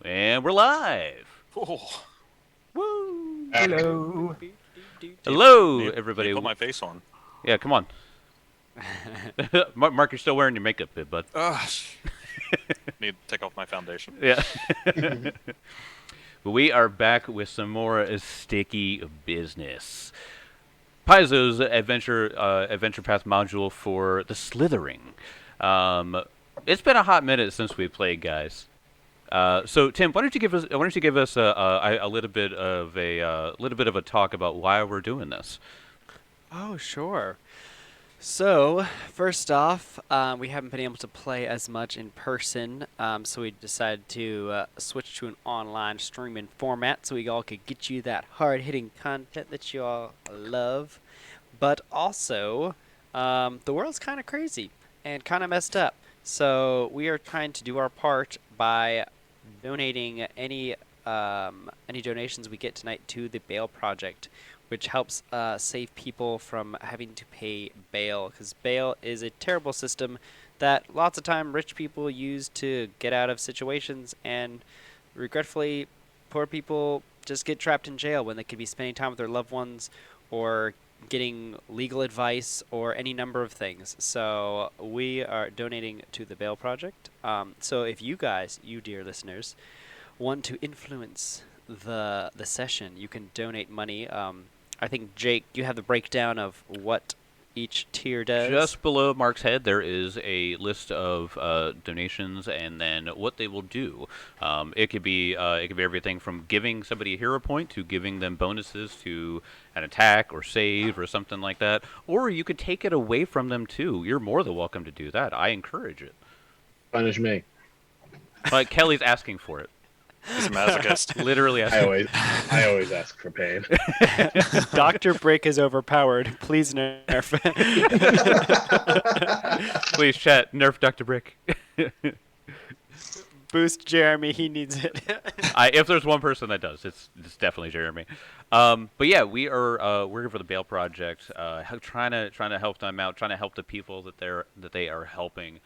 And we're live. Oh, Woo! Hello. Hello, need everybody. to put my face on. Yeah, come on. Mark, you're still wearing your makeup, bud. Need to take off my foundation. Yeah. We are back with some more sticky business. Paizo's adventure path module for the Slithering. It's been a hot minute since we played, guys. So Tim, why don't you give us a little bit of a talk about why we're doing this? Oh, sure. So, first off, we haven't been able to play as much in person, so we decided to switch to an online streaming format so we all could get you that hard-hitting content that you all love. But also, the world's kind of crazy and kind of messed up. So, we are trying to do our part by donating any donations we get tonight to the Bail Project, which helps save people from having to pay bail, because bail is a terrible system that lots of time rich people use to get out of situations, and regretfully, poor people just get trapped in jail when they could be spending time with their loved ones or getting legal advice or any number of things. So we are donating to the Bail Project. So if you guys, you dear listeners, want to influence the session, you can donate money. I think, Jake, you have the breakdown of what each tier does. Just below Mark's head, there is a list of donations, and then what they will do. It could be everything from giving somebody a hero point to giving them bonuses to an attack or save or something like that. Or you could take it away from them too. You're more than welcome to do that. I encourage it. Punish me. But Kelly's asking for it. He's a masochist. Literally asking. I always ask for pain. Dr. Brick is overpowered. Please nerf. Please, chat, nerf Dr. Brick. Boost Jeremy, he needs it. If there's one person that does, it's definitely Jeremy. But yeah, we are working for the Bail Project, trying to help them out, trying to help the people that they are helping.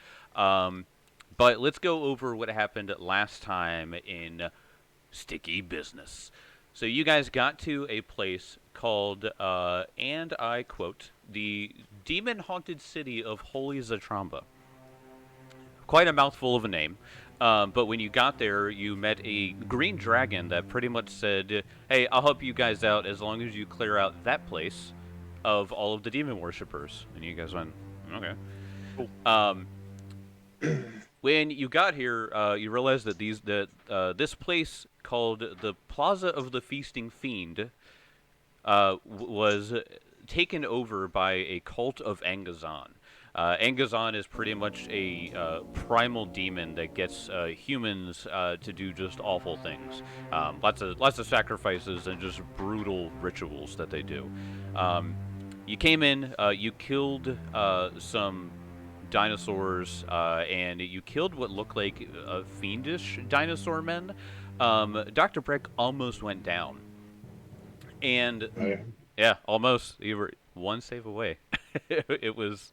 But let's go over what happened last time in Sticky Business. So you guys got to a place called, and I quote, the demon-haunted city of Holy Zatramba. Quite a mouthful of a name. But when you got there, you met a green dragon that pretty much said, hey, I'll help you guys out as long as you clear out that place of all of the demon worshippers. And you guys went, okay. Cool. When you got here, you realized that this place called the Plaza of the Feasting Fiend was taken over by a cult of Angazan. Angazan is pretty much a primal demon that gets humans to do just awful things. Lots of sacrifices and just brutal rituals that they do. You came in, you killed some dinosaurs, and you killed what looked like fiendish dinosaur men. Dr. Brick almost went down. And yeah, almost. You were one save away. It was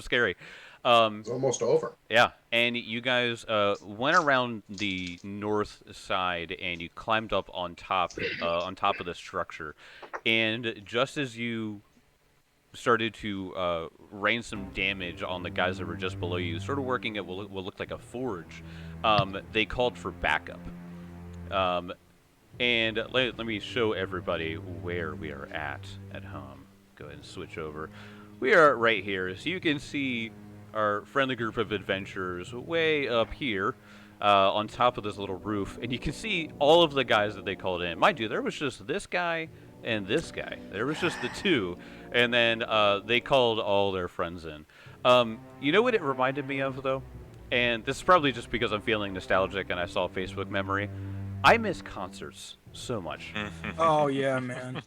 scary. It's almost over. Yeah, and you guys went around the north side and you climbed up on top of the structure. And just as you started to rain some damage on the guys that were just below you, sort of working at what looked like a forge, they called for backup. And let me show everybody where we are at home. Go ahead and switch over. We are right here, so you can see our friendly group of adventurers way up here on top of this little roof, and you can see all of the guys that they called in. Mind you, there was just this guy and this guy. There was just the two, and then they called all their friends in. You know what it reminded me of, though? And this is probably just because I'm feeling nostalgic and I saw a Facebook memory. I miss concerts so much. Oh yeah, man.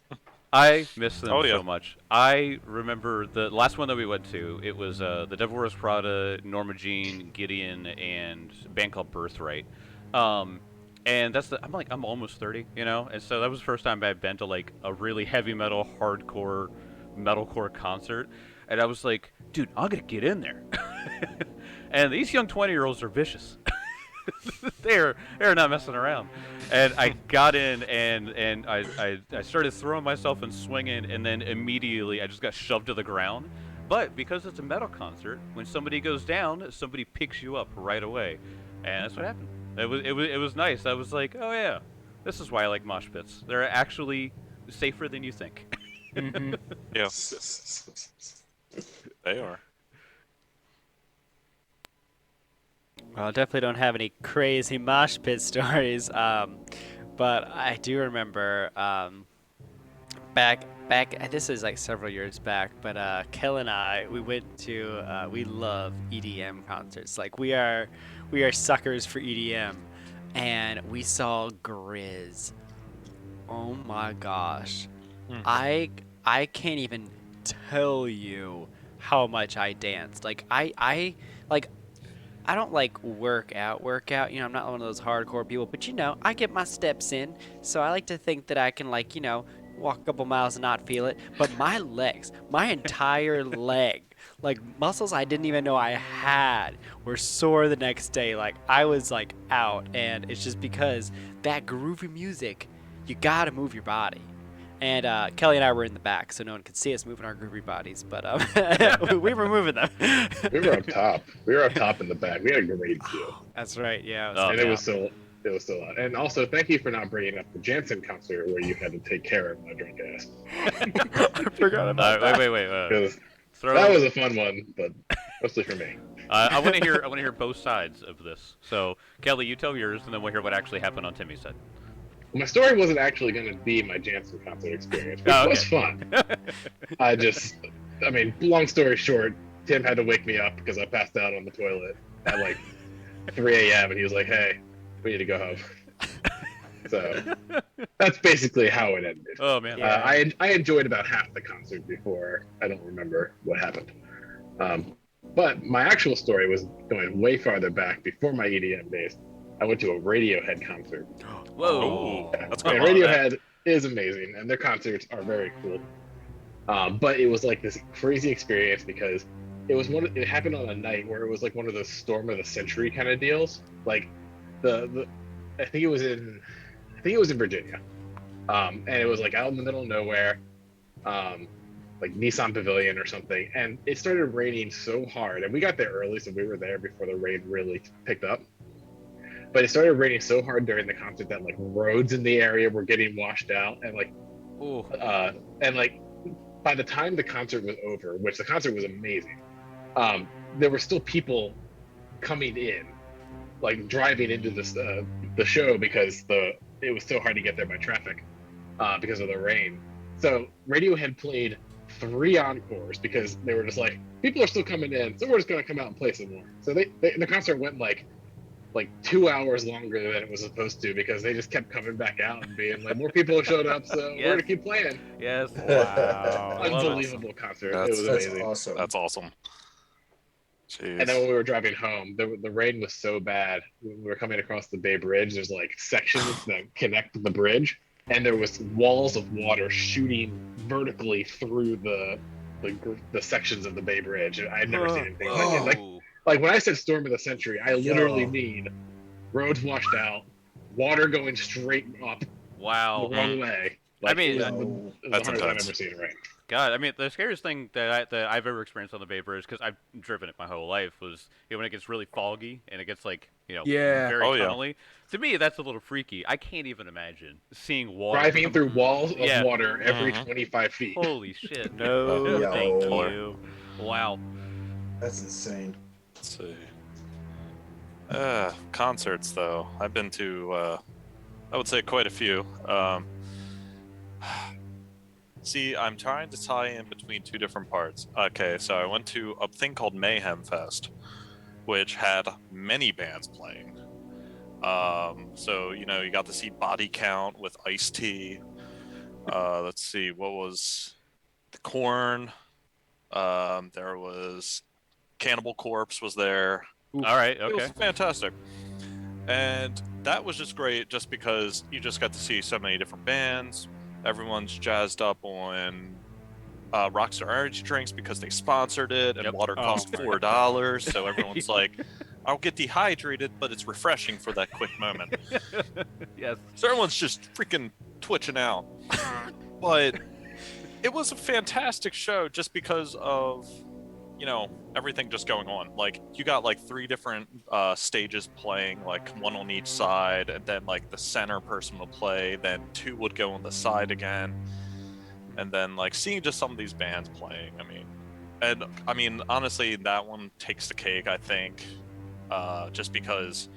I miss them Oh, yeah. so much. I remember the last one that we went to. It was the Devil Wears Prada, Norma Jean, Gideon, and a band called Birthright. And I'm almost 30, you know, and so that was the first time I'd been to like a really heavy metal, hardcore, metalcore concert, and I was like, dude, I'm gonna get in there. And these young 20-year-olds are vicious. they're not messing around. And I got in and I started throwing myself and swinging, and then immediately I just got shoved to the ground. But because it's a metal concert, when somebody goes down, somebody picks you up right away, and that's what happened. It was nice. I was like, oh yeah, this is why I like mosh pits. They're actually safer than you think. Mhm. Yeah, they are. Well, I definitely don't have any crazy mosh pit stories, but I do remember back. This is like several years back, but Kel and I we went to we love EDM concerts. Like we are suckers for EDM, and we saw Grizz. Oh my gosh, Hmm. I can't even tell you how much I danced. Like I like I don't like work out. You know, I'm not one of those hardcore people, but you know, I get my steps in. So I like to think that I can, like, you know, walk a couple miles and not feel it. But my legs, my entire leg, like muscles I didn't even know I had, were sore the next day. Like I was like out, and it's just because that groovy music, you gotta move your body. And Kelly and I were in the back, so no one could see us moving our groovy bodies, but we were moving them. We were up top. We were up top in the back. We had a great view, That's right. Yeah. Oh, and down. it was so loud. And also, thank you for not bringing up the Jansen concert where you had to take care of my drunk ass. I forgot about that. Wait. Because Throw. that was a fun one, but mostly for me. I want to hear. I want to hear both sides of this. So, Kelly, you tell yours, and then we'll hear what actually happened on Timmy's side. My story wasn't actually going to be my Jansen concert experience, which Oh, okay. was fun. I mean, long story short, Tim had to wake me up because I passed out on the toilet at like 3 a.m. and he was like, "Hey, we need to go home." So that's basically how it ended. Oh man. Yeah. I enjoyed about half the concert before. I don't remember what happened. But my actual story was going way farther back before my EDM days. I went to a Radiohead concert. Whoa. Ooh, that's And good. Radiohead is amazing, and their concerts are very cool. But it was like this crazy experience because it happened on a night where it was like one of those storm of the century kind of deals. Like I think it was in Virginia, and it was like out in the middle of nowhere, like Nissan Pavilion or something. And it started raining so hard, and we got there early, so we were there before the rain really picked up. But it started raining so hard during the concert that like roads in the area were getting washed out, and like Ooh. by the time the concert was over, which the concert was amazing, there were still people coming in, like driving into the show because it was so hard to get there by traffic because of the rain. So Radiohead played 3 encores because they were just like, people are still coming in, so we're just gonna come out and play some more. So the concert went like 2 hours longer than it was supposed to because they just kept coming back out and being like, more people have showed up, so we're gonna keep playing. Yes. Wow. I love it. Unbelievable concert. That's- It was That's amazing. awesome. That's awesome. Jeez. And then when we were driving home, the rain was so bad. When we were coming across the Bay Bridge, there's like sections that connect the bridge, and there was walls of water shooting vertically through the sections of the Bay Bridge. And I had never seen anything like it. Whoa. Like when I said storm of the century, I literally Yo. mean roads washed out, water going straight up Wow. the wrong way. I mean, it was Yo. the, it was the That's hardest I've intense. ever seen it rain. God, I mean, the scariest thing that I've ever experienced on the Bay Bridge, because I've driven it my whole life, was when it gets really foggy and it gets like, Yeah. very Oh, yeah. tunnely. To me, that's a little freaky. I can't even imagine seeing water Driving come- through walls of Yeah. water every Mhm. 25 feet. Holy shit! No, Yo. thank you. Wow. That's insane. Let's see. Concerts though. I've been to I would say quite a few. See, I'm trying to tie in between 2 different parts. Okay, so I went to a thing called Mayhem Fest, which had many bands playing. So you got to see Body Count with Ice-T. Let's see, what was the Korn? There was Cannibal Corpse was there. All right. It was Okay. fantastic. And that was just great just because you just got to see so many different bands. Everyone's jazzed up on Rockstar Energy drinks because they sponsored it, and Yep. water Oh cost my $4. So everyone's like, I'll get dehydrated, but it's refreshing for that quick moment. Yes. So everyone's just freaking twitching out. But it was a fantastic show just because of, everything just going on. Like, you got like 3 different stages playing, like one on each side, and then like the center person would play, then 2 would go on the side again. And then like seeing just some of these bands playing, honestly, that one takes the cake, I think. Just because,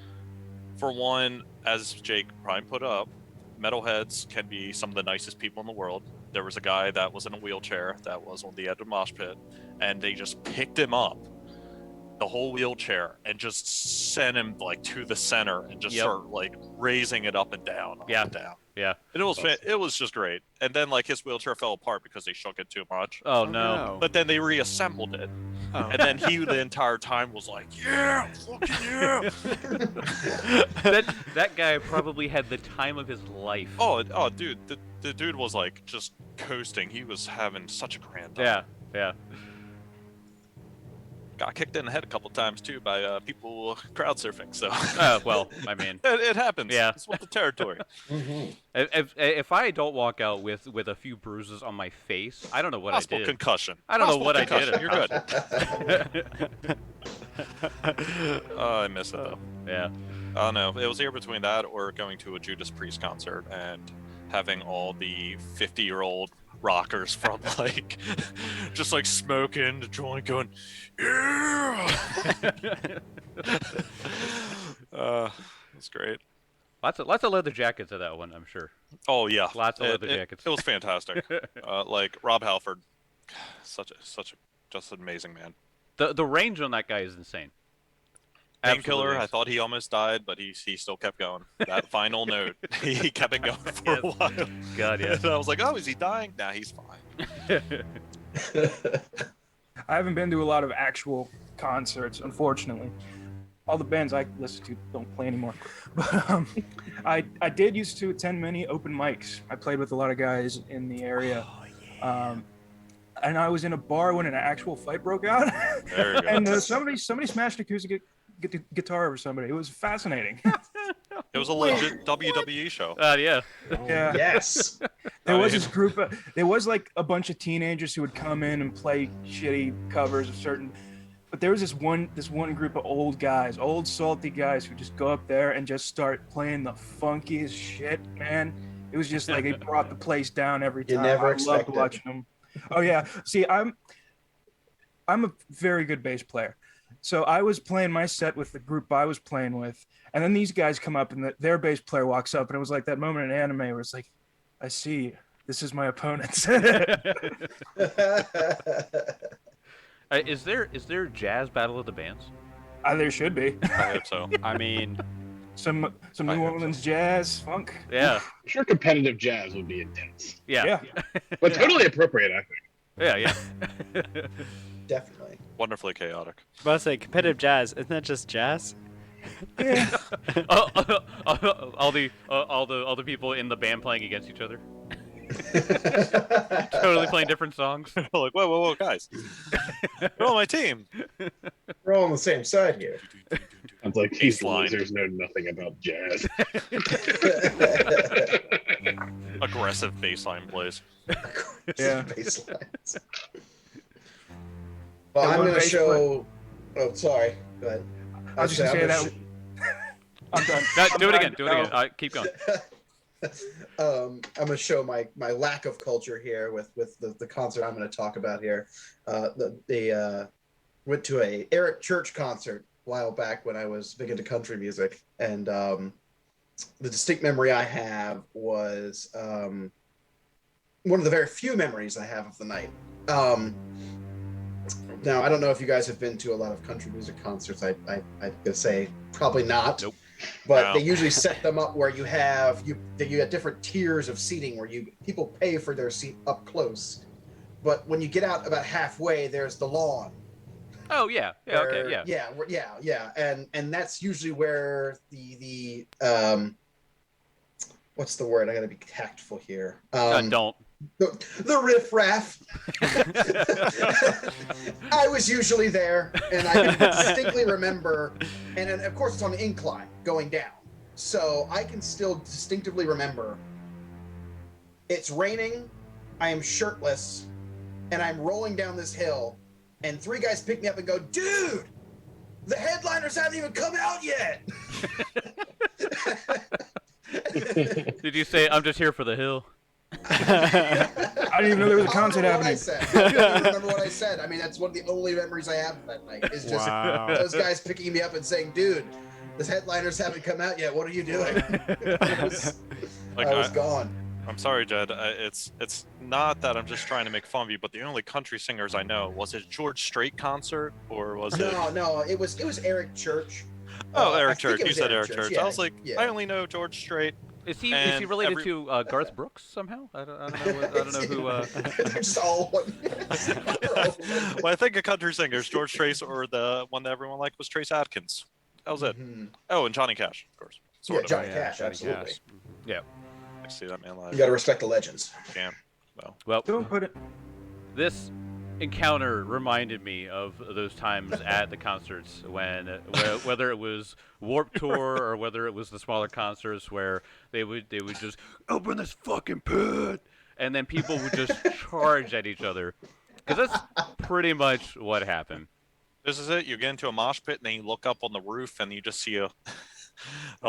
for one, as Jake probably put up, metalheads can be some of the nicest people in the world. There was a guy that was in a wheelchair that was on the edge of mosh pit, and they just picked him up, the whole wheelchair, and just sent him like to the center and just start like raising it up and down, up and down. Yeah. And it was just great. And then like his wheelchair fell apart because they shook it too much. Oh no. But then they reassembled it. Oh. And then he the entire time was like, yeah, fucking yeah. that guy probably had the time of his life. Oh, dude, the dude was like just coasting. He was having such a grand time. Yeah, yeah. Got kicked in the head a couple times too by people crowd surfing. So Well, I mean, it happens. Yeah. It's with the territory. if I don't walk out with a few bruises on my face, I don't know what Possible I did. concussion. I don't know Possible what I concussion. did. You're good. I miss it though. Yeah. I don't know. It was here between that or going to a Judas Priest concert and having all the 50-year-old rockers from like just like smoking the joint going, yeah. That's great. Lots of leather jackets at that one, I'm sure. Oh yeah, Lots of leather jackets. It was fantastic. Like Rob Halford, such a just an amazing man. The range on that guy is insane. Painkiller. Absolutely. I thought he almost died, but he still kept going. That final note, he kept it going for a while. God, yeah. And I was like, oh, is he dying? Nah, he's fine. I haven't been to a lot of actual concerts, unfortunately. All the bands I listen to don't play anymore. But I did used to attend many open mics. I played with a lot of guys in the area. And I was in a bar when an actual fight broke out. There you go. And somebody smashed acoustic guitar over somebody. It was fascinating. It was a legit WWE show. Yeah. Yeah. Yes. There was this group there was like a bunch of teenagers who would come in and play shitty covers of certain, but there was this one group of old guys, old salty guys who just go up there and just start playing the funkiest shit, man. It was just like they brought the place down every time. You never I loved expected. watching them. Oh yeah. See, I'm a very good bass player. So I was playing my set with the group I was playing with, and then these guys come up and their bass player walks up, and it was like that moment in anime where it's like, I see, this is my opponent. Is there jazz battle of the bands? There should be. I hope so. I mean, Some I New hope so. Orleans jazz, funk. Yeah. I'm sure competitive jazz would be intense, Yeah. but totally appropriate, I think. Yeah. Definitely. Wonderfully chaotic. but I say competitive jazz. Isn't that just jazz? Yeah. all the people in the band playing against each other, totally playing different songs. Like, whoa, guys. You're on my team. We're all on the same side here. It's like these Baseline. losers know nothing about jazz. Aggressive baseline plays. Yeah. Baselines. Well, That I'm one going to bass show. Oh, sorry. Go ahead. I was just gonna say that. I'm done. No, I'm do it done. again. Do it again. No. Keep going. I'm going to show my lack of culture here with the concert I'm going to talk about here. They went to a Eric Church concert a while back when I was big into country music, and the distinct memory I have was one of the very few memories I have of the night. Now, I don't know if you guys have been to a lot of country music concerts. I'd say probably not. Nope. But No. they usually set them up where you have different tiers of seating where people pay for their seat up close. But when you get out about halfway, there's the lawn. Oh yeah. Yeah. Okay. Yeah. Yeah. And that's usually where what's the word? I gotta be tactful here. Don't. The riffraff. I was usually there, and I can distinctly remember. And then, of course, it's on an incline going down, so I can still distinctively remember. It's raining. I am shirtless, and I'm rolling down this hill, and 3 guys pick me up and go, "Dude, the headliners haven't even come out yet." Did you say I'm just here for the hill? I didn't even know there was a concert happening. I don't even remember what I said. I mean, that's one of the only memories I have of that night. Is just those guys picking me up and saying, "Dude, the headliners haven't come out yet. What are you doing?" I was gone. I'm sorry, Jed. It's not that I'm just trying to make fun of you, but the only country singers I know, was it George Strait concert or was it? No, it was Eric Church. Oh, I Eric think Church. it You was said Eric Church. Yeah, I was like, yeah. I only know George Strait. Is he And related to Garth Brooks somehow? I don't know who. They're just all one. Well, I think of country singers, George Strait, or the one that everyone liked was Trace Adkins. That was it. Mhm. Oh, and Johnny Cash, of course. Yeah, Sort of. Johnny Cash, absolutely. Cash. Yeah. I see that man live. You got to respect the legends. Damn. Well, Well, Don't put it. this encounter reminded me of those times at the concerts when, whether it was Warped Tour or whether it was the smaller concerts where they would just open this fucking pit, and then people would just charge at each other, because that's pretty much what happened. this is it. You get into a mosh pit, and then you look up on the roof, and you just see a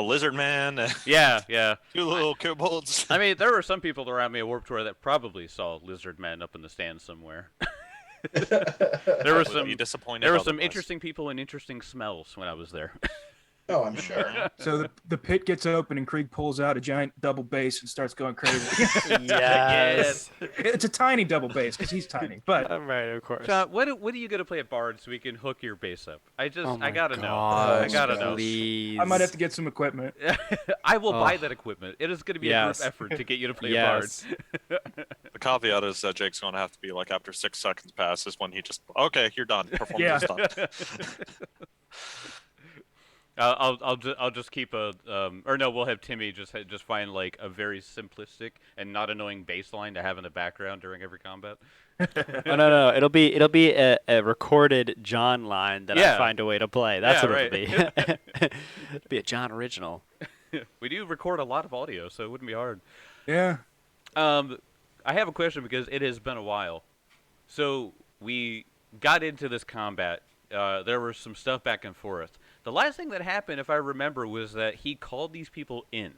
lizard man, and Yeah, yeah. 2 little kobolds. I mean, there were some people around me at Warped Tour that probably saw lizard men up in the stands somewhere. There were Would some be disappointed There were some otherwise. interesting people and interesting smells when I was there. Oh, I'm sure. So the pit gets open and Krieg pulls out a giant double bass and starts going crazy. Yes. It's a tiny double bass because he's tiny, but Right, of course. John, what are you gonna play at Bard so we can hook your bass up? I Oh my gotta know. gosh, I gotta know. please. I might have to get some equipment. I will buy Oh. that equipment. It is gonna be a Yes. group effort to get you to play Yes. The caveat is that Jake's going to have to be like after 6 seconds passes when he just, okay, you're done. Performance is done. I'll just keep a or no, we'll have Timmy just find like a very simplistic and not annoying bass line to have in the background during every combat. Oh no, it'll be a recorded John line that Yeah. I find a way to play. That's Yeah, what right. it'll be. It'll be a John original. We do record a lot of audio, so it wouldn't be hard. Yeah. I have a question because it has been a while. So we got into this combat. There was some stuff back and forth. The last thing that happened, if I remember, was that he called these people in.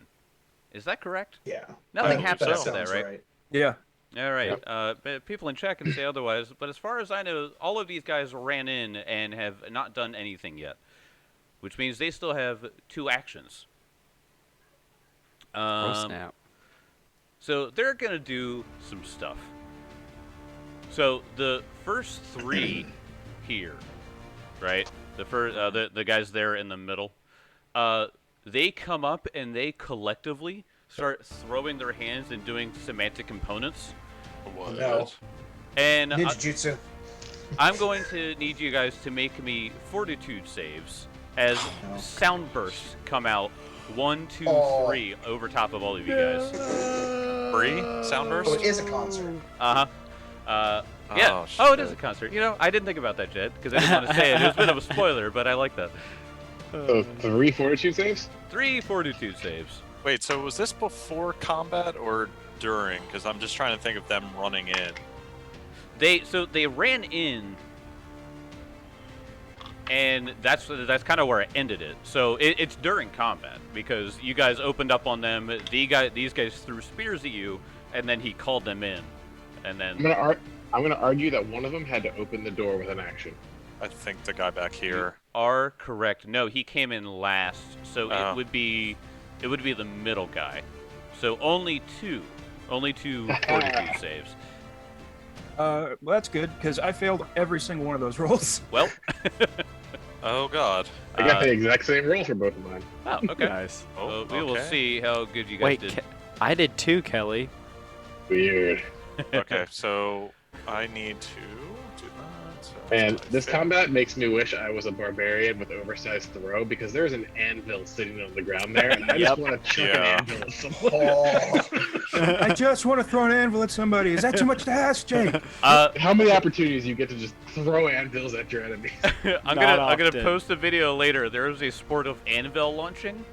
Is that correct? Yeah. Nothing believe happened so. after that, sounds right? Yeah. All right. But people in chat can say otherwise. But as far as I know, all of these guys ran in and have not done anything yet, which means they still have 2 actions. Oh snap. So they're gonna do some stuff. So the first 3 here, right? The first, the guys there in the middle, they come up and they collectively start throwing their hands and doing semantic components. What? No. And Ninja Jutsu. I'm going to need you guys to make me fortitude saves as sound bursts come out 1, 2, Oh. 3 over top of all of you guys. Free soundburst? Oh, it is a concert. Yeah. Oh, It is a shit. concert. You know, I didn't think about that, Jed, because I didn't want to say it. It was a bit of a spoiler, but I like that. So 3 fortitude saves? 3 fortitude saves. Wait, so was this before combat or during? Because I'm just trying to think of them running in. They ran in, and that's kind of where I ended it. So it's during combat because you guys opened up on them. These guys threw spears at you, and then he called them in, and then I'm gonna argue that one of them had to open the door with an action. I think the guy back here. are correct. No, he came in last, so Oh. it would be the middle guy. So only two fortitude saves. Well, that's good because I failed every single one of those rolls. Well, Oh God. I got the exact same roll for both of mine. oh, okay. Nice. Oh, Well, we will okay. see how good you guys Wait, did. I did 2, Kelly. Weird. Okay, so I need to do that. So And that's this 25th. combat makes me wish I was a barbarian with oversized throw because there's an anvil sitting on the ground there, and I Yep. just want to chuck Yeah. an anvil at someone. Oh, I just want to throw an anvil at somebody. Is that too much to ask, Jake? How many opportunities you get to just throw anvils at your enemies? I'm Not gonna often. post a video later. There is a sport of anvil launching,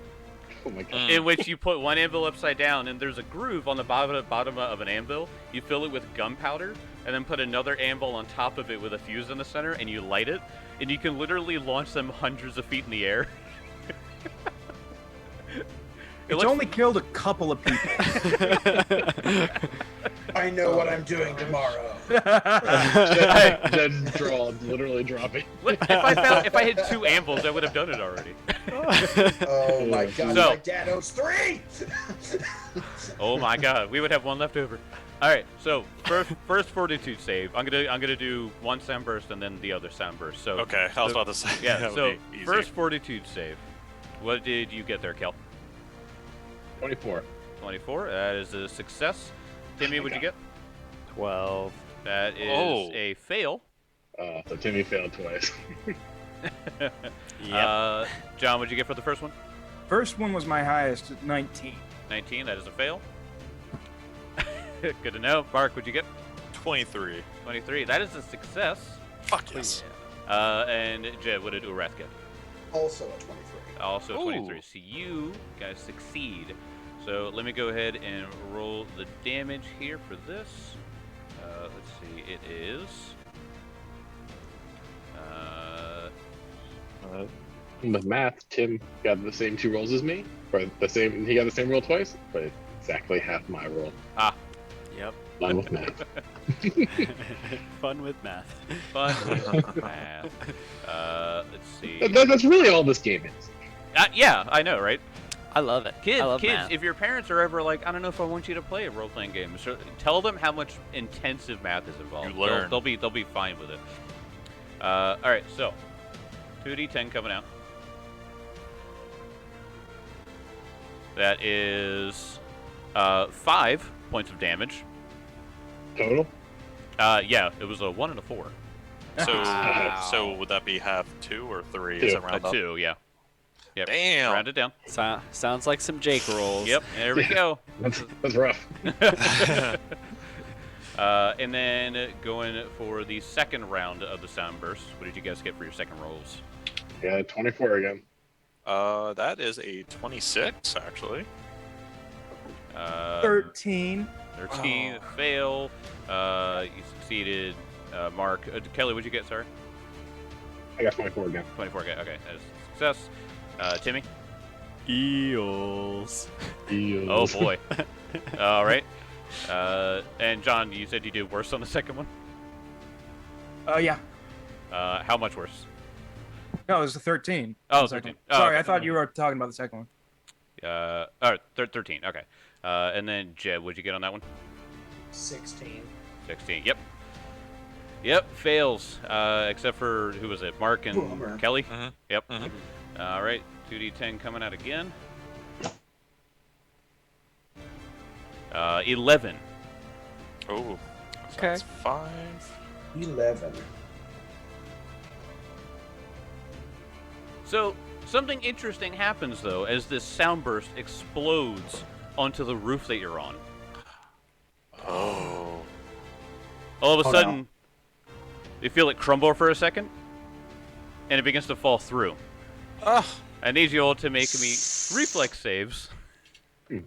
Oh my god. in which you put one anvil upside down, and there's a groove on the bottom of an anvil. You fill it with gunpowder, and then put another anvil on top of it with a fuse in the center, and you light it, and you can literally launch them hundreds of feet in the air. It It's looks- only killed a couple of people. I know what I'm doing tomorrow. Dead draw, literally dropping. if I had 2 anvils, I would have done it already. Oh my god, So- my dad owns 3! Oh my god, we would have 1 left over. All right, so first fortitude save. I'm gonna do 1 sound burst and then the other sound burst. So Okay, I was so- about to say. Yeah. that would So be easy. first fortitude save. What did you get there, Kel? 24. 24. That is a success. Timmy, what'd you get? 12. That is Oh. a fail. So Timmy failed twice. Yep. John, what'd you get for the first one? First one was my highest, at 19. 19. That is a fail. Good to know. Mark, what'd you get? 23. 23. That is a success. Fuck yes. And Jed, what did Urath get? Also a 23. Also Ooh. 23. So you guys succeed. So let me go ahead and roll the damage here for this. Let's see. It is. With math, Tim got the same 2 rolls as me, or the same. He got the same roll twice, but it's exactly half my roll. Yep. Fun with math. Fun with math. Fun with math. Let's see. That's really all this game is. Yeah, I know, right? I love it. Kids, I love kids, math. if your parents are ever like, I don't know if I want you to play a role-playing game, so tell them how much intensive math is involved. You learn. They'll be fine with it. All right, so 2d10 coming out. That is 5 points of damage. Total? Yeah, it was a 1 and a 4. So, Wow. so would that be half 2 or 3? 2. Is it A round up? 2, yeah. Yep. Damn. Round it down. Sounds like some Jake rolls. Yep, there we go. That's rough. And then going for the second round of the sound burst. What did you guys get for your second rolls? Yeah, 24 again. That is a 26 actually. 13. 13, Oh. fail. You succeeded. Mark, Kelly, what'd you get? Sorry, I got 24 again. 24. Okay, that is a success. Timmy. Eels. Oh boy. All right. And John, you said you did worse on the second one. Yeah. How much worse? No, it was a 13. Oh, The second 13. one. Sorry, okay. I thought you were talking about the second one. 13. Okay. And then Jed, what'd you get on that one? 16. 16. Yep, fails. Except for, who was it? Mark and Boomer. Kelly? Mhm. Yep. Mhm. All right, 2d10 coming out again. 11. Oh. So Okay. that's 5. 11. So, something interesting happens, though, as this sound burst explodes onto the roof that you're on. Oh. All of a Oh, no. sudden, you feel it crumble for a second, and it begins to fall through. Ah. I need you all to make me reflex saves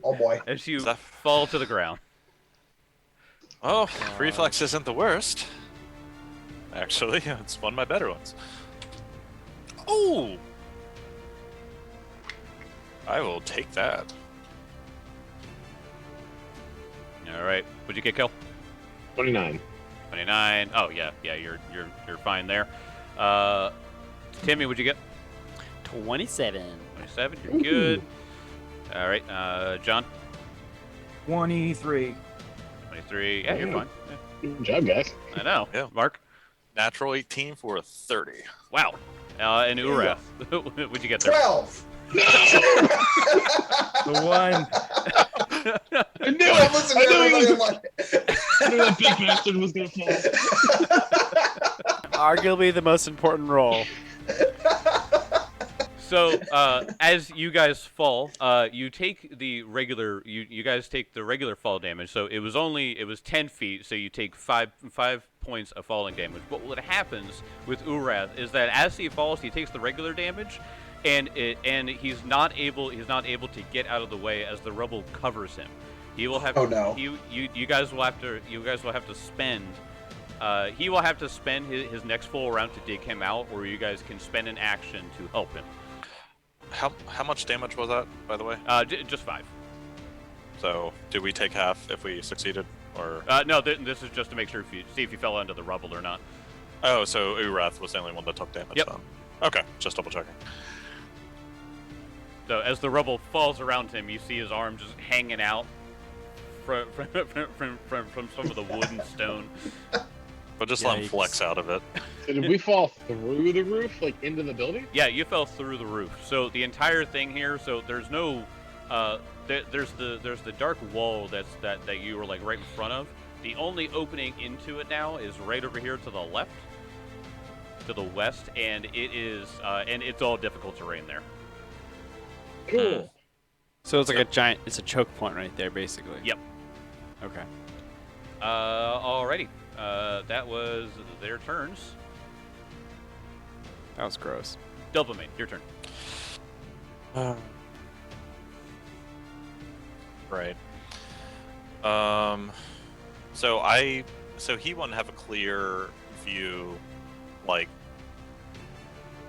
Oh boy. as you Is that- fall to the ground. Oh, reflex isn't the worst. Actually, it's one of my better ones. Oh! I will take that. All right, what'd you get, Kel? 29. 29. Oh yeah, you're fine there. Timmy, what'd you get? 27. 27. You're good. All right, John. 23. 23. Yeah, you're Ooh. fine. Good job, guys. I know. Yeah. Mark. Natural 18 for a 30. Wow. And Urath. What'd you get there? 12! The one. I knew I'm it! listening I to knew, everybody. I'm like, I knew that big bastard was gonna fall. Arguably the most important role. So, as you guys fall, you take the regular. You guys take the regular fall damage. So it was 10 feet. So you take five points of falling damage. But what happens with Urath is that as he falls, he takes the regular damage, and he's not able to get out of the way as the rubble covers him. He will have. Oh, no. You guys will have to spend. He will have to spend his next full round to dig him out, or you guys can spend an action to help him. How much damage was that, by the way? Just 5. So, did we take half if we succeeded, or? No, this is just to make sure see if you fell into the rubble or not. Oh, so Urath was the only one that took damage. Yep. Then. Okay, just double checking. So as the rubble falls around him, you see his arm just hanging out from some of the wood and stone. But just let him Yikes. flex out of it. So did we fall through the roof, like into the building? Yeah, you fell through the roof. So the entire thing here. So there's no, there's the dark wall that you were like right in front of. The only opening into it now is right over here to the left, to the west, and it's all difficult terrain there. Cool. So it's like it's a choke point right there, basically. Yep. Okay. Alrighty. That was their turns. That was gross. Dopamine, your turn. Right. So he wouldn't have a clear view, like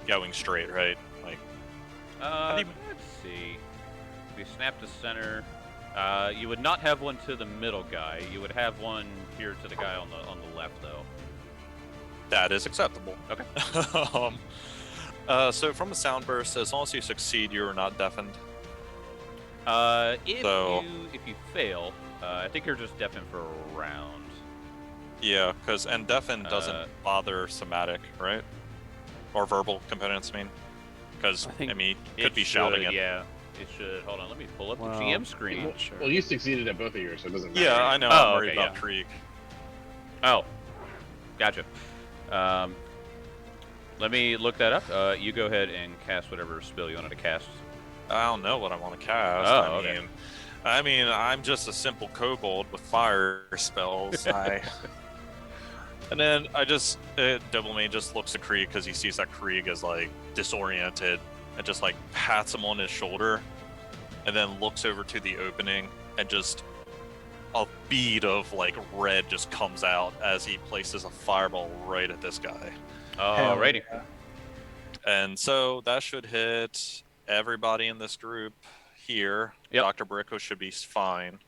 going straight, right? Like, do you- Let's see. We snap to center. You would not have one to the middle guy. You would have one here to the guy on the left, though. that is acceptable. Okay. So from a sound burst, as long as you succeed, you are not deafened. If you fail, I think you're just deafened for a round. Yeah, and deafen doesn't bother somatic, right? Or verbal components, I mean. Because, I think he It could be shouting should, it. Yeah, it should. Hold on, let me pull up Well, the GM screen. not sure. Well, you succeeded at both of yours, so it doesn't matter. Yeah, I know. Oh, I'm worried okay, about yeah. Krieg. Oh, gotcha. Let me look that up. You go ahead and cast whatever spell you wanted to cast. I don't know what I want to cast. Oh, okay. I mean, I'm just a simple kobold with fire spells. And then Doublemane just looks at Krieg because he sees that Krieg is like disoriented and just like pats him on his shoulder, and then looks over to the opening and just a bead of like red just comes out as he places a fireball right at this guy. Hell Alrighty. yeah. And so that should hit everybody in this group here. Yep. Dr. Bricko should be fine.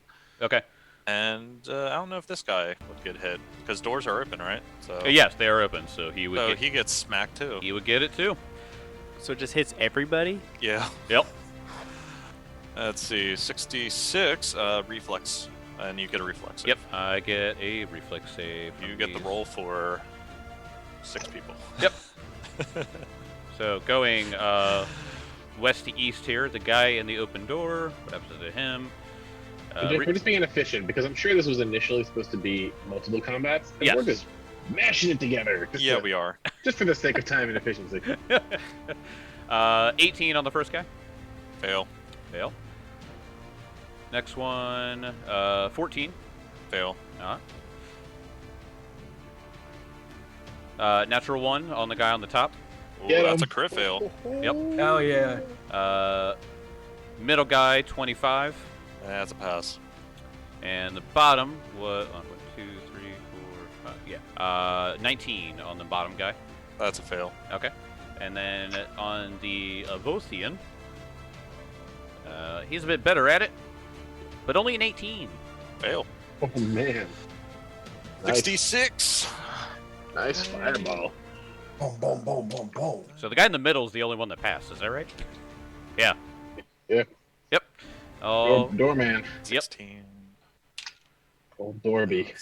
Okay. And I don't know if this guy would get hit because doors are open, right? So Yes, they are open, so he would. so get, he gets smacked too. he would get it too. So it just hits everybody? Yeah. Yep. Let's see, 66 reflex, and you get a reflex. save. Yep. I get a reflex save. You from get the these. roll for 6 people. Yep. So going west to east here, the guy in the open door. What happens to him? We're just being efficient because I'm sure this was initially supposed to be multiple combats, and Yes. we're just mashing it together. Yeah, we are. Just for the sake of time and efficiency. 18 on the first guy. Fail. Fail. Next one, 14. Fail. Natural 1 on the guy on the top. Ooh, Get that's him. a crit fail. Yep. Hell yeah. Middle guy, 25. That's a pass. And the bottom was 1, 2, 3, 4, 5. Yeah. 19 on the bottom guy. That's a fail. Okay. And then on the Avothian, he's a bit better at it, but only an 18. Fail. Oh man. Nice, 66. nice fireball. Boom, boom, boom, boom, boom. So the guy in the middle is the only one that passed. Is that right? Yeah. Yeah. Yep. Oh. Doorman. 16. Old Dorby.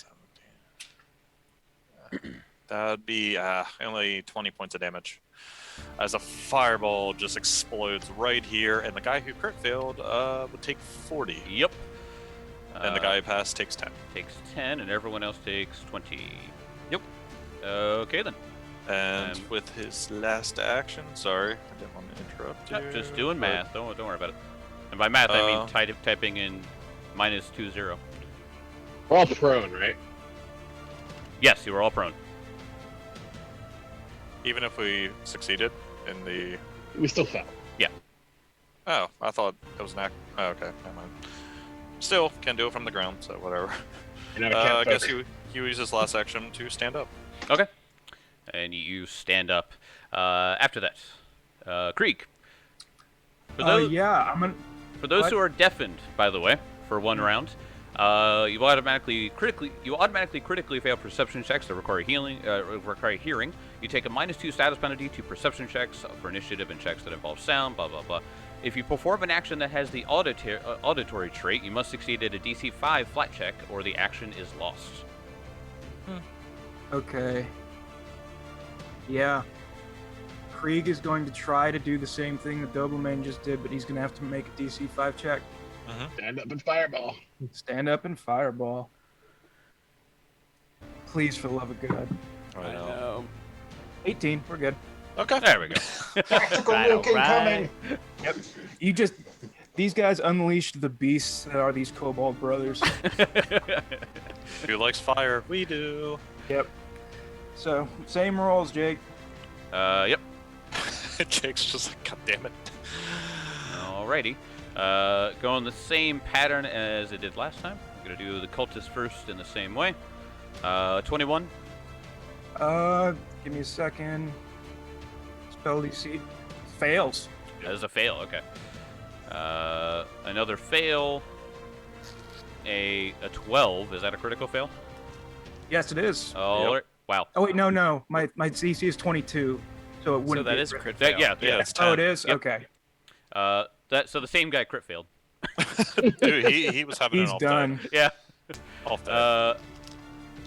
17. That'd be only 20 points of damage. As a fireball just explodes right here, and the guy who crit failed would take 40. Yep. And the guy who passed takes 10. takes 10, and everyone else takes 20. Yep. Okay then. And with his last action, sorry, I didn't want to interrupt you. Yep, just doing but- math. Don't worry about it. And by math, I mean typing in -20. We're all prone, right? Yes, you were all prone. Even if we succeeded in the. We still fell. Oh, I thought it was an act. Oh, okay, never mind. Still, can do it from the ground, so whatever. You never I can't guess focus. he used his last action to stand up. Okay. And you stand up. After that, Krieg. For those, Yeah, I'm gonna. for those what? who are deafened, by the way, for one round, you automatically critically fail perception checks that require hearing. You take a -2 status penalty to perception checks for initiative and checks that involve sound. Blah blah blah. If you perform an action that has the auditory trait, you must succeed at a DC 5 flat check, or the action is lost. Okay. Yeah. Krieg is going to try to do the same thing that Doberman just did, but he's going to have to make a DC 5 check. Stand up and fireball. Stand up and fireball. Please, for the love of God. I know. 18, we're good. Okay. There we go. Tactical Right, milk alright. incoming. You just. These guys unleashed the beasts that are these Kobold brothers. Who likes fire? We do. Yep. So, same rolls, Jake. Yep. Jake's just like, God damn it. Alrighty. Going the same pattern as it did last time. I'm gonna do the cultist first in the same way. 21. Give me a second. Spell DC. Fails. That is a fail. Okay. Another fail. A 12. Is that a critical fail? Yes, it is. Oh, Yep. wow. Oh wait, no. My DC is 22, so it So wouldn't. that be a is crit. crit That, fail. yeah. Yeah, it's 10. Oh, it is. Yep. Okay. So the same guy crit failed. Dude, he was having He's an off done. day. Yeah. Off day.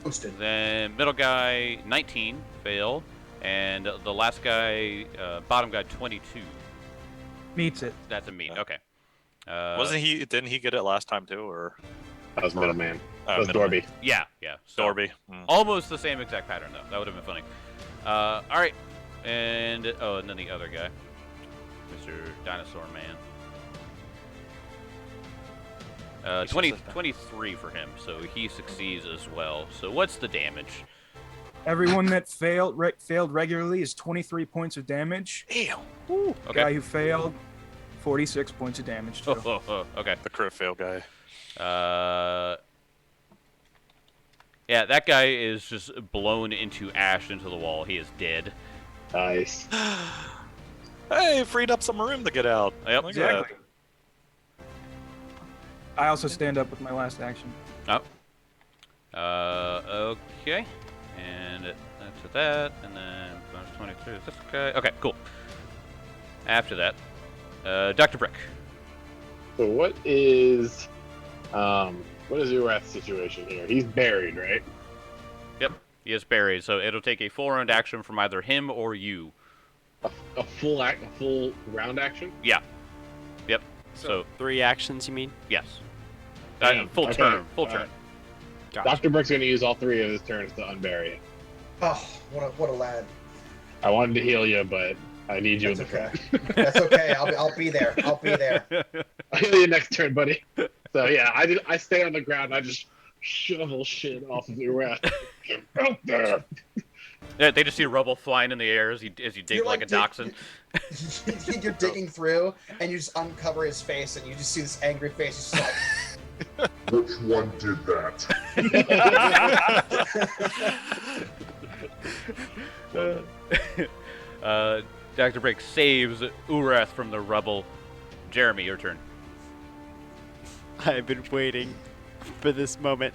Boosted. Then middle guy 19 failed, and the last guy, bottom guy 22. Meets it. That's a meet. Yeah. Okay. Wasn't he? Didn't he get it last time too, or That was middleman. That was middleman. Dorby. Yeah. So Dorby? almost the same exact pattern though. That would have been funny. All right. And then the other guy, Mr. Dinosaur Man. 23 for him, so he succeeds as well. So what's the damage? Everyone that failed regularly is 23 points of damage. Damn. Okay. Guy who failed, 46 points of damage. Too. Okay. The crit fail guy. Yeah, that guy is just blown into ash into the wall. He is dead. Nice. Hey, freed up some room to get out. Yep. Look at that. Exactly. I also stand up with my last action. Okay. And after that, and then bonus 22 is this guy. Okay, cool. After that, Dr. Brick. So what is Urath's situation here? He's buried, right? He is buried, so it'll take a full round action from either him or you. A full round action? Yeah. Yep. So 3 actions, you mean? yes. Damn, Full okay, turn. Full turn. alright. Gotcha. Dr. Brick's going to use all 3 of his turns to unbury it. Oh, what a lad. I wanted to heal you, but I need you That's in the okay. front. That's okay. I'll be there. I'll be there. I'll heal you next turn, buddy. So yeah, I stay on the ground. I just shovel shit off of Urath. Get out there. Yeah, they just see rubble flying in the air as you dig You're like a dachshund. You're digging through, and you just uncover his face, and you just see this angry face. He's just like, Which one did that? Dr. Brick saves Urath from the rubble. Jeremy, your turn. I've been waiting for this moment.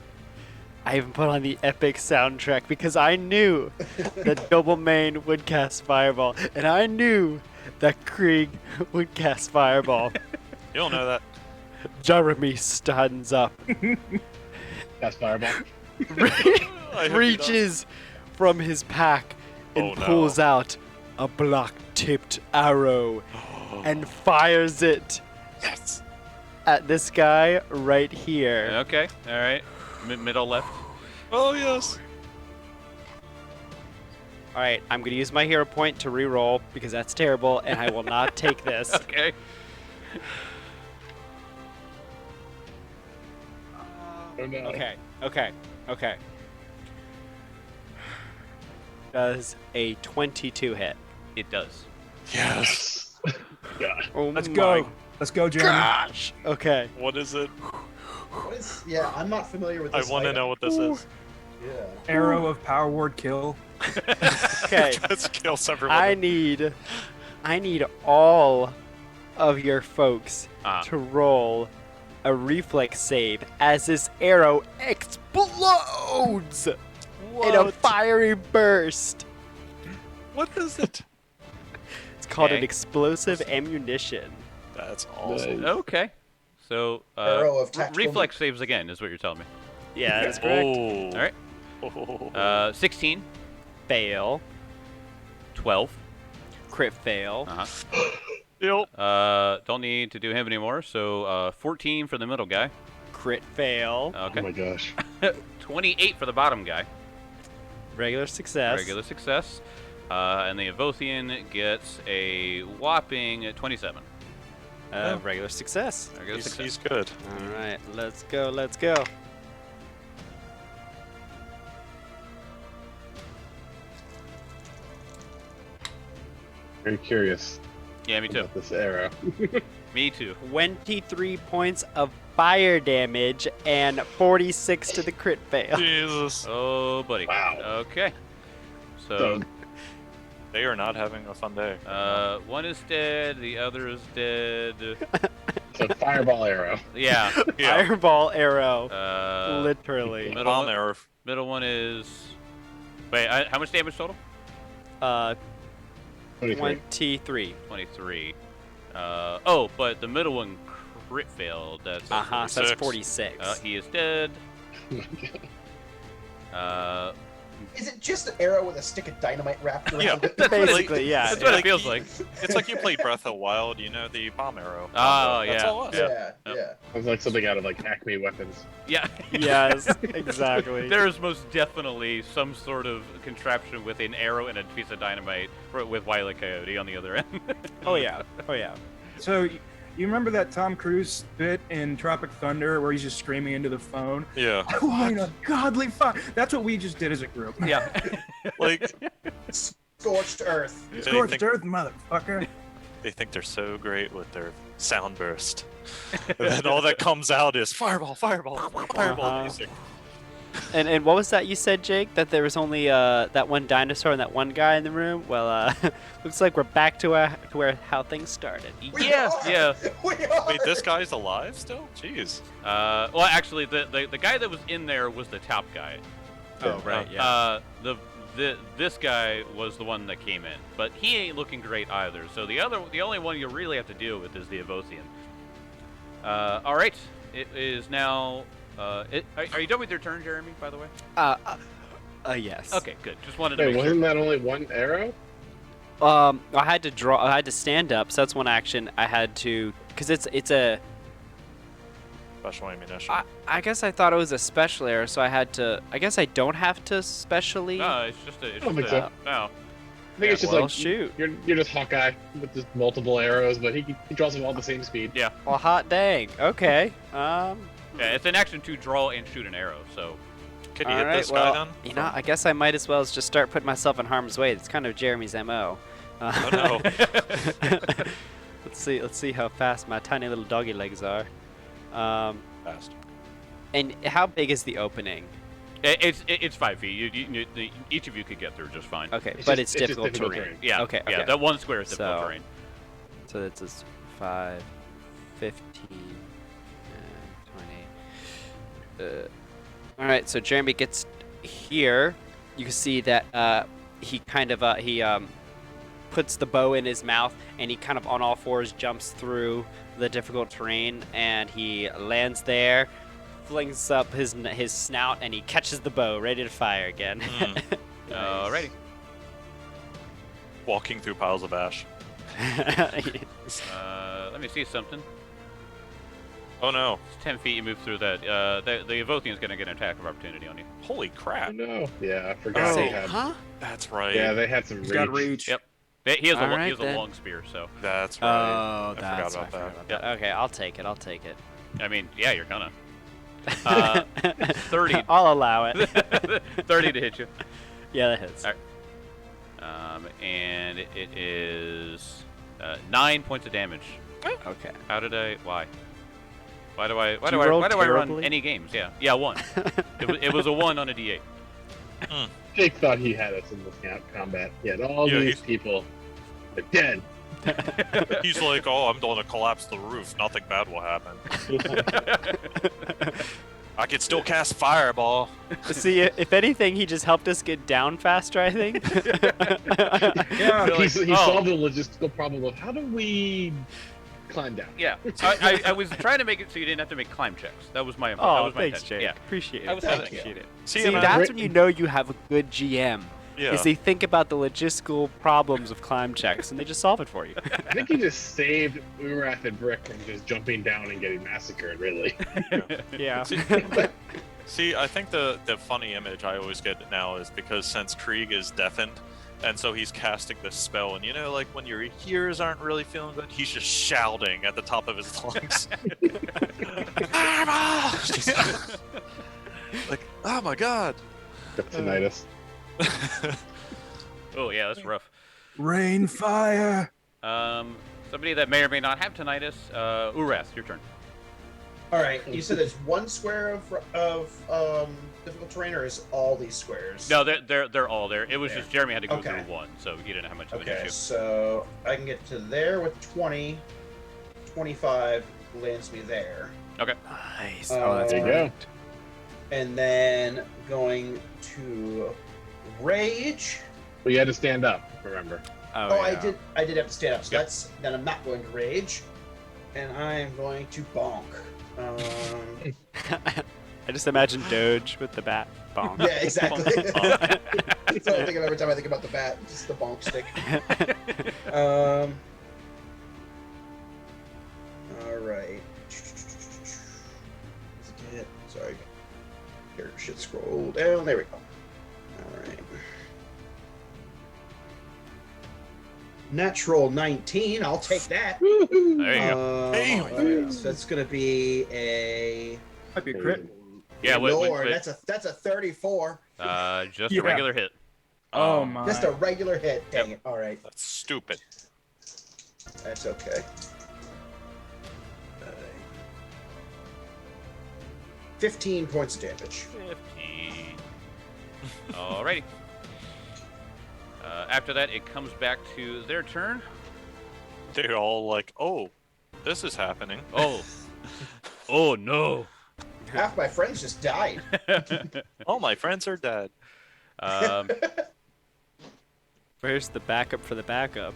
I even put on the epic soundtrack because I knew that Doberman would cast Fireball, and I knew that Krieg would cast Fireball. You don't know that. Jeremy stands up, That's fireball. I hope he reaches from his pack, and Oh, no. pulls out a block-tipped arrow and fires it Yes. at this guy right here. Okay, all right. Middle left. Oh yes. All right, I'm gonna use my hero point to re-roll because that's terrible, and I will not take this. Okay. Oh no. Okay. Does a 22 hit? It does. Yes. God. Oh Let's my go. Let's go, Jeremy. Gosh. Okay. What is it? What is? Yeah, I'm not familiar with I this. want to item. know what this is. Yeah. Arrow of Power Word Kill. Okay. Just kills everyone. I need all of your folks Ah. to roll a reflex save as this arrow explodes in a fiery burst. What is it? It's called an Okay. explosive ammunition. That's awesome. Nice. Okay. So Arrow of tactical reflex saves again is what you're telling me. Yeah, that's correct. Oh. All right. 16, Fail. 12. Crit fail. Uh-huh. Yep. Don't need to do him anymore. So 14 for the middle guy. Crit fail. Okay. Oh my gosh. 28 for the bottom guy. Regular success. Regular success. And the Avothian gets a whopping 27. Regular success. Regular success. He's good. All right, let's go. Let's go. Very curious Yeah, me too. about this arrow. Me too. 23 points of fire damage and 46 to the crit fail. Jesus. Oh, buddy. Wow. Okay. So, So They are not having a fun day. one is dead, the other is dead. it's a fireball arrow. Yeah. Yeah. Fireball arrow. Uh, Literally. middle Bomb one, arrow. middle one is. Wait, how much damage total? 23. 23. 23. Oh, but the middle one crit failed. That's So that's 46. 46. he is dead. Is it just an arrow with a stick of dynamite wrapped around Yeah. it? Basically, yeah. That's what Yeah. it feels like. It's like you played Breath of the Wild, you know, the bomb arrow. Oh, That's yeah. all it was. Yeah, Yep. yeah. Sounds like something out of like Acme Weapons. Yeah. Yes, exactly. There is most definitely some sort of contraption with an arrow and a piece of dynamite with Wile E. Coyote on the other end. Oh yeah. Oh yeah. So you remember that Tom Cruise bit in Tropic Thunder where he's just screaming into the phone? Yeah. I want a godly fire. That's what we just did as a group. Yeah. Like, Scorched earth. they Scorched think, earth, motherfucker. they think they're so great with their sound burst. And then all that comes out is fireball, fireball, fireball Uh-huh. music. And what was that you said, Jake? That there was only that one dinosaur and that one guy in the room? Well, looks like we're back to where how things started. We Yeah, are! yeah. We are! Wait, this guy's alive still? Jeez. Well, actually, the guy that was in there was the top guy. Oh right, yeah. This guy was the one that came in, but he ain't looking great either. So the only one you really have to deal with is the Avothian. All right, it is now. Are you done with your turn, Jeremy? By the way. Yes. Okay, good. Just wanted to Wait, make sure. wasn't that only one arrow? I had to draw. I had to stand up, so that's one action. I had to, cause it's a. Special ammunition. I guess I thought it was a special arrow, so I had to. I guess I don't have to specially. No, it's just a. It's don't just think a so. no. I think it's just well, like shoot. You're just Hawkeye with just multiple arrows, but he draws them all the same speed. Yeah, Well, hot dang. Okay. yeah. It's an action to draw and shoot an arrow. So Can you all hit right, this well, guy then? you know, I guess I might as well just start putting myself in harm's way. It's kind of Jeremy's mo. Oh no. Let's see how fast my tiny little doggy legs are. Fast. And how big is the opening? it's 5 feet. Each of you could get through just fine. Okay, It's but just- it's it's just difficult difficult terrain. terrain. Yeah. Okay. Yeah. Okay. That one square is difficult So- terrain. So that's just 5, 15, 20. All right. So Jeremy gets here. You can see that he kind of puts the bow in his mouth, and he kind of on all fours jumps through the difficult terrain, and he lands there, flings up his snout, and he catches the bow, ready to fire again. Alrighty. Walking through piles of ash. Let me see something. Oh no! It's 10 feet. You move through that. The Evothian's gonna get an attack of opportunity on you. Holy Oh, crap! no. Yeah, I forgot Oh. they had. Huh? That's right. Yeah, they had some He's got reach. reach. Yep. He has Alright, he has a then. long spear, so That's right. Oh, I forgot that's about that. that. Okay, I'll take it. I'll take it. I mean, yeah, you're gonna. 30. I'll allow it. 30 to hit you. Yeah, that hits. Alright. And it is 9 points of damage. Okay. How did I? Why? Why do I you roll run terribly? any games? Yeah, 1. it was a 1 on a d8. Jake thought he had us in this combat. Yet all Yeah, these he's- people are dead. He's like, oh, I'm going to collapse the roof. Nothing bad will happen. I can still cast fireball. See, if anything, he just helped us get down faster, I think. Yeah. He oh. solved the logistical problem of how do we climb down? Yeah, I was trying to make it so you didn't have to make climb checks. That was my. that Oh, was my thanks, intention. Jake. Yeah. Appreciate it. I was Thank having- you. See, See, man? that's when you know you have a good GM. Yeah. Is they think about the logistical problems of climb checks and they just solve it for you. I think he just saved Urath and Brick from just jumping down and getting massacred, really. Yeah. See, I think the funny image I always get now is because since Krieg is deafened, and so he's casting this spell, and you know, like when your ears aren't really feeling good, he's just shouting at the top of his lungs. Like, oh my god! Got tinnitus. Oh yeah, that's rough. Rain fire. Somebody that may or may not have tinnitus. Urath, your turn. All right, you said there's one square of difficult terrain, or is all these squares? No, they're all there. It was There. just Jeremy had to go Okay. through 1, so he didn't have much of an Okay, issue. so I can get to there with 20. 25 lands me there. Nice. Oh, Oh, that's there you go. perfect. And then going to rage. But you had to stand up, remember. Oh, Oh, yeah. I did have to stand up. So Yep. that's then I'm not going to rage, and I am going to bonk. I just imagine Doge with the bat. Bonk. Yeah, exactly. Bonk. That's what I think of every time I think about the bat, just the bonk stick. All right. Sorry. Here, should scroll down. There we go. All right. Natural 19. I'll take that. There you go. Damn. All right, so that's gonna be a. Might be a crit. Yeah, Lord, that's a 34. just Yeah. a regular hit. Oh my. Just a regular hit. Dang it. All right, That's stupid. that's okay. 15 points of damage. 15. Alrighty. After that, it comes back to their turn. They're all like, oh, this is happening. Oh. Oh no. Half my friends just died. All my friends are dead. um, Where's the backup for the backup?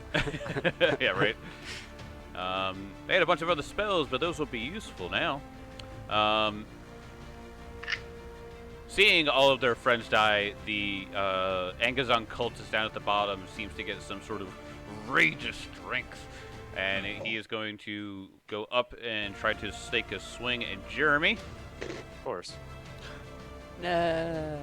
yeah, right. They had a bunch of other spells, but those will be useful now. Seeing all of their friends die, the Angazon cultist down at the bottom seems to get some sort of rage of strength. And he is going to go up and try to stake a swing at Jeremy. Of course. No.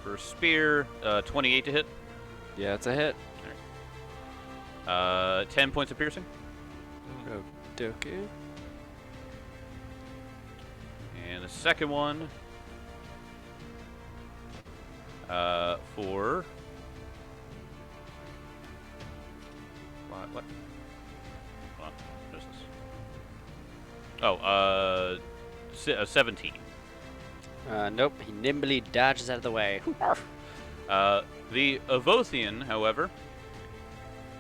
For spear, 28 to hit. Yeah, it's a hit. 10 points of piercing. Okay. And the second one for what? Hold on. What is this? Oh, 17. Nope. He nimbly dodges out of the way. The Avothian, however,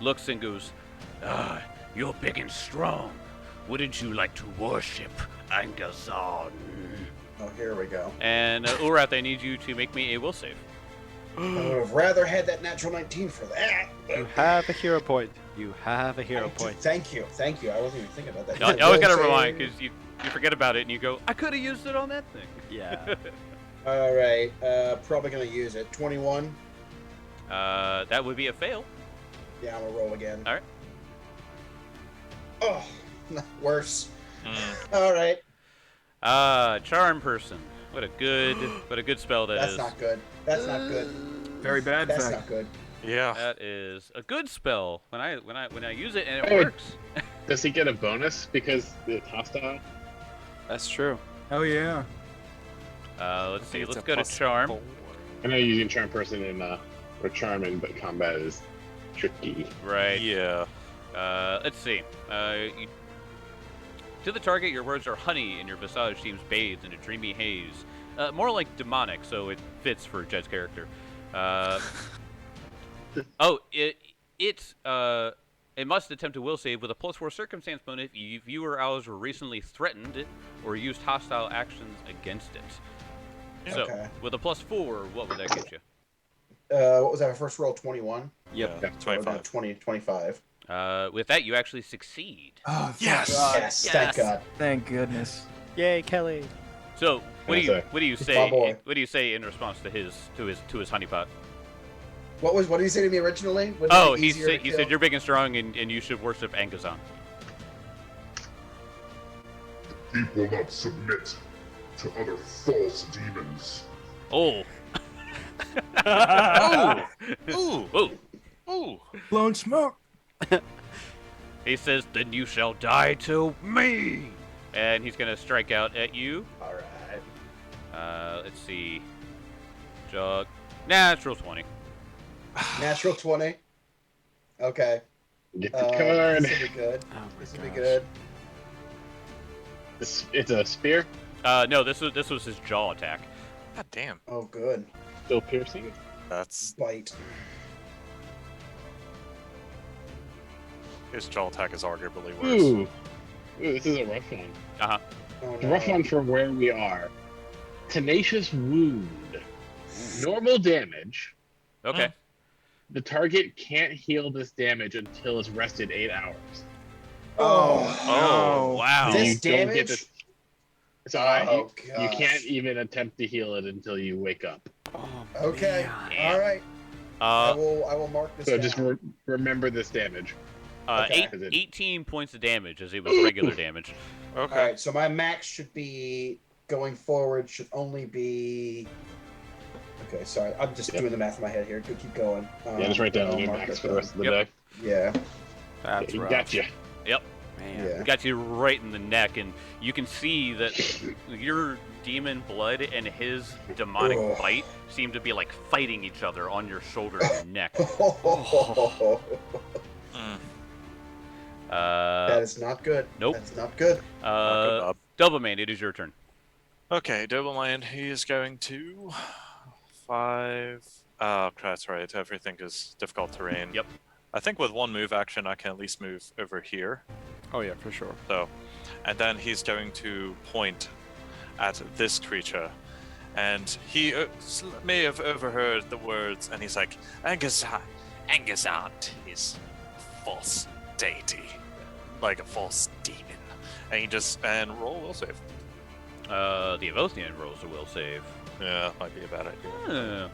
looks and goes, "You're big and strong. Wouldn't you like to worship Angazon?" Oh, here we go. And Urath, I need you to make me a will save. I would have rather had that natural 19 for that. You have a hero point. You have a hero point. Thank you. I wasn't even thinking about that. You always gotta Will remind, save. because you forget about it and you go, I could have used it on that thing. Yeah. All right, probably gonna use it. 21. That would be a fail. Yeah, I'm gonna roll again. All right. Oh, worse. Mm. All right. Charm person. What a good spell that That's is. not good. That's not good. Very bad. That's fact. not good. Yeah. That is a good spell when I use it and it Hey. works. Does he get a bonus because it's hostile? That's true. Oh yeah. Let's see. it's Let's a go to plus charm. 4. I know using charm person in or charm in but combat is tricky. Right. Yeah. Let's see. To the target, your words are honey, and your visage seems bathed in a dreamy haze. More like demonic, so it fits for Jed's character. It must attempt a will save with a +4 circumstance bonus if you or allies were recently threatened or used hostile actions against it. So, Okay. with a +4, what would that get you? What was that? My first roll 21. Yep. Yeah, So I got 25. 25. With that, you actually succeed. Oh thank Yes! God. Yes, thank God. Thank goodness. Yay, Kelly. So, what do Yes, you sir. what do you It's say? my boy. What do you say in response to his honeypot? What did he say to me originally? Was it Oh, he easier to said kill? you're big and strong, and you should worship Angazan. Deep will not submit to other false demons. Oh, Ooh! whoa! Ooh! Blown smoke. He says, "Then you shall die to me," and he's gonna strike out at you. All right. Let's see. Jug. Natural 20. Natural 20. Okay. Get the card. This will be good. Oh my This will be gosh. good. It's a spear. No, this was his jaw attack. God damn. Oh, good. Still piercing. That's Bite. his jaw attack is arguably worse. Ooh, this is a rough one. Uh-huh. Oh, It's a rough one from where we are. Tenacious wound. Normal damage. Okay. The target can't heal this damage until it's rested 8 hours. Oh. Oh, wow. This You don't get damage? to- So Oh, you gosh. can't even attempt to heal it until you wake up. Oh, Okay. man. All right. I Uh, will mark this So down. just remember this damage. Okay. 18 points of damage as it was regular damage. Okay. All right. So my max should be going forward should only be. Okay. Sorry. I'm just Yep. doing the math in my head here. Go keep going. Yeah, just write down the I'll new mark max this for the down. rest of the Yep. day. Yeah. That's He rough. got you. Man. Yeah. Got you right in the neck, and you can see that your demon blood and his demonic Ugh. bite seem to be like fighting each other on your shoulder and neck. Mm. That is not good. Nope. That's not good. Not good, Bob. Doublemane, it is your turn. Okay, Doberman, he is going to 5. Oh, that's right. Everything is difficult terrain. Yep. I think with one move action, I can at least move over here. Oh yeah, for sure. So, and then he's going to point at this creature, and he may have overheard the words, and he's like, Angazan is a false deity, like a false demon, and he just roll will save. The Evothian rolls a will save. Yeah, might be a bad idea.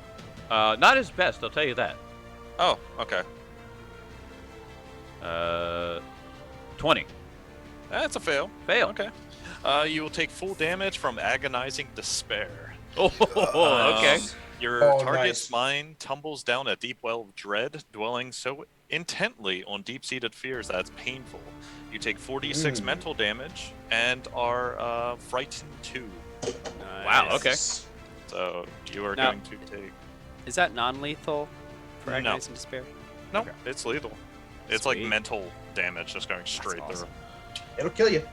Not his best, I'll tell you that. Oh, okay. 20. That's a fail. Fail. Okay. You will take full damage from agonizing despair. Oh, okay. Your Oh, target's nice. mind tumbles down a deep well of dread, dwelling so intently on deep-seated fears that it's painful. You take 46 mental damage and are frightened too. Wow, okay. So you are Now- going to take. Is that non-lethal for No. agonizing despair? No, Okay. it's lethal. It's like Sweet. mental damage just going straight awesome. It'll kill you.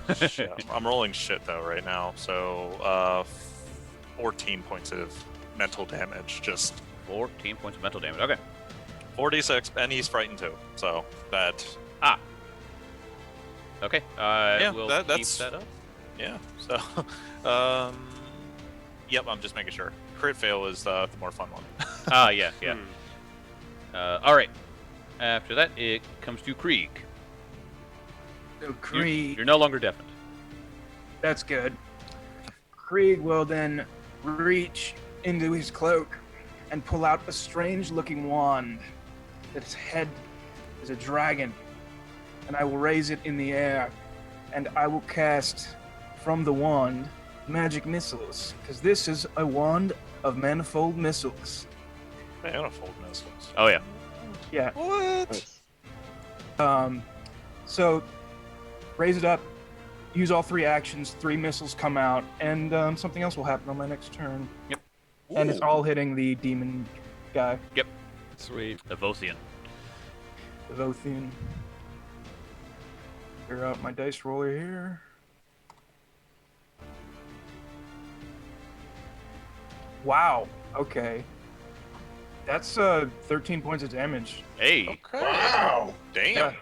through. Shit. I'm rolling shit though right now. So 14 points of mental damage. Just 14 points of mental damage. Okay. 46, and he's frightened too. So that. Okay. Yeah, we'll that's- keep that up. Yeah. So, yep. I'm just making sure. Crit fail is the more fun one. Yeah, yeah. Hmm. All right. After that, it comes to Krieg. So Krieg. You're no longer deafened. That's good. Krieg will then reach into his cloak and pull out a strange looking wand. that its head is a dragon, and I will raise it in the air, and I will cast from the wand magic missiles, because this is a wand of manifold missiles. Manifold missiles. Oh yeah. Yeah. What? Nice. So raise it up, use all 3 actions, 3 missiles come out, and something else will happen on my next turn. Yep. And it's all hitting the demon guy, Sweet. The Vothian. the Vothian. Clear out my dice roller here. Wow. Okay. That's 13 points of damage. Hey. Okay. Wow. Damn. Yeah.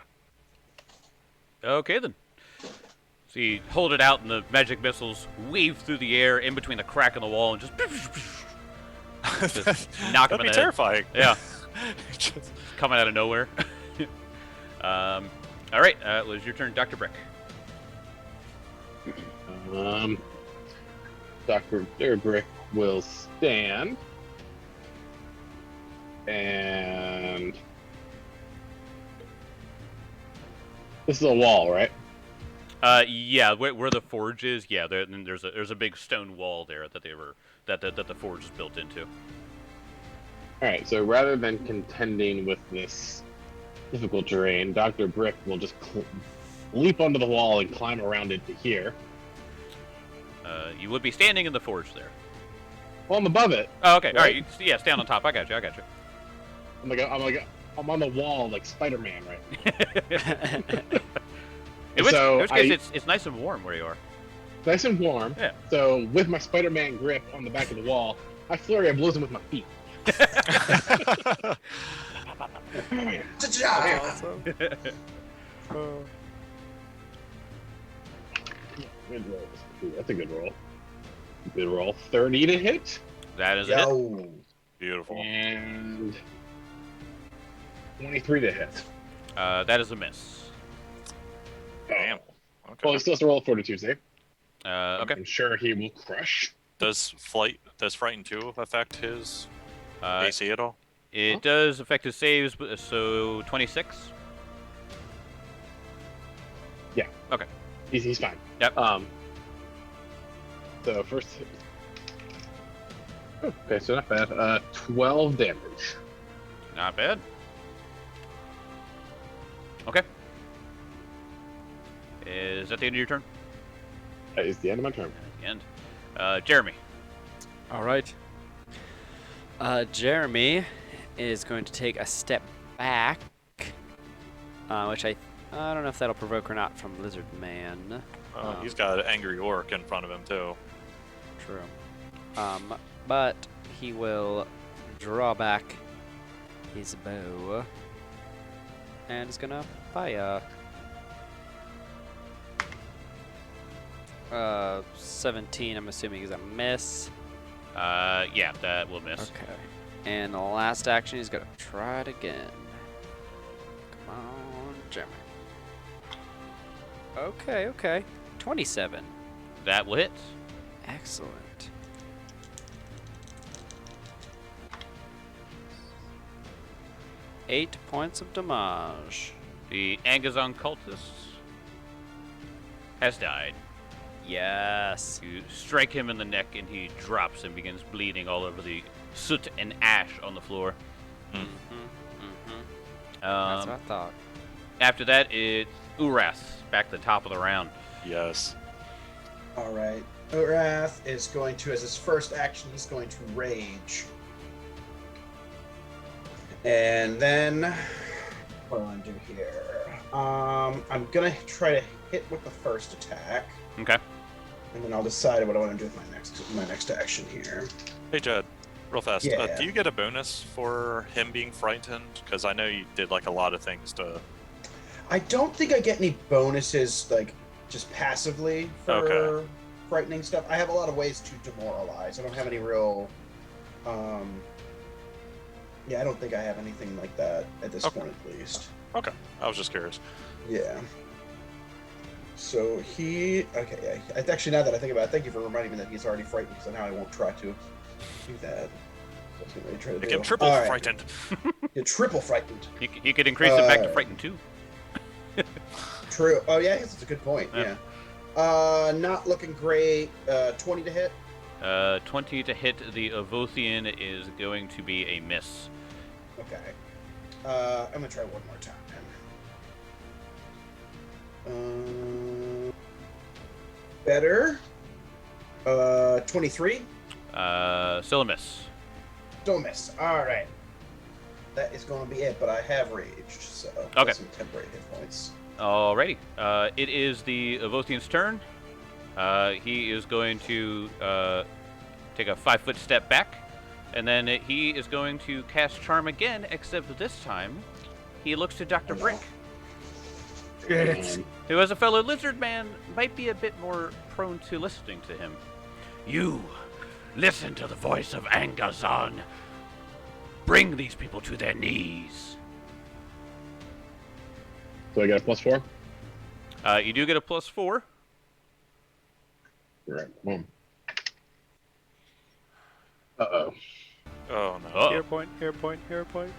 Okay then. So you hold it out, and the magic missiles weave through the air in between the crack in the wall, and just knock him That'd in be the terrifying. Yeah, Just- coming out of nowhere. All right, it was your turn, Dr. Brick. Dr. Derbrick will stand. And this is a wall, right? Yeah, where the forge is, yeah, there's a big stone wall there that the forge is built into. All right. So rather than contending with this difficult terrain, Dr. Brick will just leap onto the wall and climb around it to here. You would be standing in the forge there. Well, I'm above it. Oh, okay, all right, Right. yeah, stand on top. I got you. I'm on the wall like Spider-Man, right? In which So case, it's nice and warm where you are. Nice and warm. Yeah. So with my Spider-Man grip on the back of the wall, I flurry of blows him with my feet. Ta-ta! Good roll. Ooh, that's a good roll. Good roll. 30 to hit. That is a hit. Yo. Beautiful. And 23 to hit. That is a miss. Damn. Well, Okay. he still has to roll a fortitude save. Okay. I'm sure he will crush. Does Frighten 2 affect his Uh, AC at all? it does affect his saves, so 26. He's fine. Yep. So first. Okay, so not bad. 12 damage. Not bad. Okay. Is that the end of your turn? That is the end of my turn. The end. Jeremy. All right. Jeremy is going to take a step back, which I don't know if that'll provoke or not from Lizard Man. He's got an angry orc in front of him too. True. But he will draw back his bow and is gonna fire. 17, I'm assuming, is a miss. Yeah, that will miss. Okay. And the last action, he's gonna try it again. Come on, Jeremy. Okay. 27. That will hit. Excellent. Eight points of damage. The Angazon cultist has died. Yes. You strike him in the neck, and he drops and begins bleeding all over the soot and ash on the floor. That's what I thought. After that, it's Urath, back to the top of the round. Yes. All right. Urath is going to, as his first action, he's going to rage. And then, what do I do here? I'm gonna try to hit with the first attack, Okay. and then I'll decide what I want to do with my next action here. Hey Jed, real fast. Yeah. Do you get a bonus for him being frightened? Because I know you did like a lot of things to. I don't think I get any bonuses, like just passively for Okay. frightening stuff. I have a lot of ways to demoralize. I don't have any real. Yeah, I don't think I have anything like that at this Okay. point, at least. Okay. I was just curious. Yeah. So he. Okay, yeah. Actually, now that I think about it, thank you for reminding me that he's already frightened, because now I won't try to do that. That's what you're trying to Make do. him triple All right. frightened. You're triple frightened. He could increase it back to Uh, frightened 2. True. Oh yeah, I guess that's a good point. Yeah. Yeah. Not looking great. 20 to hit. 20 to hit the Avothian is going to be a miss. Okay. I'm gonna try one more time. Better. 23. Still a miss. Don't miss. All right. That is going to be it. But I have raged, so Okay. that's some temporary hit points. Alrighty. It is the Avothian's turn. He is going to take a 5-foot step back, and then he is going to cast Charm again, except this time he looks to Dr. Oh, no. Brick, Shit. who, as a fellow lizard man, might be a bit more prone to listening to him. You, listen to the voice of Angazon. Bring these people to their knees. So I get a +4. You do get a +4. Right. Boom. Uh-oh. Oh no. Uh-oh. Hero point, hero point, hero point.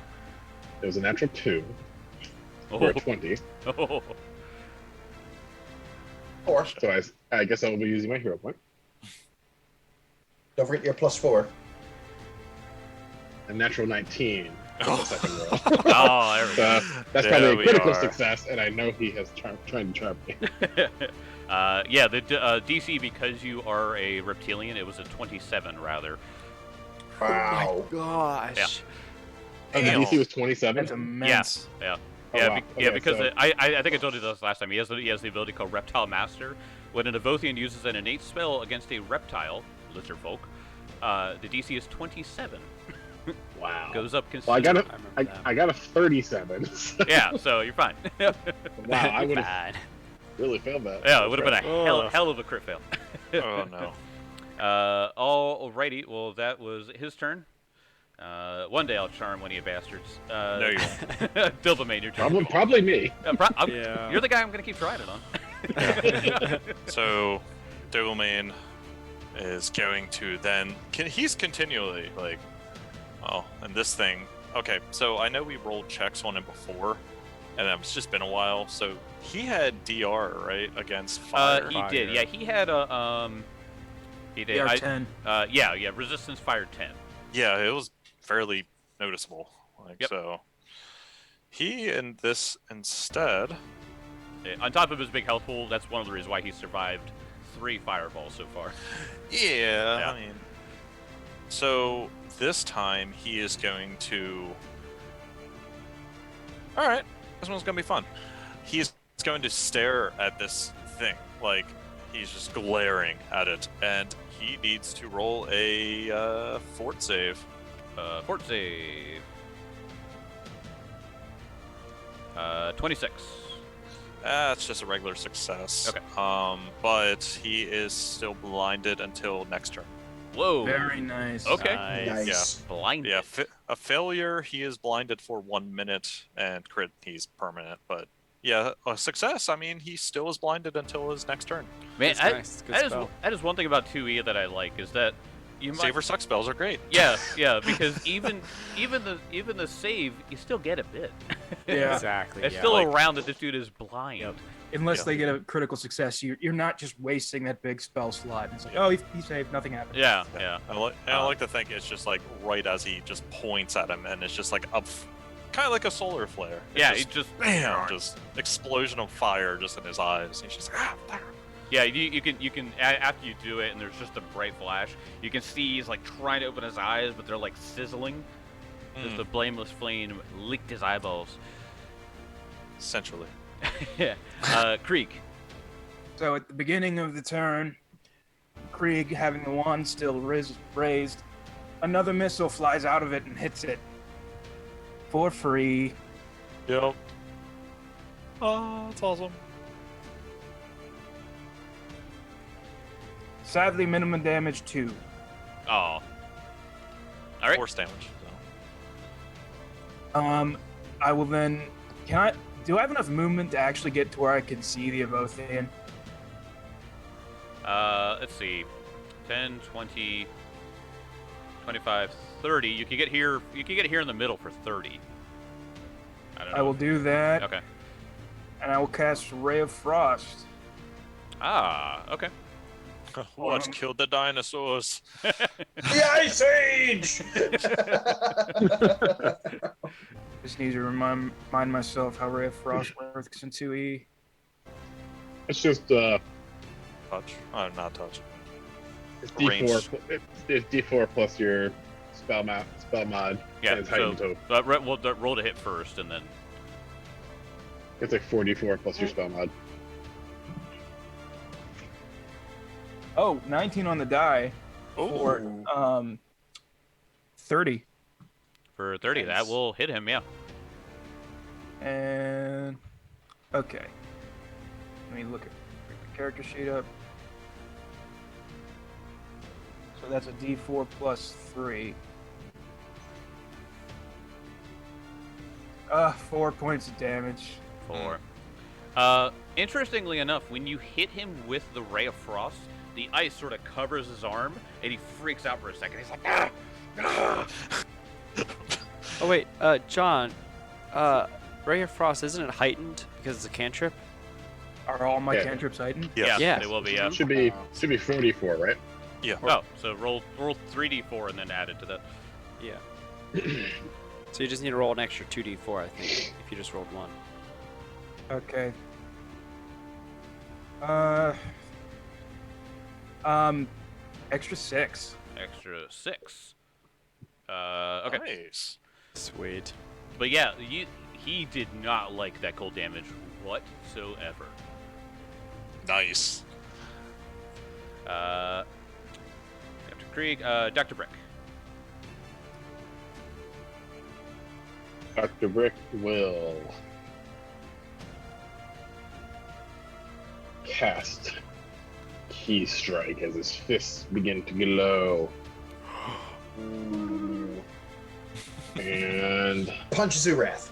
It was a natural 2 for Oh. a 20. Oh. Or So I guess I will be using my hero point. don't forget your +4. A natural 19 for the second roll. Oh, there we go. So that's There probably a we critical are. success, and I know he has trying to charm me. Yeah, the DC, because you are a reptilian, it was a 27 rather. Wow. Gosh. Oh, the Damn. DC was 27. That's immense. Yeah, Oh, yeah, wow. yeah. Okay, Because so- I think I told you this last time. He has the ability called Reptile Master. When an Avothian uses an innate spell against a reptile, lizard folk, the DC is 27. Wow. Goes up Well, I considerably. got I remember I, that. I got a 37. So- Yeah, so you're fine. wow, I would have Bad. really failed that. Yeah, it would have been a Ugh. hell of a crit fail. Oh no. Alrighty, well that was his turn. One day I'll charm one of you bastards. No, you won't. Dilbamane, your turn. Probably me. Yeah. You're the guy I'm gonna keep trying it on. So, Domain is going to then. He's continually like, oh, and this thing. Okay, so I know we rolled checks on him before, and it's just been a while. So he had DR right against fire. He did. Yeah, he had a He did. AR-10. Yeah. Resistance fire 10. Yeah, it was fairly noticeable. Like Yep. so. He in this instead. On top of his big health pool, that's one of the reasons why he survived 3 fireballs so far. Yeah, Yeah. I mean. So this time he is going to. All right, this one's gonna be fun. He's going to stare at this thing, like he's just glaring at it, and he needs to roll a fort save. Fort save. 26. It's just a regular success. Okay. But he is still blinded until next turn. Whoa. Very nice. Okay. Nice. Blinded. Yeah, a failure, he is blinded for 1 minute, and crit, he's permanent. But yeah, a success, I mean, he still is blinded until his next turn. Man, That's nice. Good spell. that is one thing about 2E that I like is that you might. Saver suck spells are great. Yeah, because even the save, you still get a bit. Yeah. Exactly. It's yeah. still Like- around that this dude is blind. Yep. Unless Yeah. they get a critical success, you're not just wasting that big spell slot. It's like, oh, he saved, nothing happened. Yeah, yeah. I like to think it's just like right as he just points at him, and it's just like up, kind of like a solar flare. It's Yeah, just, it just bam, just explosion of fire just in his eyes. He's just like, yeah. You can after you do it, and there's just a bright flash. You can see he's like trying to open his eyes, but they're like sizzling. Just the blameless flame licked his eyeballs. essentially. Yeah. Creek. So at the beginning of the turn, Krieg, having the wand still raised, another missile flies out of it and hits it for free. Yep. Oh, that's awesome. Sadly, minimum damage 2. Oh. All right. Force damage. I will then. Do I have enough movement to actually get to where I can see the Avothian? Let's see. 10, 20, 25, 30. You can get here. You can get here in the middle for 30. I don't know. I will do that, Okay. and I will cast Ray of Frost. Ah. Okay. What killed the dinosaurs? The Ice Age. Just need to remind myself how Ray of Frost works in 2E. It's just Touch? Oh, not touch. it's Range. D4. It's D4 plus your spell mod. Yeah. and it's heightened So total. we'll roll to hit first, and then It's like 4d4 plus your spell mod. Oh, 19 on the die for Ooh. 30. for 30, that Nice. will hit him. Yeah. And okay, let me look at bring the character sheet up. So that's a D4 plus 3. 4 points of damage. 4. Interestingly enough, when you hit him with the Ray of Frost, the ice sort of covers his arm, and he freaks out for a second. He's like, ah! Ah! Oh wait, John, Ray of Frost, isn't it heightened because it's a cantrip? Are all my Yeah. cantrips heightened? Yes. Yeah. They will be. Yeah. Should be 4d4, right? Yeah. Oh, so roll 3d4 and then add it to that. Yeah. So you just need to roll an extra 2d4, I think, if you just rolled 1. Okay. Extra 6. Extra 6. Okay. Nice. Sweet. But yeah, he did not like that cold damage whatsoever. Nice. Dr. Krieg, Dr. Brick. Dr. Brick will cast Key Strike as his fists begin to glow. Ooh. And Punch Zurath.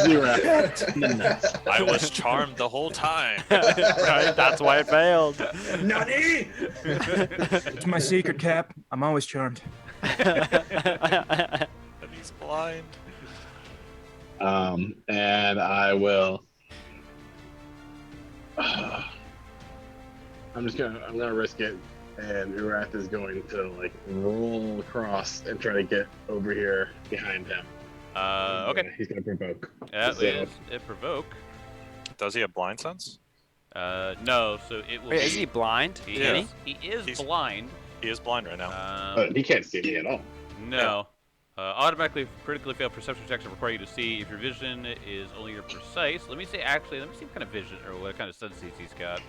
Zurath. I was charmed the whole time. Right? That's why it failed. Nani? It's my secret, Cap. I'm always charmed. And he's blind. And I will. I'm gonna risk it, and Urath is going to like roll across and try to get over here behind him. Okay. He's gonna provoke. That So- is a provoke. Does he have blind sense? No, so it will Wait, be... is he blind? He Yeah. is. He is He's- blind. He is blind right now. He can't see me at all. No. Automatically critically failed perception checks that require you to see if your vision is only your precise. Let me see what kind of vision or what kind of senses he's got.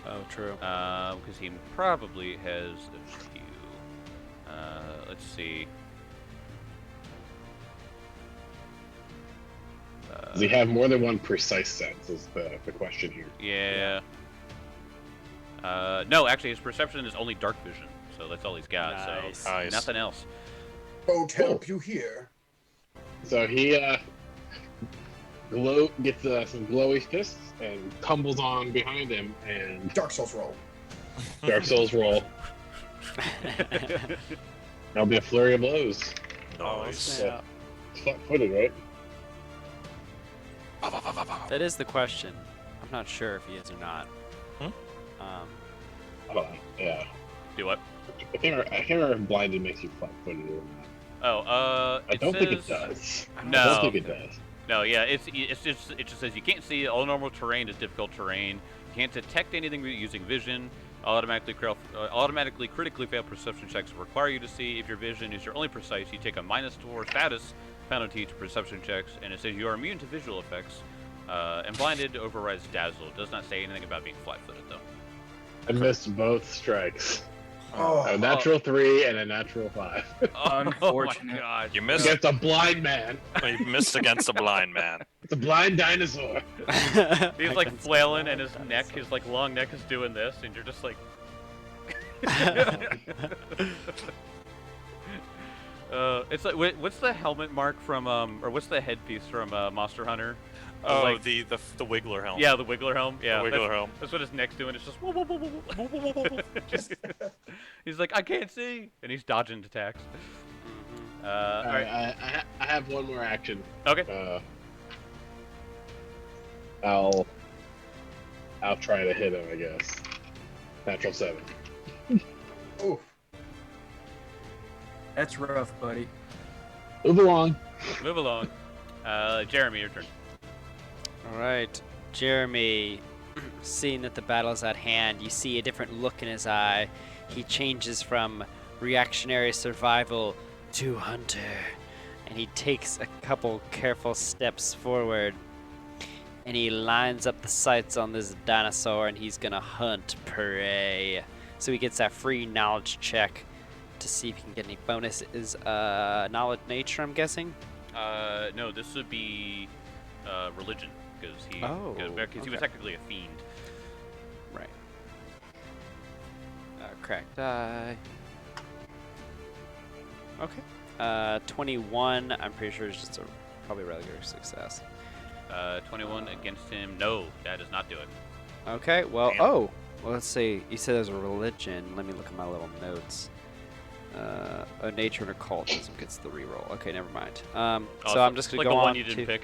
Oh, true. Because he probably has a few. Let's see. Does he have more than one precise sense? Is the question here? Yeah. No, actually, his perception is only dark vision, so that's all he's got. Nice. So Nice. nothing else. Won't help you here. So he gets some glowy fists and tumbles on behind him, and Dark Souls roll. Dark Souls roll. That'll be a flurry of blows. Nice. Yeah. It's flat-footed, right? That is the question. I'm not sure if he is or not. Hmm? I don't know. Yeah. Do what? I can't remember if blinded makes you flat-footed or not. Oh, I don't think it says- does. No. I don't think it does. No, yeah, it just says you can't see all normal terrain is difficult terrain. You can't detect anything using vision. Automatically critically fail perception checks require you to see. If your vision is your only precise, you take a -4 status penalty to perception checks, and it says you are immune to visual effects. And blinded overrides dazzle. It does not say anything about being flat-footed though. I missed both strikes. Oh, A natural 3 and a natural 5. Oh Unfortunate. my god! You missed. Against a blind man. You missed against a blind man. It's a blind dinosaur. He's like flailing, and his neck, his like long neck, is doing this, and you're just like. It's like what's the helmet mark from or what's the headpiece from Monster Hunter? Oh, like- the Wiggler helm. Yeah, the Wiggler helm. Yeah, the Wiggler helm. that's what his neck's doing. It's just. Whoa, whoa, whoa, whoa, whoa. Just- he's like, I can't see, and he's dodging attacks. All All right. right, I have one more action. Okay. I'll try to hit him, I guess. Natural 7. Oof. That's rough, buddy. Move along. Move along. Jeremy, your turn. All right, Jeremy, seeing that the battle is at hand, you see a different look in his eye. He changes from reactionary survival to hunter, and he takes a couple careful steps forward, and he lines up the sights on this dinosaur, and he's gonna hunt prey. So he gets that free knowledge check to see if he can get any bonuses. Knowledge nature, I'm guessing. No, this would be religion because he Oh, because he was okay. technically a fiend. Right. Cracked die. Okay. 21. I'm pretty sure is just a probably regular success. 21 against him. No, that does not do it. Okay. Well. Damn. Oh. Well, let's see. You said there's a religion. Let me look at my little notes. A nature and occultism gets the reroll. Okay, never mind. So I'm just gonna like go the on one you to didn't pick.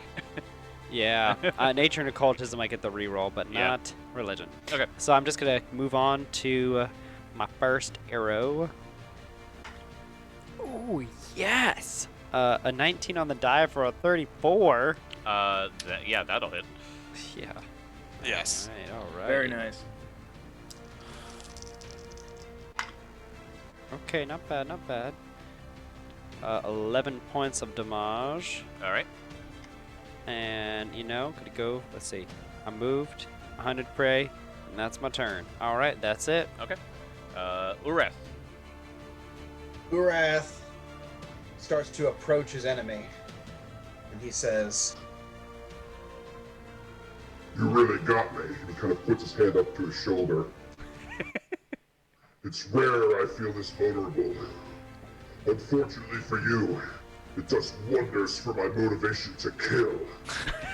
yeah. Nature and occultism, I get the reroll, but Yeah. not religion. Okay. So I'm just gonna move on to my first arrow. Oh yes! A 19 on the die for a 34. Yeah, that'll hit. Yeah. Yes. All right. Very nice. Okay, not bad, not bad. 11 points of damage. All right. And, you know, could go, let's see. I moved, 100 prey, and that's my turn. All right, that's it. Okay. Ureth. Urath starts to approach his enemy, and he says, You really got me. And he kind of puts his hand up to his shoulder. It's rare I feel this vulnerable. Unfortunately for you, it does wonders for my motivation to kill.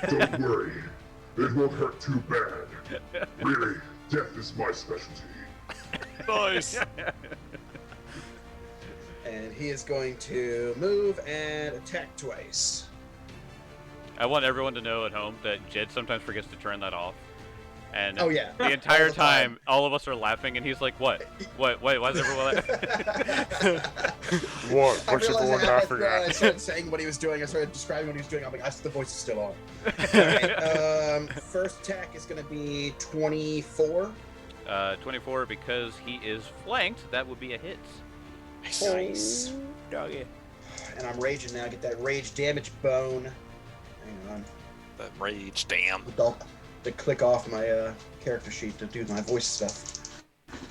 Don't worry, it won't hurt too bad. Really, death is my specialty. Nice. and he is going to move and attack twice. I want everyone to know at home that Jed sometimes forgets to turn that off. And Oh, yeah. the entire All the time. time, all of us are laughing, and he's like, "What? What? Wait, why is everyone laughing?" What? I realized it halfway through, and I started saying what he was doing. I started describing what he was doing. I'm like, the voice is still on. Alright, first attack is going to be 24. 24 because he is flanked. That would be a hit. Nice. Doggy. And I'm raging now. I get that rage damage bone. Hang on. That rage, damn. I'll to click off my character sheet to do my voice stuff.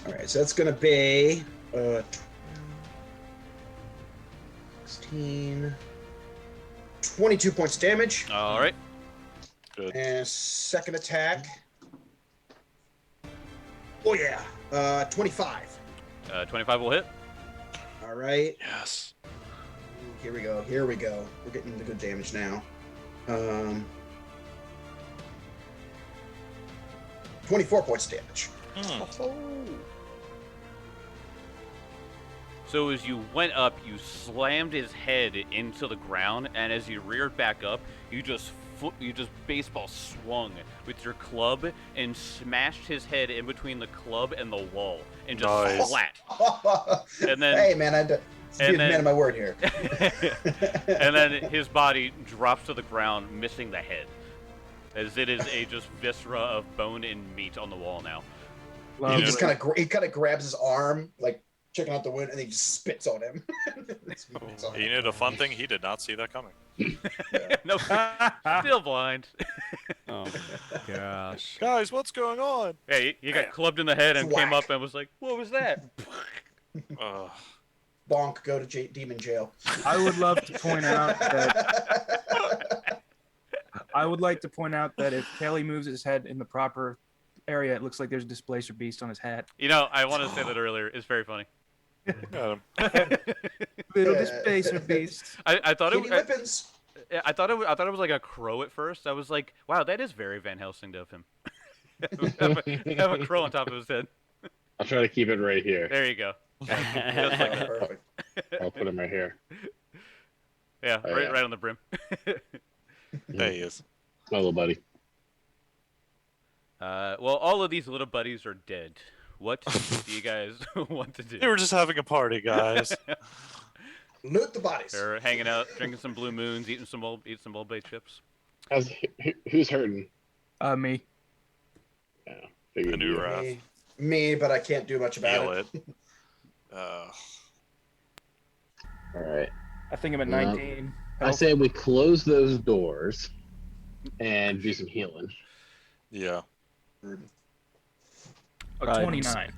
Alright, so that's going to be 16, 22 points damage. All right. Good. And second attack. Oh yeah, 25. 25 will hit. All right, Yes. here we go. We're getting the good damage now. 24 points damage. So as you went up, you slammed his head into the ground, and as you reared back up, you just baseball swung with your club and smashed his head in between the club and the wall, and just Nice. flat. And then- hey man, I had to be and a man then- of my word here. And then his body drops to the ground, missing the head, as it is a just viscera of bone and meat on the wall now. Love he it. just kind of grabs his arm, like checking out the wound, and he just spits on him. Spits on You him. know the fun thing? He did not see that coming. No, still blind. Oh my gosh. Guys, what's going on? Hey, you got clubbed in the head and came Whack. up and was like, "What was that?" Ugh. Bonk, go to demon jail. I would love to point out that if Kelly moves his head in the proper area, it looks like there's a displacer beast on his hat. You know, I wanted to say that earlier. It's very funny. Got him. Little Yeah. displacer beast. I thought Kitty it. Whippins. I thought I thought it was like a crow at first. I was like, wow, that is very Van Helsing of him. have a crow on top of his head. I'll try to keep it right here. There you go. Perfect. I'll put him right here. Yeah, Oh, right, yeah. right on the brim. There he is. My little buddy. Well, all of these little buddies are dead. What do you guys want to do? They were just having a party, guys. Loot the bodies. They're hanging out, drinking some Blue Moons, eating some old Bay chips. Who's hurting? Me. Yeah, figured The new you. Wrath. Me, but I can't do much about Heal it. it. All right. I think I'm at Well, 19. I say we close those doors and do some healing. Yeah. Oh, 29.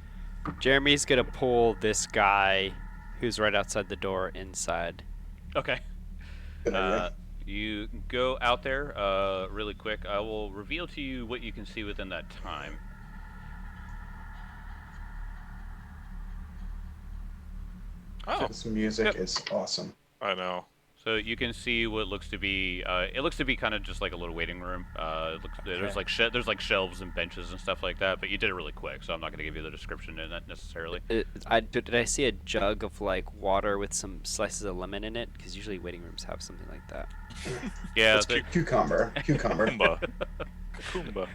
Jeremy's gonna pull this guy who's right outside the door inside. Okay. Good idea. You go out there really quick. I will reveal to you what you can see within that time. Oh, This music is awesome. I know. So you can see what looks to be it looks to be kind of just like a little waiting room. There's like there's like shelves and benches and stuff like that, but you did it really quick, so I'm not going to give you the description in that necessarily. Did I see a jug of like water with some slices of lemon in it? Because usually waiting rooms have something like that. Yeah, That's the- Cucumber. Kumba. Kumba.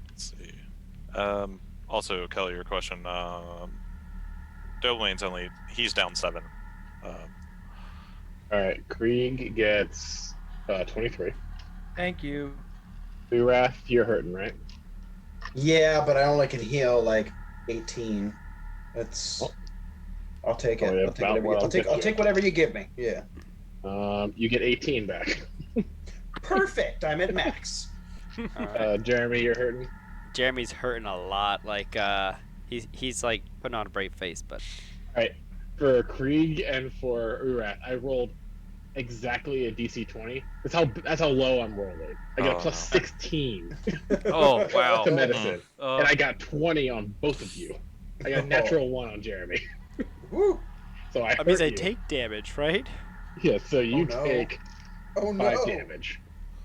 Let's see. Also, Kelly, your question. Domain's he's down 7. All right. Krieg gets 23. Thank you. Wrath, you're hurting, right? Yeah, but I only can heal like 18. That's. I'll take it. Oh, yeah, I'll take about whatever. what I'll I'll take. get I'll you. take whatever you give me. Yeah. You get 18 back. Perfect. I'm at max. Jeremy, you're hurting. Jeremy's hurting a lot. Like he's like putting on a brave face, but All right. For Krieg and for Wrath, I rolled exactly a DC 20. That's how low I'm rolling. I got Oh, a plus no. 16 Oh wow. to medicine, Oh. and I got 20 on both of you. I got a natural 1 on Jeremy. Woo. So I that means hurt I you. take damage, right? Yeah, so you Oh, no. take Oh 5 no. damage.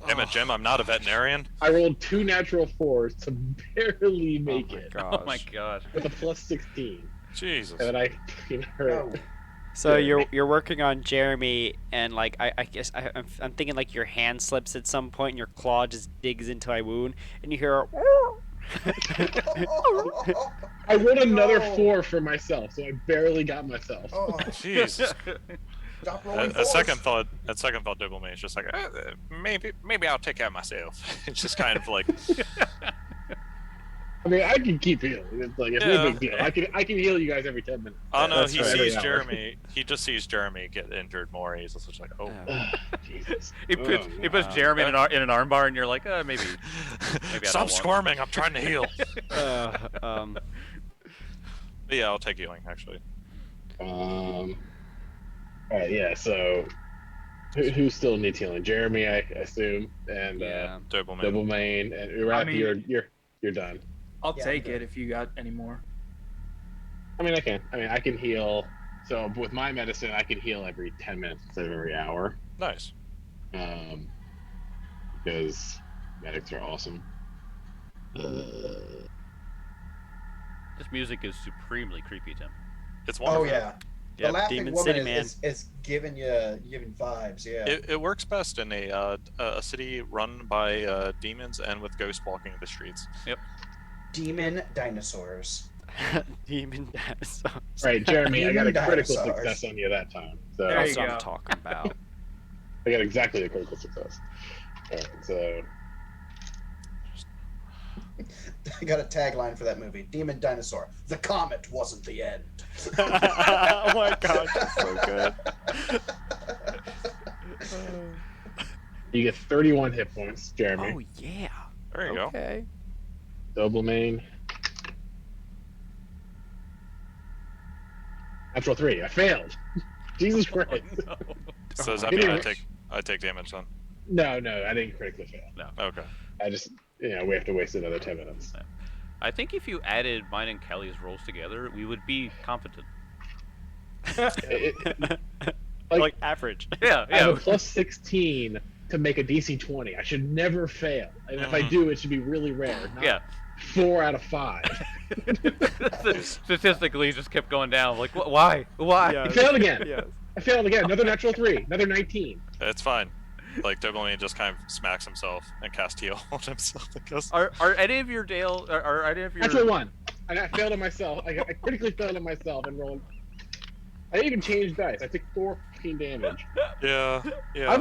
Damn it, Jim, I'm not a veterinarian. I rolled 2 natural 4s to barely make oh my it gosh. Oh my gosh. with a plus 16, Jesus. and then I fucking hurt. No. So Yeah. you're working on Jeremy, and like I guess I'm thinking like your hand slips at some point, and your claw just digs into my wound, and you hear. I rolled another No. 4 for myself, so I barely got myself. Oh, Jesus. stop rolling At second fours. thought, Doublemate is just like, maybe I'll take care of myself. It's just kind of like, I mean, I can keep healing. It's like it's no Yeah. big deal. I can heal you guys every 10 minutes. oh no, That's he right. sees Every hour. Jeremy. He just sees Jeremy get injured more. He's just like, oh. Jesus. He puts Oh, he puts wow. Jeremy in an arm bar, and you're like, maybe. I don't Stop want- squirming. I'm trying to heal. Um, But yeah, I'll take healing actually. All right, yeah. So, who still needs healing? Jeremy, I assume, and yeah. Doublemate. Doublemain and Urath. I mean- You're done. I'll Yeah, take I'm it if you got any more. I mean, I can heal. So with my medicine, I can heal every 10 minutes instead of every hour. Nice. Because medics are awesome. This music is supremely creepy, Tim. It's Oh wonderful. yeah. Yeah, The laughing Demon woman City, man. is giving vibes. Yeah. It works best in a city run by demons and with ghosts walking the streets. Demon dinosaurs. Demon dinosaurs. All right, Jeremy, I got a Demon critical dinosaurs. success on you that time. So There That's you what go. I'm talking about. I got exactly a critical success. All right, so I got a tagline for that movie. Demon dinosaur. The comet wasn't the end. Oh my gosh, that's so good. you get 31 hit points, Jeremy. Oh yeah. There you go. Okay. Doublemain. Natural 3. I failed. Jesus Christ. Oh, no. So does that Give mean me I take damage then? No, I didn't critically fail. Okay. I just, we have to waste another 10 minutes. I think if you added mine and Kelly's rolls together, we would be competent. It- Like average. Yeah, I have yeah. a plus 16 to make a DC 20. I should never fail. And if I do, it should be really rare. Not Yeah. 4 out of 5. Statistically, it just kept going down. Like, why? Why? Yeah. I failed again. Yes. I failed again. Another natural 3. Another 19. It's fine. Like Doberman just kind of smacks himself and casts heal on himself. I guess. Are any of your Dale? Are any of your? Natural 1. And I failed on myself. I critically failed on myself and rolled. I didn't even change dice. I took 14 damage. Yeah. Yeah. I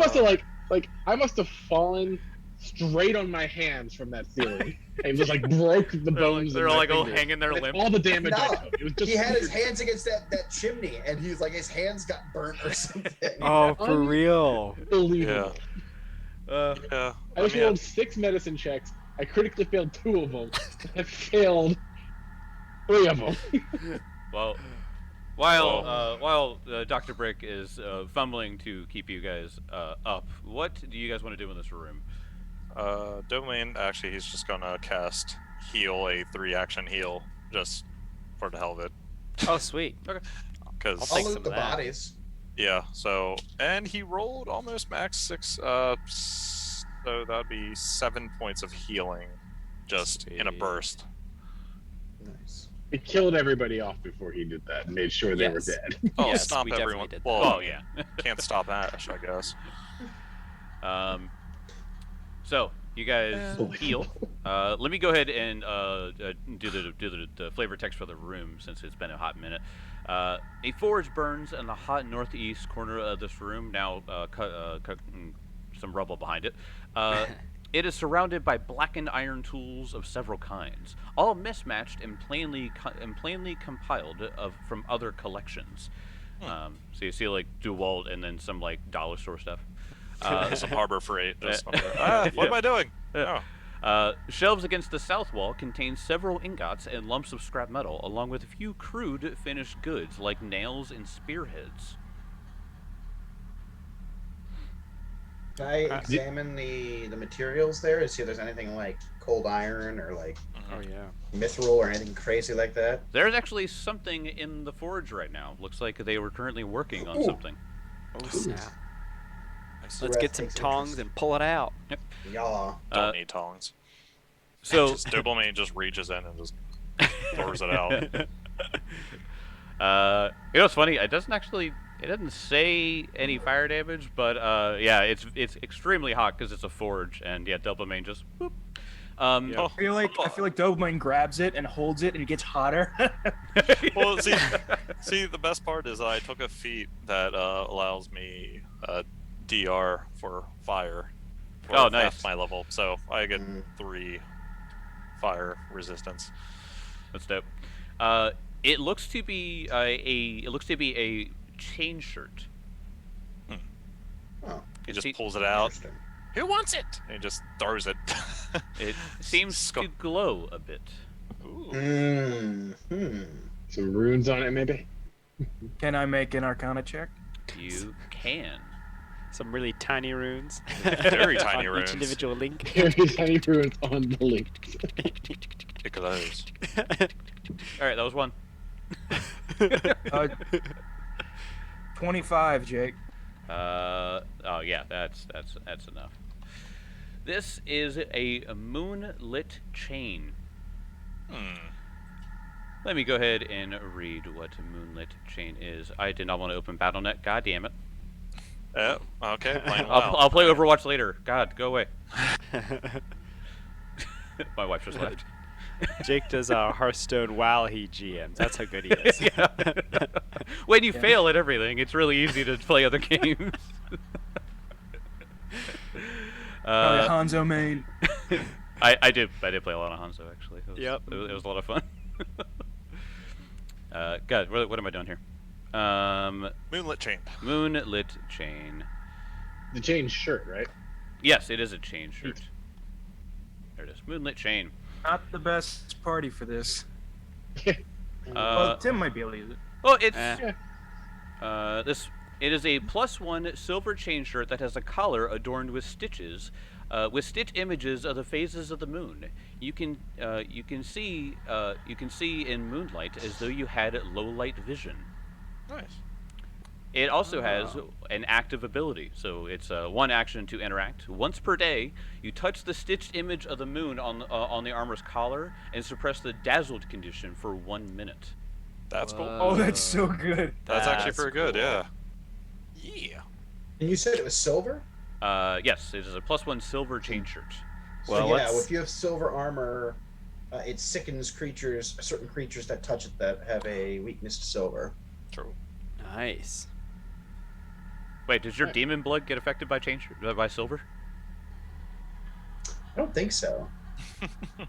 must have fallen straight on my hands from that ceiling and just like broke the bones. They're in my like all fingers. hanging their That's limp. all the damage I No, took. It was just he had his hands against that chimney, and he's like his hands got burnt or something. Oh, for real. unbelievable. Yeah. I just mean, rolled 6 medicine checks. I critically failed 2 of them. I failed 3 of them. Well, while Dr. Brick is fumbling to keep you guys up, what do you guys want to do in this room? Domain, actually, he's just gonna cast heal, a 3-action heal, just for the hell of it. Oh, sweet. Okay. Because, I'll I'll take some loot of the that. bodies. yeah, so, and he rolled almost max 6, so that'd be 7 points of healing, just in a Sweet. burst. Nice. He killed everybody off before he did that and made sure they were Yes. dead. Oh, Yes, stomp we definitely everyone. did that. Well, Oh yeah. can't stop Ash, I guess. So you guys Yeah. heal. Let me go ahead and do the flavor text for the room since it's been a hot minute. A forge burns in the hot northeast corner of this room. Now, some rubble behind it. It is surrounded by blackened iron tools of several kinds, all mismatched and plainly compiled from other collections. So you see like DeWalt and then some like dollar store stuff. Some Harbor Freight. Just what Yeah. am I doing? Yeah. Oh. Shelves against the south wall contain several ingots and lumps of scrap metal, along with a few crude finished goods like nails and spearheads. Can I examine the materials there to see if there's anything like cold iron or like Oh, yeah. mithril or anything crazy like that? There's actually something in the forge right now. Looks like they were currently working on Ooh. something. Oh, snap. Nice. Let's get some takes tongs interest. and pull it out. Yeah. Don't need tongs. So Just Doberman just reaches in and just throws it out. you know what's funny? It doesn't say any fire damage, but yeah, it's extremely hot because it's a forge, and yeah, Doberman just whoop. Oh, I feel like Doberman grabs it and holds it and it gets hotter. well, see, the best part is I took a feat that allows me DR for fire. For Oh, half nice. my level, so I get Mm. 3 fire resistance. That's dope. It looks to be a chain shirt. Oh, He It just se- pulls it out. interesting. Who wants it? And he just throws it. It seems Sco- to glow a bit. Ooh. Some runes on it, maybe. Can I make an Arcana check? You can. Some really tiny runes. Very tiny on runes. Each individual link. Very tiny runes on the link. Pick of those. All right, that was one. 25, Jake. Oh yeah, that's enough. This is a moonlit chain. Let me go ahead and read what moonlit chain is. I did not want to open BattleNet. God damn it. Okay. Playing I'll WoW. play Overwatch later. God, go away. My wife just left. Jake does Hearthstone while he GMs. That's how good he is. Yeah. When you fail at everything, it's really easy to play other games. Probably Hanzo main. I did play a lot of Hanzo actually. It was, Yep. it was a lot of fun. God, what am I doing here? Moonlit chain. Moonlit chain. The chain shirt, right? Yes, it is a chain shirt. There it is. Moonlit chain. Not the best party for this. Uh, Well, Tim might be able to use it. well, it's Eh. It is a +1 silver chain shirt that has a collar adorned with stitches, with stitch images of the phases of the moon. You can see in moonlight as though you had low light vision. Nice. It also has Oh. an active ability, so it's one action to interact. Once per day, you touch the stitched image of the moon on the armor's collar and suppress the dazzled condition for 1 minute. That's cool. Oh, that's so good. That's actually That's pretty good. cool. Yeah. Yeah. And you said it was silver? Yes, it is a +1 silver chain shirt. So Well, yeah, let's- if you have silver armor, it sickens certain creatures that touch it that have a weakness to silver. True. Nice. Wait, does your Right. demon blood get affected by by silver? I don't think so.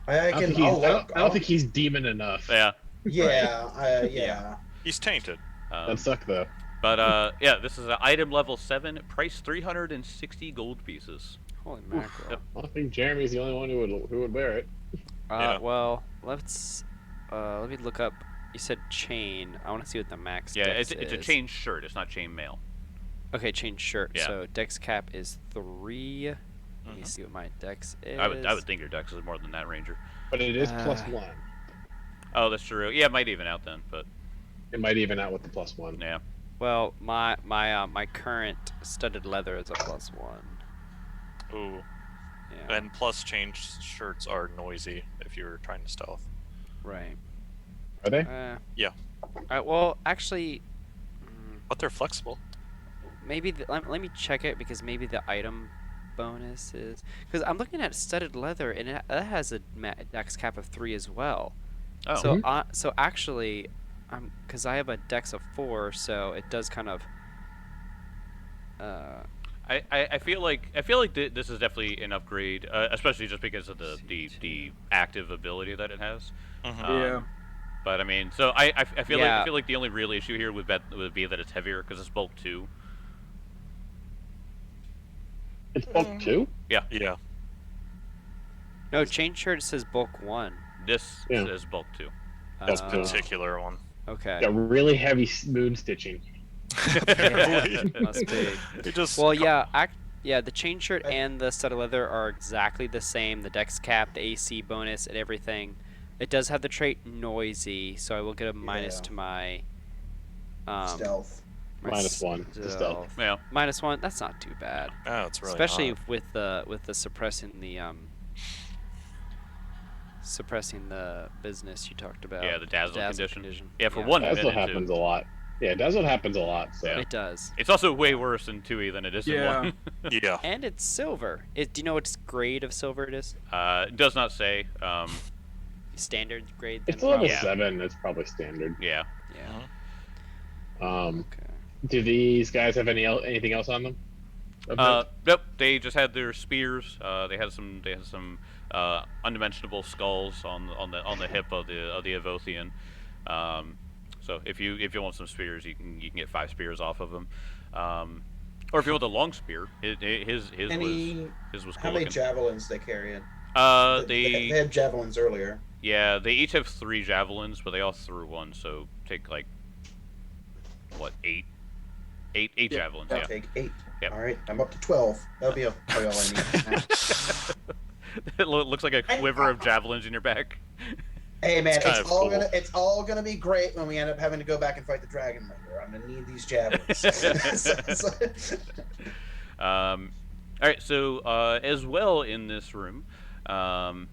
I don't, think he's, I don't think he's demon enough. Yeah. Yeah. He's tainted. That suck though. But yeah, this is an item level 7, price 360 gold pieces. Holy mackerel. Yep. I think Jeremy's the only one who would wear it. Yeah. Well, let's let me look up. You said chain. I want to see what the max. Yeah, dex it's a is. chain shirt. It's not chain mail. Okay, chain shirt. Yeah. So dex cap is 3. Let me Mhm. see what my dex is. I would think your dex is more than that, Ranger. But it is Uh, +1. Oh, that's true. Yeah, it might even out then, but It might even out with the +1. yeah. Well, my current studded leather is a +1. Ooh. Yeah. And plus, change shirts are noisy if you're trying to stealth. Right. Are they? Yeah. Well, actually, But they're flexible. maybe let me check it because maybe the item bonus is because I'm looking at studded leather and that has a dex cap of 3 as well. Oh, So so actually, because I have a dex of 4, so it does kind of. I feel like this is definitely an upgrade, especially just because of the active ability that it has. Mhm. Yeah. But I mean, so I feel Yeah. like the only real issue here would be that it's heavier because it's bulk 2. It's bulk 2? Yeah. No, chain shirt says bulk 1. This Yeah. is bulk 2. This Oh, particular one. Okay. Got really heavy moon stitching. Apparently. Must be. It just. Well, yeah, yeah, the chain shirt and the studded leather are exactly the same. The dex cap, the AC bonus, and everything. It does have the trait noisy, so I will get a minus Yeah. to my Stealth. my -1 to stealth. Yeah. -1. That's not too bad, Oh, it's really especially not. with the suppressing the business you talked about. Yeah, the dazzle condition. Yeah, for Yeah. 1 Dazzle minute. happens Too. a lot. Yeah, Dazzle happens a lot. So Yeah. It does, It's also way worse in 2e than it is Yeah. in 1. Yeah. and it's silver. Do you know what grade of silver it is? It does not say. Standard grade. it's a then, level probably? Yeah. 7. It's probably standard. Yeah. Yeah. Okay. Okay. Do these guys have anything else on them? Nope. They just had their spears. They had some undimensionable skulls on the hip of the Avothian. So if you want some spears, you can get 5 spears off of them. Or if you want the long spear, his was How cool many looking. javelins they carrying? They They had javelins earlier. yeah, they each have 3 javelins, but they all threw 1. So take like what 8 javelins. I'll Yeah. take 8. Yep. All right, I'm up to 12. That'll be probably all I need. It looks like a quiver of javelins in your back. Hey man, It's kind of cool. it's all gonna be great when we end up having to go back and fight the dragon later. I'm gonna need these javelins. All right, so as well in this room, so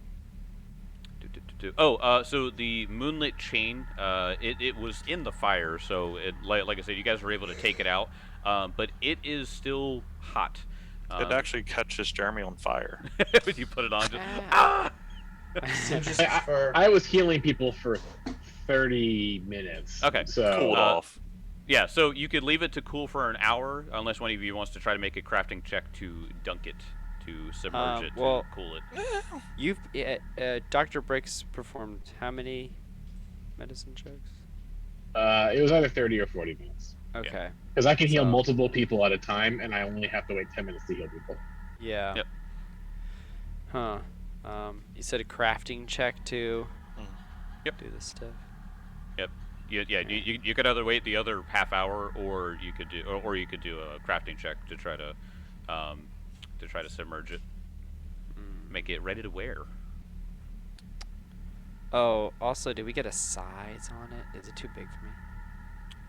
the moonlit chain, it was in the fire, so like I said, you guys were able to take it out, but it is still hot. It actually catches Jeremy on fire. when you put it on, just Ah. So just for I was healing people for 30 minutes. Okay. So Cooled off. yeah. So you could leave it to cool for an hour, unless one of you wants to try to make a crafting check to dunk it, to submerge it, well- to cool it. You've Dr. Bricks performed how many medicine checks? it was either 30 or 40 minutes. Okay. Because I can heal So- multiple people at a time, and I only have to wait 10 minutes to heal people. Yeah. Yep. Huh. You said a crafting check to Yep. do this stuff. You could either wait the other half hour, or you could do a crafting check to try to submerge it, Mm. make it ready to wear. Oh, also, did we get a size on it? Is it too big for me?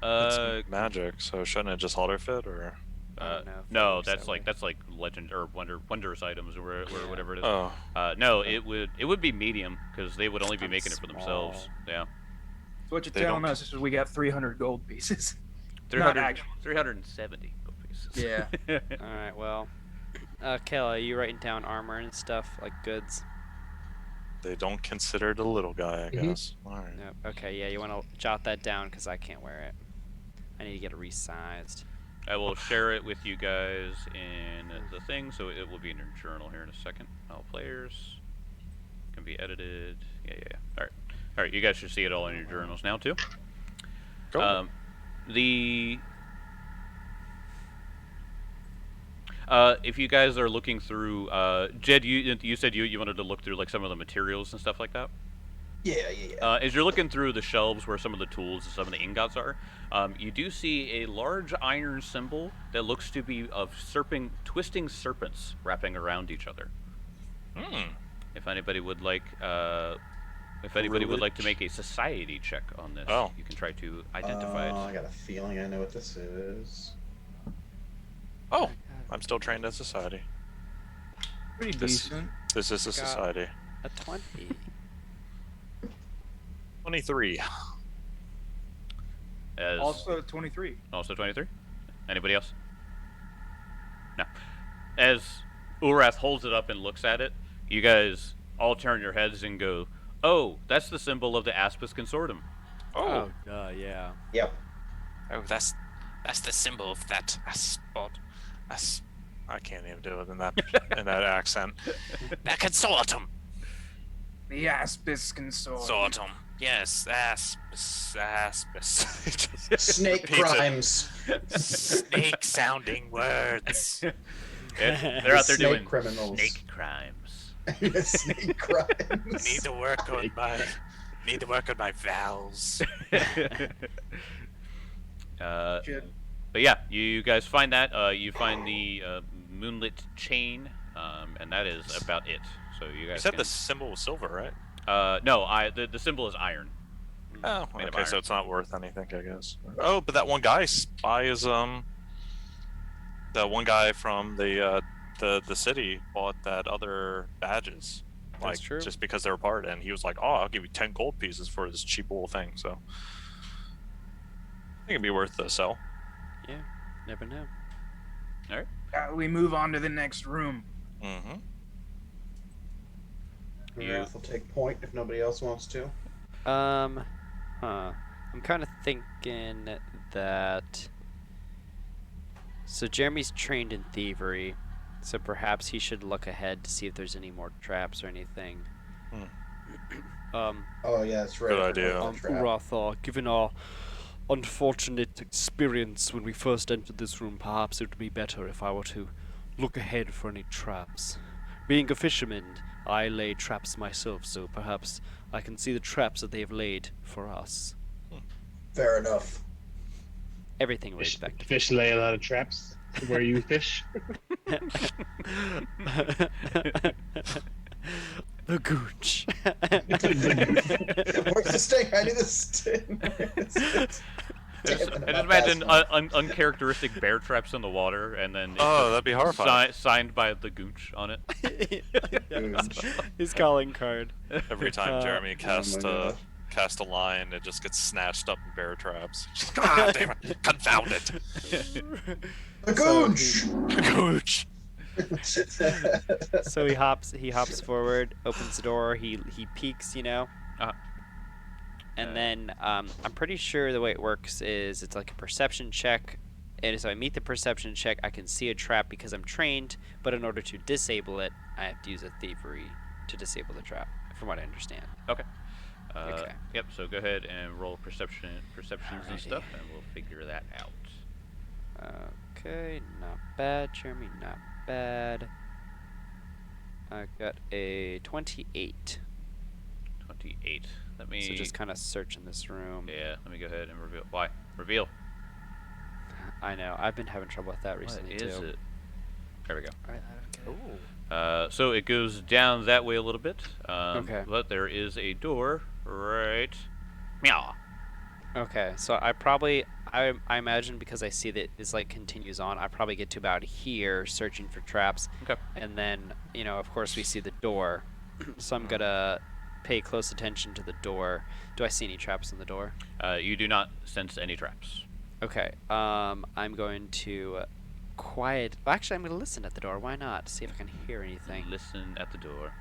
It's magic, so shouldn't it just auto fit or? I don't know if that no, works that way. that's like legend or wondrous items or whatever it is. Oh, No, it would be medium because they would only be Kinda making it for themselves. small. Yeah, So what you're They telling don't- us is we got 300 gold pieces. 300, actual. 370 gold pieces. Yeah. All right. Well, Kayla, are you writing down armor and stuff like goods? they don't consider the little guy, I Mhm. guess. All right. Nope. Okay. Yeah, you want to jot that down because I can't wear it. I need to get it resized. I will share it with you guys in the thing, so it will be in your journal here in a second. All players can be edited. Yeah. All right. You guys should see it all in your journals now too. Go. If you guys are looking through, Jed, you said you wanted to look through like some of the materials and stuff like that. Yeah. As you're looking through the shelves where some of the tools and some of the ingots are, you do see a large iron symbol that looks to be of twisting serpents wrapping around each other. Hmm. If anybody would like, to make a society check on this, Oh. you can try to identify I it. got a feeling I know what this is. Oh, I'm still trained in society. Pretty This- decent. This is a Got- society. A 20. 23. As Also 23. Also 23? Anybody else? No. As Urath holds it up and looks at it, you guys all turn your heads and go, "Oh, that's the symbol of the Aspis Consortium." Oh. Yeah. Yep. Oh, that's the symbol of that spot. I can't even do it in that accent. That consortium. The Aspis Consortium. Consortium. Yes, aspis. Snake Pizza. crimes. Snake sounding words. They're out there Snake doing criminals. snake crimes. Snake crimes. Need to work on my vowels. Shit. But yeah, you guys find that. You find the moonlit chain, and that is about it. So you You guys said can, the symbol was silver, right? no, the symbol is iron. Oh, Made of okay, so iron. it's not worth anything, I guess. Oh, but that one guy buys that one guy from the city bought that other badges. Like, That's true. just because they were part, and he was like, "Oh, I'll give you 10 gold pieces for this cheap little thing." So, I think it'd be worth the sell. Yeah. Never know. We move on to the next room. Mm-hmm. Wrath will take point if nobody else wants to. I'm kind of thinking that. So Jeremy's trained in thievery, so perhaps he should look ahead to see if there's any more traps or anything. Oh yeah, that's right. Good I forgot idea. about the trap. Urathar, given our unfortunate experience when we first entered this room, perhaps it would be better if I were to look ahead for any traps. Being a fisherman, I lay traps myself, so perhaps I can see the traps that they have laid for us. Fair enough. Everything with Fish, respect. fish lay a lot of traps where you fish. The gooch. Where's the sting? I need the sting. I just imagine uncharacteristic bear traps in the water, and then it's Oh, that'd be horrifying. signed by the Gooch on it. His calling card. Every time Jeremy casts God. cast a line, it just gets snatched up in bear traps. God damn it! Confound it! The goonch. Gooch. So he hops forward, opens the door, he peeks, Uh-huh. and then I'm pretty sure the way it works is it's like a perception check, and so I meet the perception check, I can see a trap because I'm trained, but in order to disable it, I have to use a thievery to disable the trap, from what I understand. Okay. Okay. Yep. So go ahead and roll perceptions and Alrighty. stuff, and we'll figure that out. Okay, not bad, Jeremy, not bad. I got a 28. 28. Let me. So just kind of searching this room. Yeah. Let me go ahead and reveal. Why? Reveal. I know. I've been having trouble with that What recently is too. it? There we go. I don't get it. So it goes down that way a little bit. Okay. But there is a door right. Meow. Okay, so I imagine because I see that this like continues on, I probably get to about here searching for traps, Okay. and then of course we see the door, so I'm gonna pay close attention to the door. Do I see any traps on the door? You do not sense any traps. Okay, I'm going to Actually, I'm gonna listen at the door. Why not? See if I can hear anything. Listen at the door.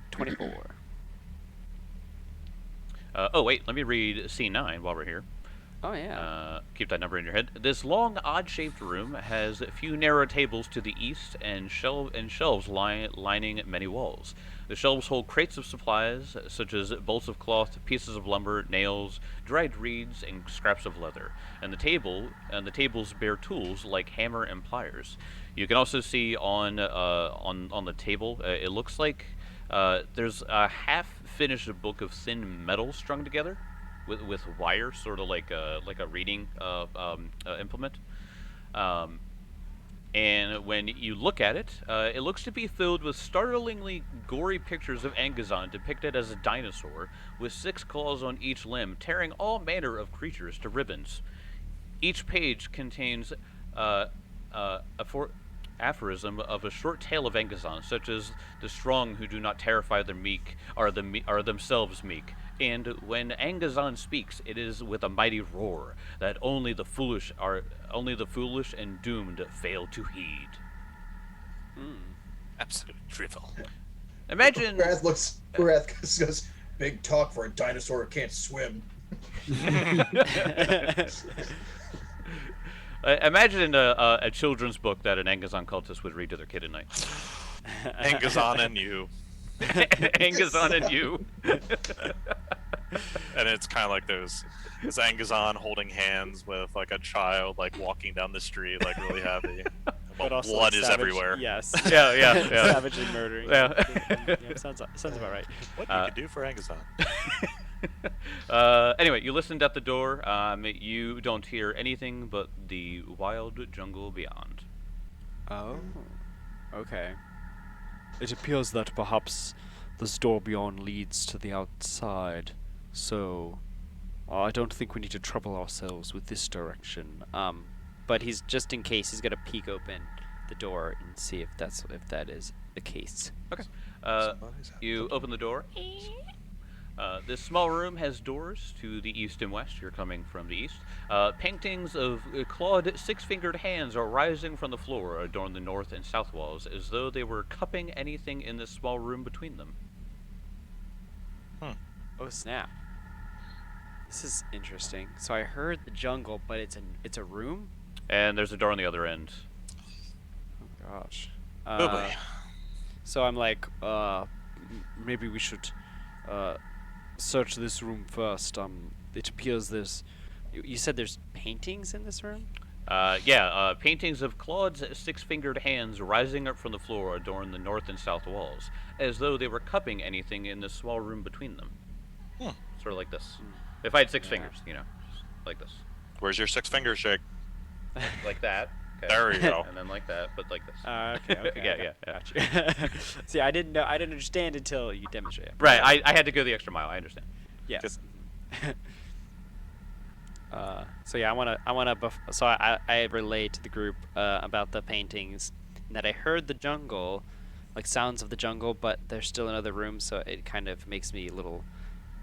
24. Oh wait, let me read C9 while we're here. Oh yeah. Keep that number in your head. This long, odd-shaped room has a few narrow tables to the east and shelves lining many walls. The shelves hold crates of supplies, such as bolts of cloth, pieces of lumber, nails, dried reeds, and scraps of leather. And the tables bear tools like hammer and pliers. You can also see on the table, it looks like there's a half-finished book of thin metal strung together with wire, sort of like a reading implement. And when you look at it, it looks to be filled with startlingly gory pictures of Angazon depicted as a dinosaur with 6 claws on each limb, tearing all manner of creatures to ribbons. Each page contains aphorism of a short tale of Angazon, such as the strong who do not terrify the meek are themselves meek, and when Angazon speaks, it is with a mighty roar that only the foolish and doomed fail to heed. Absolute drivel. Imagine. Wrath goes, big talk for a dinosaur who can't swim. Imagine a children's book that an Angazon cultist would read to their kid at night. Angazon and you. Angazon and you. And it's kind of like this Angazon holding hands with like a child, like walking down the street, like really happy. But also Blood like is everywhere. Yes. Yeah. Savagely murdering. Yeah. Yeah, sounds about right. What you could do for Angazon? Anyway, you listened at the door. You don't hear anything but the wild jungle beyond. Oh. Okay. It appears that perhaps this door beyond leads to the outside, so I don't think we need to trouble ourselves with this direction. But he's just in case he's gonna peek open the door and see if that is the case. Okay. You open the door. This small room has doors to the east and west. You're coming from the east. Paintings of clawed six-fingered hands are rising from the floor, adorn the north and south walls, as though they were cupping anything in this small room between them. Oh snap! This is interesting. So I heard the jungle, but it's a room. And there's a door on the other end. Oh gosh. Oh boy. So I'm like, maybe we should search this room first. It appears there's. You said there's paintings in this room? Paintings of Claude's six-fingered hands rising up from the floor adorn the north and south walls, as though they were cupping anything in this small room between them. Sort of like this. If I had 6 fingers, just like this. Where's your 6 fingers, Jake? Like that. Okay. There you go. And then like that, but like this. Okay. Yeah. Gotcha. See, I didn't understand until you demonstrated. Right, I had to go the extra mile, I understand. Yes. So yeah, I relayed to the group about the paintings, and that I heard the jungle, like sounds of the jungle, but there's still another room, so it kind of makes me a little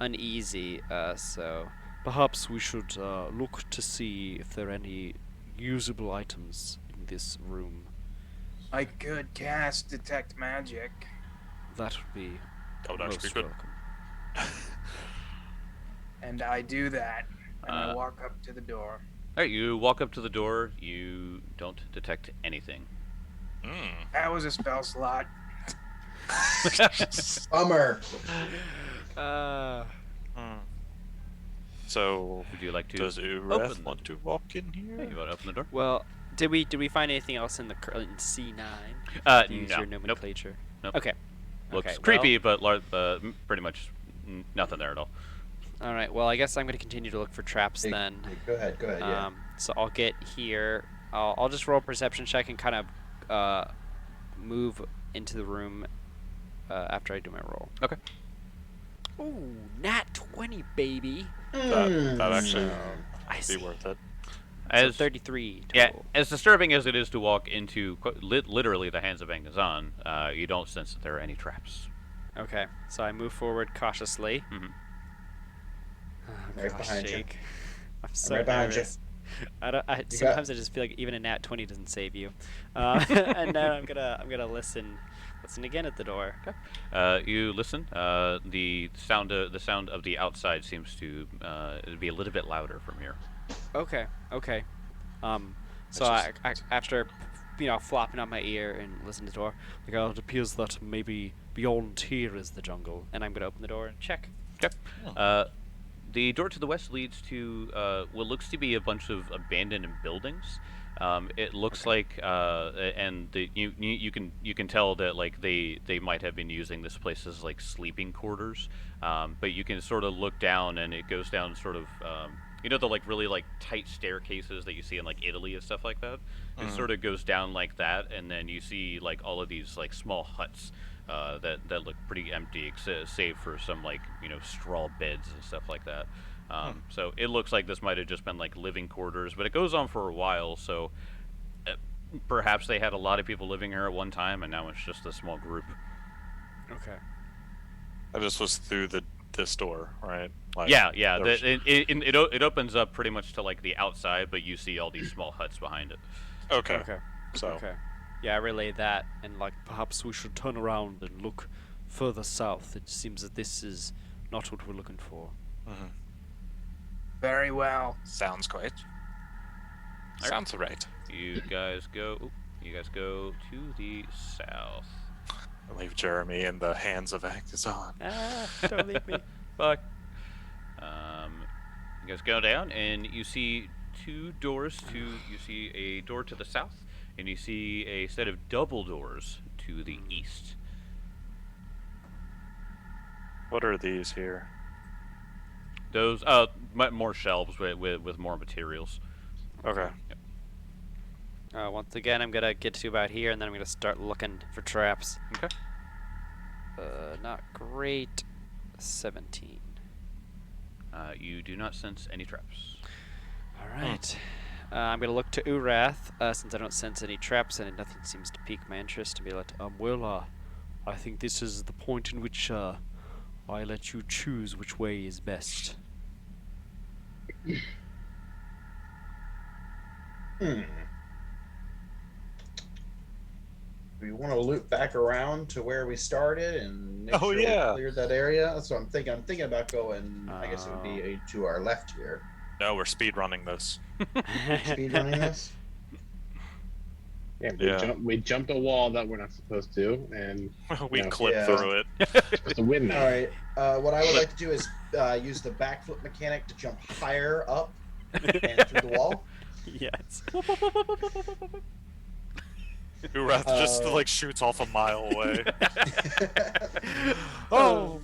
uneasy. So perhaps we should look to see if there are any usable items in this room. I could cast detect magic. That would be That would actually most be good. welcome. And I do that. And I walk up to the door. Alright, you walk up to the door, you don't detect anything. That was a spell slot. Bummer. So, Would you like to does open Ureth want to walk in Yeah, here? you want to open the door? Well, did we find anything else in in C9? To use your Nope. nomenclature. Nope. Okay. Looks Okay, creepy, but pretty much nothing there at all. All right. Well, I guess I'm going to continue to look for traps then. Go ahead. Yeah. So I'll get here. I'll just roll a perception check and kind of move into the room after I do my roll. Okay. Ooh, nat 20, baby. That actually I be see. worth it. So As 33 yeah, total. as disturbing as it is to walk into literally the hands of Angazan, you don't sense that there are any traps. Okay, so I move forward cautiously. Mhm. Oh, Right gosh, behind you. Jake. I'm so right behind you. nervous. I don't. I, got- sometimes I just feel like even a nat 20 doesn't save you. And now I'm gonna listen again at the door. You listen. The sound of the outside seems to be a little bit louder from here. Okay. Okay. So It's I after flopping on my ear and listening to the door, like, oh, it appears that maybe beyond here is the jungle, and I'm gonna open the door and check. Okay. The door to the west leads to what looks to be a bunch of abandoned buildings. It looks like, and you can tell that like they might have been using this place as like sleeping quarters. But you can sort of look down, and it goes down sort of, the like really like tight staircases that you see in like Italy and stuff like that. It sort of goes down like that, and then you see like all of these like small huts. That look pretty empty, save for some like straw beds and stuff like that. So it looks like this might have just been like living quarters, but it goes on for a while. So perhaps they had a lot of people living here at one time, and now it's just a small group. Okay. I just was through this door, right? Like, Yeah. there's- It opens up pretty much to like the outside, but you see all these small huts behind it. Okay. Okay. So Okay. Yeah, I relay that, and like perhaps we should turn around and look further south. It seems that this is not what we're looking for. Very well. sounds great. Alright. Sounds right. You guys go to the south. I leave Jeremy in the hands of Angazan. Ah, don't leave me. Fuck. You guys go down, and you see two doors. You see a door to the south, and you see a set of double doors to the east. What are these here? Those more shelves with more materials. Okay. Once again, I'm gonna get to about here, and then I'm gonna start looking for traps. Okay. Not great. 17. You do not sense any traps. All right. I'm gonna look to Urath, since I don't sense any traps and nothing seems to pique my interest, to be like, I think this is the point in which I let you choose which way is best. We want to loop back around to where we started and make Oh, sure yeah. we cleared that area. That's what I'm thinking. I'm thinking about going. I guess it would be to our left here. No, we're speed running this. Speed running this. Yeah, Yeah. we jumped a wall that we're not supposed to, and We Yeah. clipped Yeah. through it. we're supposed to win now. All right. What I would like to do is use the backflip mechanic to jump higher up and through the wall. Yes. Urath just Uh, like shoots off a mile away. Oh.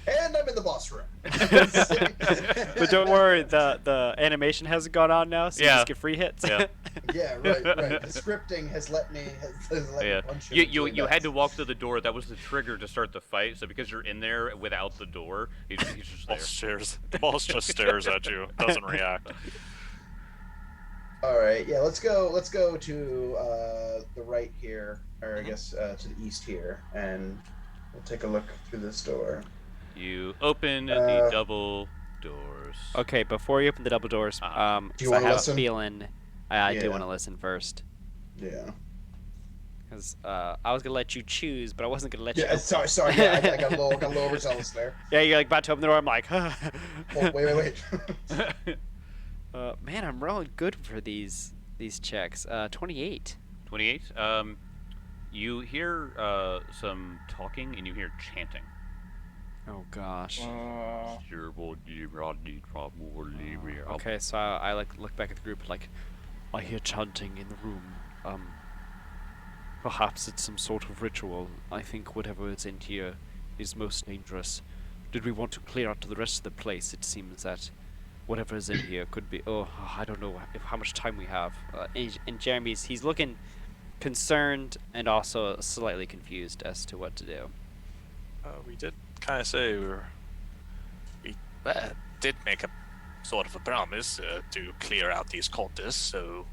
And I'm in the boss room. But don't worry, the animation hasn't gone on now, so you Yeah. just get free hits. Yeah. Yeah, right. The scripting has let me. Yeah. punch him You into the had to nuts. walk through the door. That was the trigger to start the fight. So because you're in there without the door, he's just there. The boss just stares at you, doesn't react. All right, yeah, let's go to the right here, or I guess to the east here, and we'll take a look through this door. You open the Uh, double doors. Okay, before you open the double doors, Do you 'cause I wanna have listen? a feeling I do Yeah. want to listen first. Yeah. Because I was gonna let you choose, but I wasn't gonna let you. Yeah. Sorry. Yeah, I got a little overzealous there. Yeah, you're like about to open the door. I'm like, Oh, wait. man, I'm rolling good for these checks. 28. 28. You hear some talking and you hear chanting. Oh gosh. Okay, so I like look back at the group like, I hear chanting in the room. Perhaps it's some sort of ritual. I think whatever is in here is most dangerous. Did we want to clear out to the rest of the place? It seems that whatever is in here could be. Oh, I don't know how much time we have. And Jeremy's he's looking concerned and also slightly confused as to what to do. We did kind of say we did make a sort of a promise to clear out these cultists, so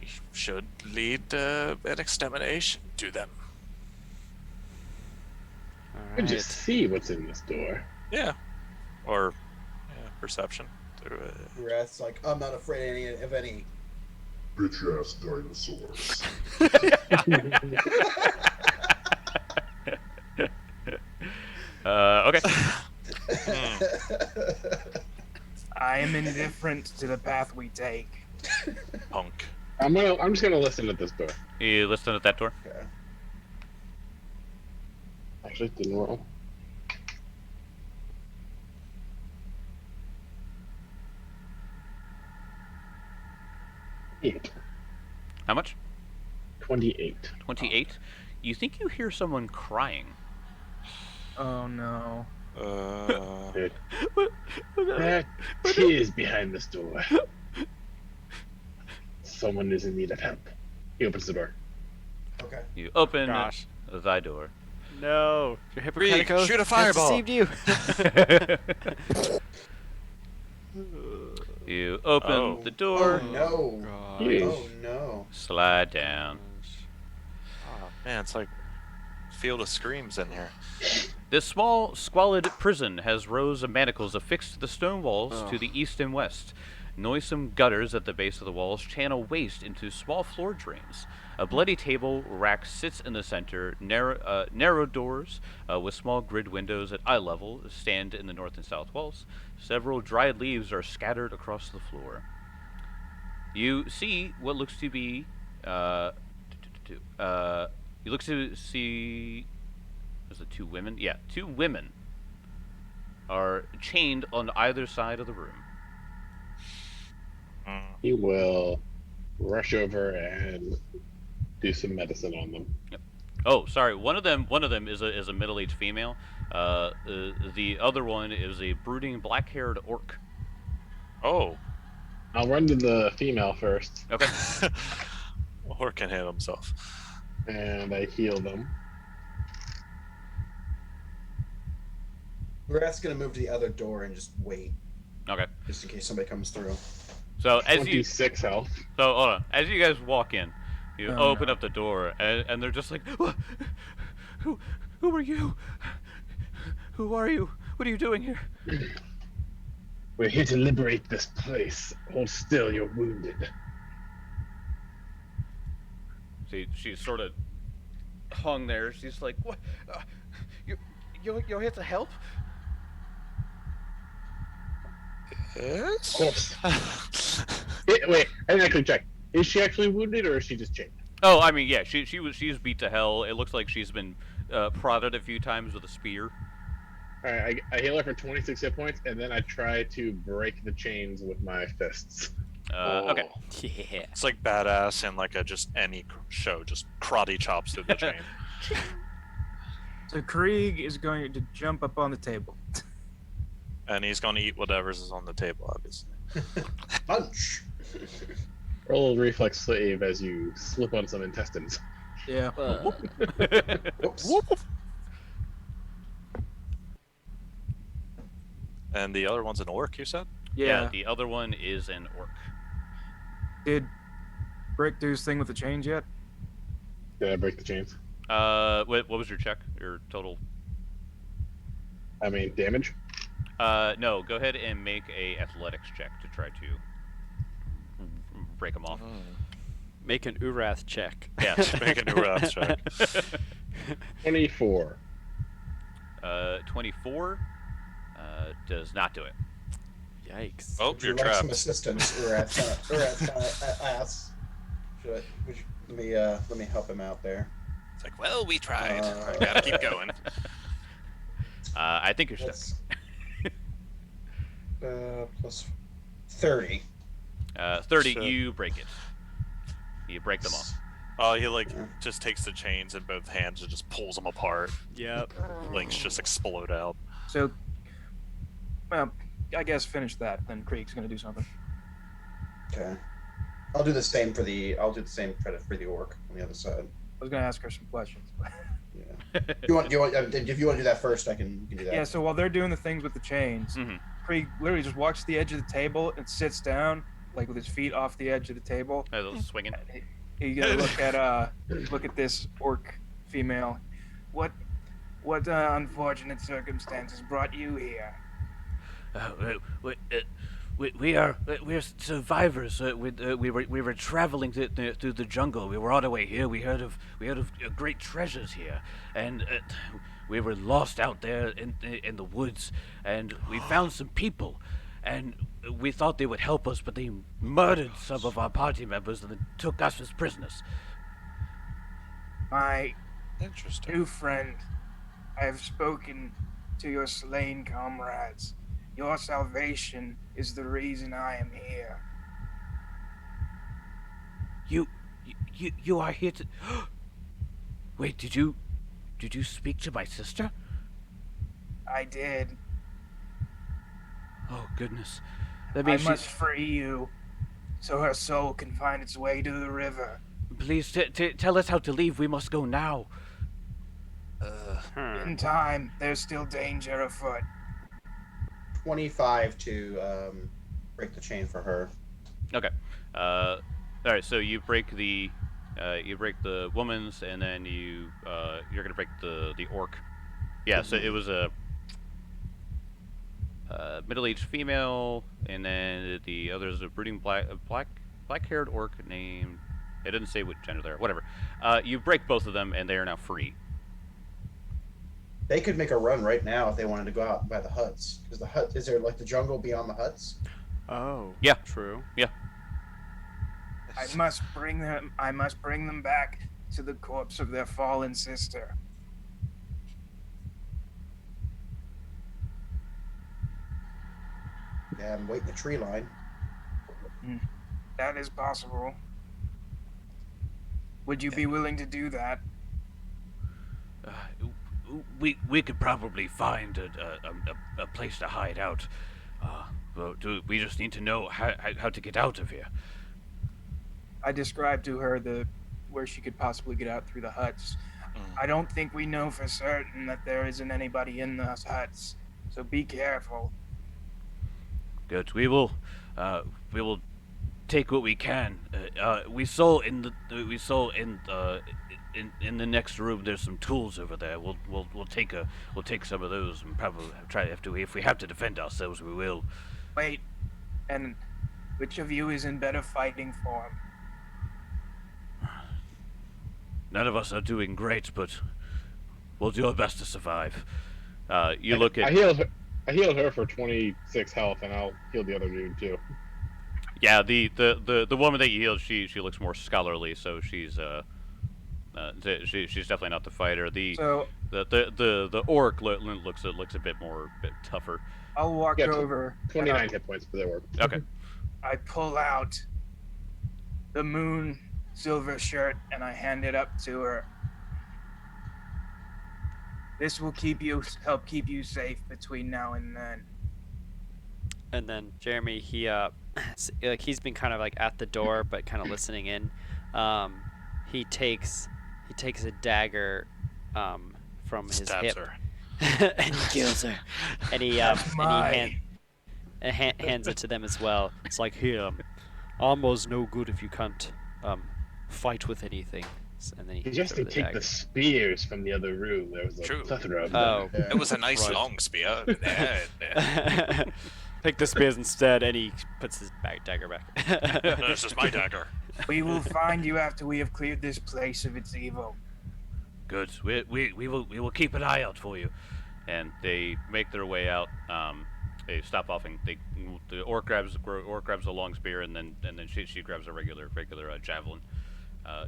we should lead an extermination to them. All We right. just see what's in this door. Yeah. Or perception. Through Wrath's like, I'm not afraid of any. Bitch ass dinosaurs. Okay. I am indifferent to the path we take. punk. I'm just gonna listen at this door. You listen at that door. Okay. Actually, didn't roll. Eight. How much? 28. 28. You think you hear someone crying? Oh no. Dude. There is behind this door. Someone is in need of help. He opens the door. Okay. You open Gosh. thy door. No. Your Hippocraticos shoot a has fireball. deceived you. You open Oh. the door. Oh no. Jeez. Oh no. Slide down. Oh, man, it's like Field of Screams in here. This small, squalid prison has rows of manacles affixed to the stone walls to the east and west. Noisome gutters at the base of the walls channel waste into small floor drains. A bloody table rack sits in the center. Narrow doors with small grid windows at eye level stand in the north and south walls. Several dried leaves are scattered across the floor. You see what looks to be. You look to see. Is it two women? Yeah, two women are chained on either side of the room. He will rush over and do some medicine on them. Oh, sorry. One of them is a middle-aged female. The other one is a brooding black-haired orc. Oh. I'll run to the female first, Okay. Or can hit himself. and I heal them. Wrath's gonna move to the other door and just wait, Okay. just in case somebody comes through. So as you 26 health. hold on. As you guys walk in, you Oh, open no. up the door, and they're just like, "What? Who are you? Who are you? What are you doing here?" We're here to liberate this place. Hold still, you're wounded. She's sort of hung there. She's like, "What? You're here to help?" Yes? Of course. Wait, I didn't actually check. Is she actually wounded or is she just chained? Oh, I mean, yeah, she's beat to hell. It looks like she's been prodded a few times with a spear. Alright, I heal her for 26 hit points, and then I try to break the chains with my fists. Okay. Yeah. It's like badass in like a just any show, just karate chops through the chain. So Krieg is going to jump up on the table. And he's gonna eat whatever's is on the table, obviously. Punch. Roll a reflex save as you slip on some intestines. Yeah. Whoops. And the other one's an orc, you said? Yeah, the other one is an orc. Did Brick do his thing with the chains yet? Did I break the chains? What was your check? Your total? I mean, damage? No. Go ahead and make a athletics check to try to break them off. Make an Urath check. Yeah. Make a new wrath check. 24. 24 does not do it. Yikes. Oh, Would you you're like some trapped. assistance, Wrath asks. Let me help him out there. It's like, well, we tried. Uh, I gotta keep going. I think you're stuck. That's plus 30. 30, So- you break it. You break them off. Oh, he like just takes the chains in both hands and just pulls them apart. Yep. Links just explode out. So, well, I guess finish that. Then Krieg's going to do something. Okay. I'll do the same for the credit for the orc on the other side. I was going to ask her some questions. Yeah. If you want to do that first, you can do that. Yeah. So while they're doing the things with the chains, Mhm. Krieg literally just walks to the edge of the table and sits down, like with his feet off the edge of the table. A little swinging. You gotta look at this orc female. What unfortunate circumstances brought you here? We're survivors. We were traveling through the jungle. We were on our way here. We heard of great treasures here, and we were lost out there in the woods, and we found some people, and we thought they would help us, but they murdered some of our party members and then took us as prisoners. My Interesting. new friend, I have spoken to your slain comrades. Your salvation is the reason I am here. You are here to. Wait, did you speak to my sister? I did. Oh goodness, that I means must free you, so her soul can find its way to the river. Please tell us how to leave. We must go now. In time, there's still danger afoot. 25 to break the chain for her. Okay. All right. So you break the woman's, and then you're gonna break the orc. Yeah. So it was a middle-aged female, and then the other is a brooding black-haired orc named. It didn't say what gender they're. Whatever. You break both of them, and they are now free. They could make a run right now if they wanted to go out by the huts. Because the hut, is there like the jungle beyond the huts? Oh. Yeah. True. I must bring them back to the corpse of their fallen sister. And wait in the tree line. That is possible. Would you be willing to do that? We could probably find a place to hide out. We just need to know how to get out of here. I described to her where she could possibly get out through the huts. I don't think we know for certain that there isn't anybody in those huts, so be careful. Good. We will take what we can. We saw in the next room. There's some tools over there. We'll take some of those and probably if we have to defend ourselves, we will. Wait, and which of you is in better fighting form? None of us are doing great, but we'll do our best to survive. You look at. I healed her for 26 health, and I'll heal the other dude too. Yeah, the woman that you healed, she looks more scholarly, so she's definitely not the fighter. The orc looks a bit tougher. I'll walk Yeah, over. 29 hit points for their work. Okay. I pull out the moon silver shirt and I hand it up to her. This will help keep you safe between now and then. And then Jeremy, he's been kind of like at the door, but kind of listening in. He takes a dagger from his Stabs hip her. and he kills her. And he hands it to them as well. It's like, here, armor's no good if you can't fight with anything. And then he You just throws to the take dagger. the spears from the other room. There was a True. plethora of them. Oh. Yeah. It was a nice Right. long spear. Take the spears instead, and he puts his dagger back. This is my dagger. We will find you after we have cleared this place of its evil. Good. We will keep an eye out for you. And they make their way out. They stop off, and the orc grabs a long spear, and then she grabs a regular javelin.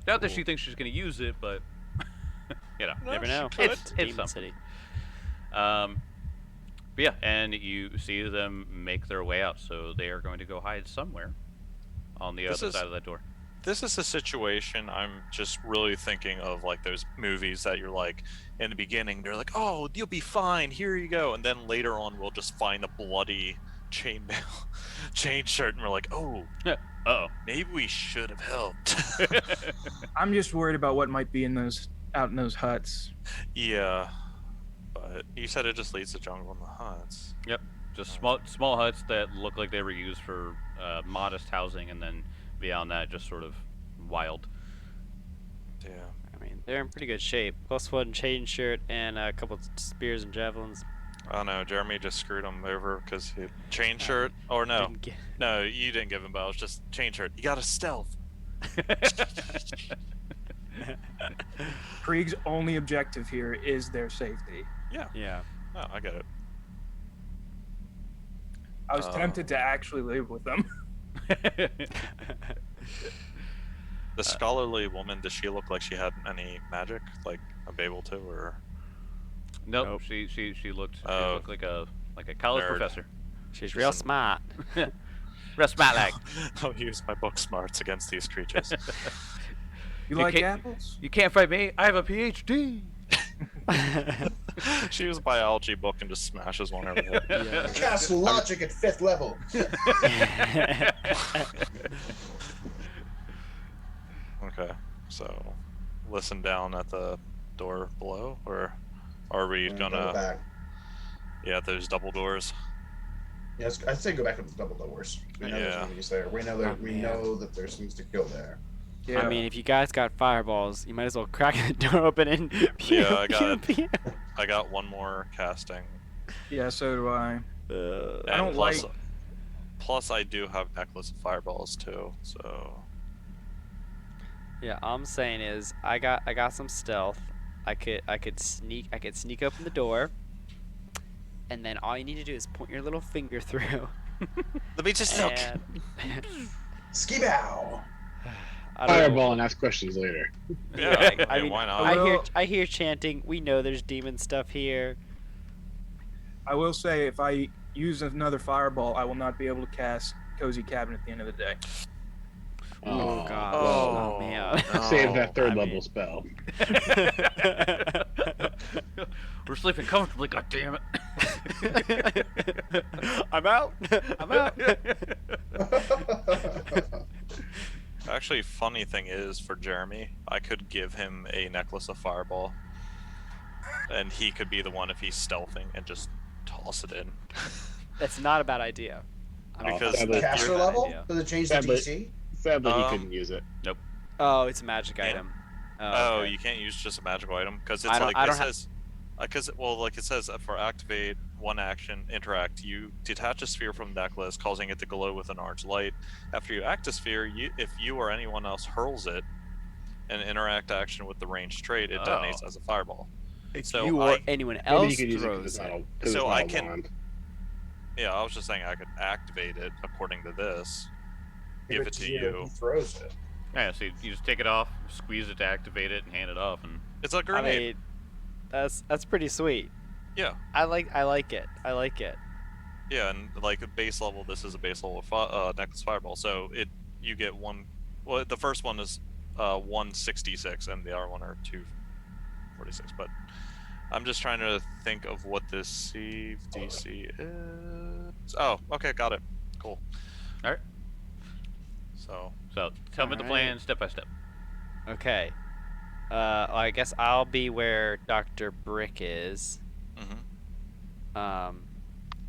Not that she thinks she's going to use it, but Never know. It's Demon something. City. But yeah, and you see them make their way out, so they are going to go hide somewhere on the This other is- side of that door. This is a situation I'm just really thinking of, like those movies that you're like, in the beginning, they're like, oh, you'll be fine, here you go. And then later on, we'll just find a bloody chainmail, chain shirt, and we're like, oh, Uh-oh. maybe we should have helped. I'm just worried about what might be out in those huts. Yeah, but you said it just leads to jungle in the huts. just small huts that look like they were used for modest housing, and then beyond that, just sort of wild. Yeah. I mean, they're in pretty good shape. +1 chain shirt and a couple spears and javelins. Oh no, Jeremy just screwed him over because he chain shirt. Or no, Didn't get- no, you didn't give him bow. It's just chain shirt. You got a stealth. Krieg's only objective here is their safety. Yeah. Oh, I get it. I was tempted to actually live with them. The scholarly woman, does she look like she had any magic, like a Babel too, or? Nope. Nope. She looked Oh. like a college Nerd. professor. She's real Listen. smart. Real smart like. I'll use my book smarts against these creatures. You You like can't- apples? You can't fight me. I have a PhD. She uses a biology book and just smashes one over the head. Cast logic at 5th level. Okay, so listen down at the door below, or are we Go gonna? back. Yeah, those double doors. Yes, I'd say go back to the double doors. We know Yeah. there's enemies there. We know that Oh, we man. know that there's things to kill there. Yeah. I mean, if you guys got fireballs, you might as well crack the door open and pew, Yeah, I got pew, it. I got one more casting. yeah, so do I. pew. I don't plus, like- Plus, I do have necklace of fireballs too. So Yeah, all I'm saying is I got some stealth. I could sneak open the door, and then all you need to do is point your little finger through. let me just look. and Ski bow. I don't know. Fireball and ask questions later. Yeah, I mean, why not? I hear chanting. We know there's demon stuff here. I will say, if I use another fireball, I will not be able to cast Cozy Cabin at the end of the day. Oh god. Oh, Oh, man. Save that I third mean- level spell. We're sleeping comfortably. God damn it. I'm out. I'm out. Actually, funny thing is for Jeremy, I could give him a necklace of fireball, and he could be the one if he's stealthing and just toss it in. That's not a bad idea. Because sadly- if Caster you're- level? idea. Does it change the Sadly- DC? Sadly, he Um, couldn't use it. Oh, it's a magic Yeah. item. Oh, okay. you can't use just a magical item because it's I don't- like I it don't ha- says, because like it says for activate one action interact, you detach a sphere from the necklace, causing it to glow with an orange light. After you act a sphere, if you or anyone else hurls it, an interact action with the ranged trait, it detonates as a fireball. If so you or I- anyone Maybe else you could use it because throws it's not it. a, 'cause So it's not I a can- wand. Yeah, I was just saying I could activate it according to this. Give it to you. He throws it. Yeah, so you just take it off, squeeze it to activate it, and hand it off, and It's a I grenade. mean, that's pretty sweet. Yeah. I like it. I like it. Yeah, and like at base level, this is a base level necklace fireball. So you get one. Well, the first one is 166, and the other one are 246. But I'm just trying to think of what this CDC is. Oh, okay, got it. Cool. All right. So so tell me the Alright. plan step by step. Okay. I guess I'll be where Dr. Brick is. mhm.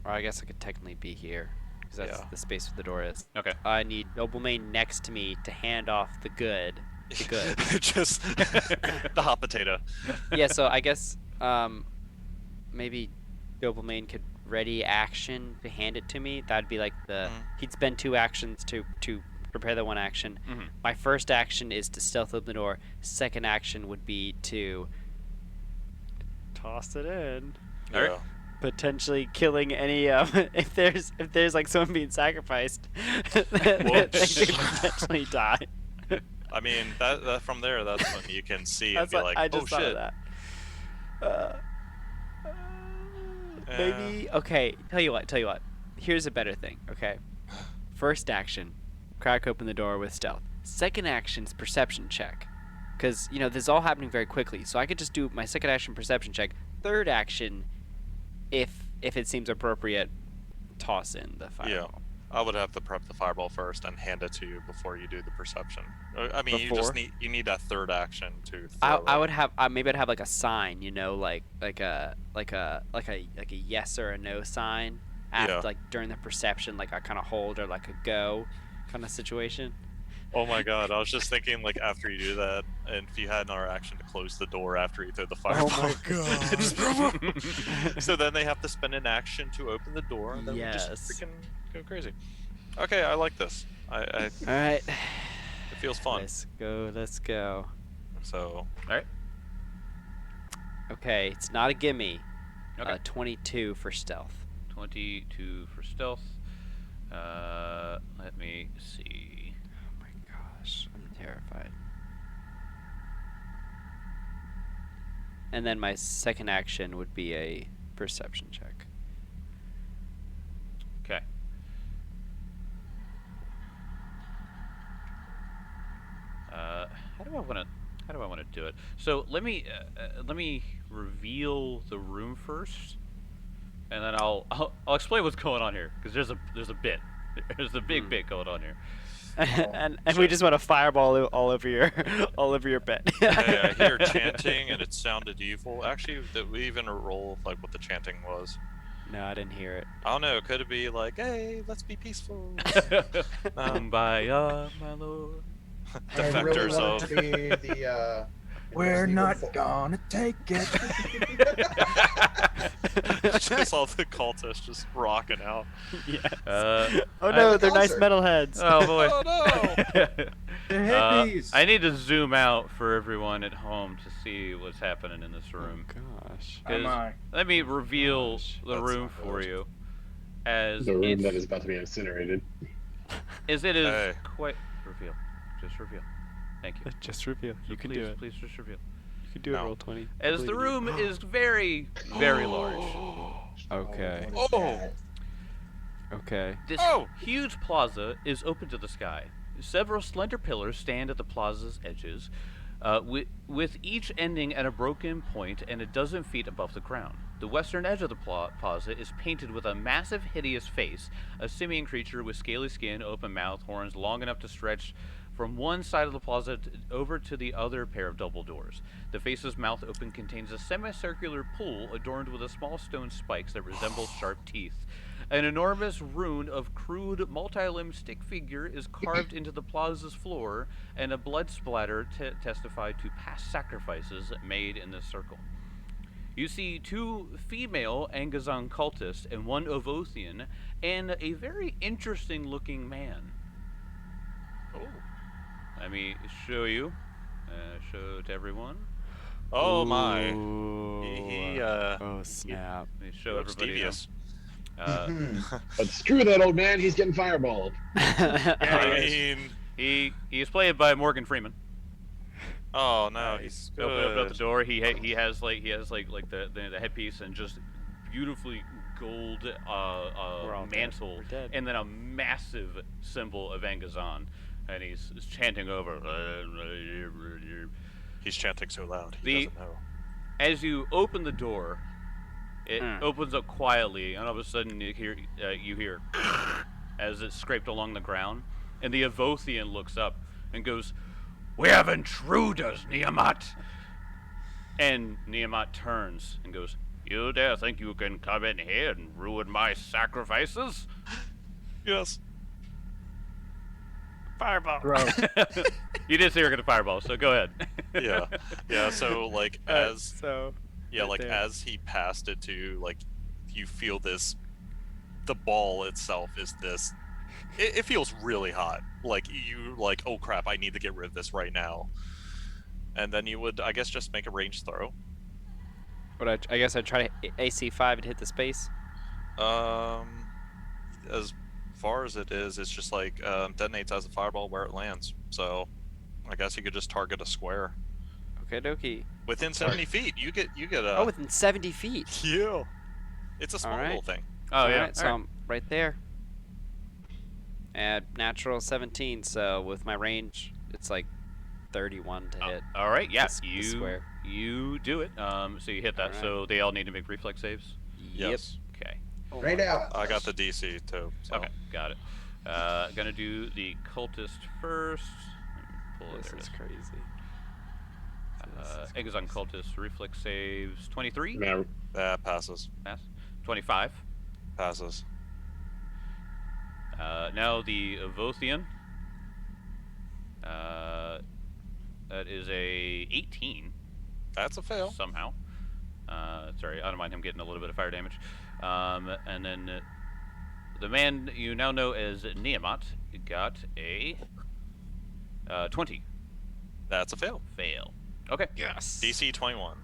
Or I guess I could technically be here because that's Yeah. the space where the door is. Okay. I need Noblemane next to me to hand off the good. The good. just the hot potato. Yeah, so I guess maybe Noblemane could ready action to hand it to me. That'd be like the he'd spend 2 actions to prepare the 1 action. Mhm. My first action is to stealth open the door. Second action would be to toss it in. All right. Yeah. Potentially killing any if there's like someone being sacrificed, they could potentially die. I mean that from there, that's when you can see and That's be what like, I oh just thought shit. of that. Maybe okay. Tell you what. Here's a better thing. Okay. First action, crack open the door with stealth. Second action's perception check, because this is all happening very quickly. So I could just do my second action perception check. Third action, if it seems appropriate, toss in the fireball. I would have to prep the fireball first and hand it to you before you do the perception. I mean, Before? you need that third action to. I throw would it. have maybe I'd have like a sign, like a yes or a no sign, after, Yeah. like during the perception, like a kind of hold or like a go kind of situation. Oh my god, I was just thinking, like, after you do that, and if you had another action to close the door after you throw the fireball. Oh my god. Just so then they have to spend an action to open the door, and then we just Yes. freaking go crazy. Okay, I like this. It All right. feels fun. Let's go. Let's go. So, Okay, it's not a gimme. Okay. 22 for stealth. 22 for stealth. Let me see. Oh my gosh, I'm terrified. And then my second action would be a perception check. Okay. How do I want to do it? So let me reveal the room first, and then I'll explain what's going on here, because there's a bit. There's a big bit going on here. and we just want to fireball all over your bed. hey, I hear chanting, and it sounded evil. Actually, did we even roll, like, what the chanting was? No, I didn't hear it. I don't know. Could it be like, hey, let's be peaceful? Kumbaya, my lord. I really Defectors want of. it to be the. We're Resident not Evil. gonna take it. Just all the cultists just rocking out. Yes. Uh, Oh no, I- they're nice concert. metalheads. oh boy. Oh no! They're hippies. I need to zoom out for everyone at home to see what's happening in this room. Gosh. Am I? Let me reveal Gosh, the that's room not for good. you. As The room it's, that is about to be incinerated. as it is Hey. quite reveal. Just reveal. Thank you. Just reveal. So please, Please just reveal. You can do No. Roll 20. As the room is very, very large. Okay. what is Oh. that? Okay. This Oh! huge plaza is open to the sky. Several slender pillars stand at the plaza's edges, with each ending at a broken point and a dozen feet above the ground. The western edge of the plaza is painted with a massive, hideous face, a simian creature with scaly skin, open mouth, horns long enough to stretch from one side of the plaza over to the other pair of double doors. The face's mouth open contains a semicircular pool adorned with a small stone spikes that resemble sharp teeth. An enormous rune of crude, multi-limbed stick figure is carved into the plaza's floor, and a blood splatter testified to past sacrifices made in this circle. You see two female Angazan cultists and one Ovothian, and a very interesting-looking man. Oh. Let me show you. Show to everyone. Oh my. Ooh. He Oh snap. Let me show looks everybody. devious. Mhm. But screw that old man, he's getting fireballed. I mean, He's played by Morgan Freeman. oh no, he's Open up the good. door. He has like the headpiece and just beautifully gold We're all dead. mantle, We're dead. and then a massive symbol of Angazan, and he's chanting over. He's chanting so loud. He The- doesn't know. As you open the door, it Mm. opens up quietly, and all of a sudden you hear as it's scraped along the ground, and the Avothian looks up and goes, "We have intruders, Niamat." And Niamat turns and goes, "You dare think you can come in here and ruin my sacrifices?" Yes. Fireball. Gross. You did say you were gonna fireball, so go ahead. Yeah. Yeah. So like as So. yeah, right like there. as he passed it to, like, you feel this. The ball itself is this. It feels really hot. Like you like, oh crap, I need to get rid of this right now. And then you would, I guess, just make a ranged throw. But I guess I'd try to AC 5 and hit the space. As far as it is, it's just like detonates as a fireball where it lands. So, I guess you could just target a square Okay, dokie. within 70 feet. You get a. Oh, within 70 feet. yeah. It's a small Alright. little thing. Oh yeah. Alright, so Alright. I'm right there. At natural 17, so with my range, it's like 31 to hit. All right. Yeah. The square. You do it. So you hit that. Alright. So they all need to make reflex saves. Yes. Okay. Oh Right my out. I got the DC too. So. Okay, got it. Gonna do the cultist first. Let me pull it. This There it is is. crazy. Egazon cultist reflex saves 23. Man, That passes. Pass. 25. Passes. Now the Vothian. That is a 18 That's a fail. somehow. Sorry, I don't mind him getting a little bit of fire damage. And then the man you now know as Niamat got a 20. That's a fail. Fail. Okay. Yes. DC 21.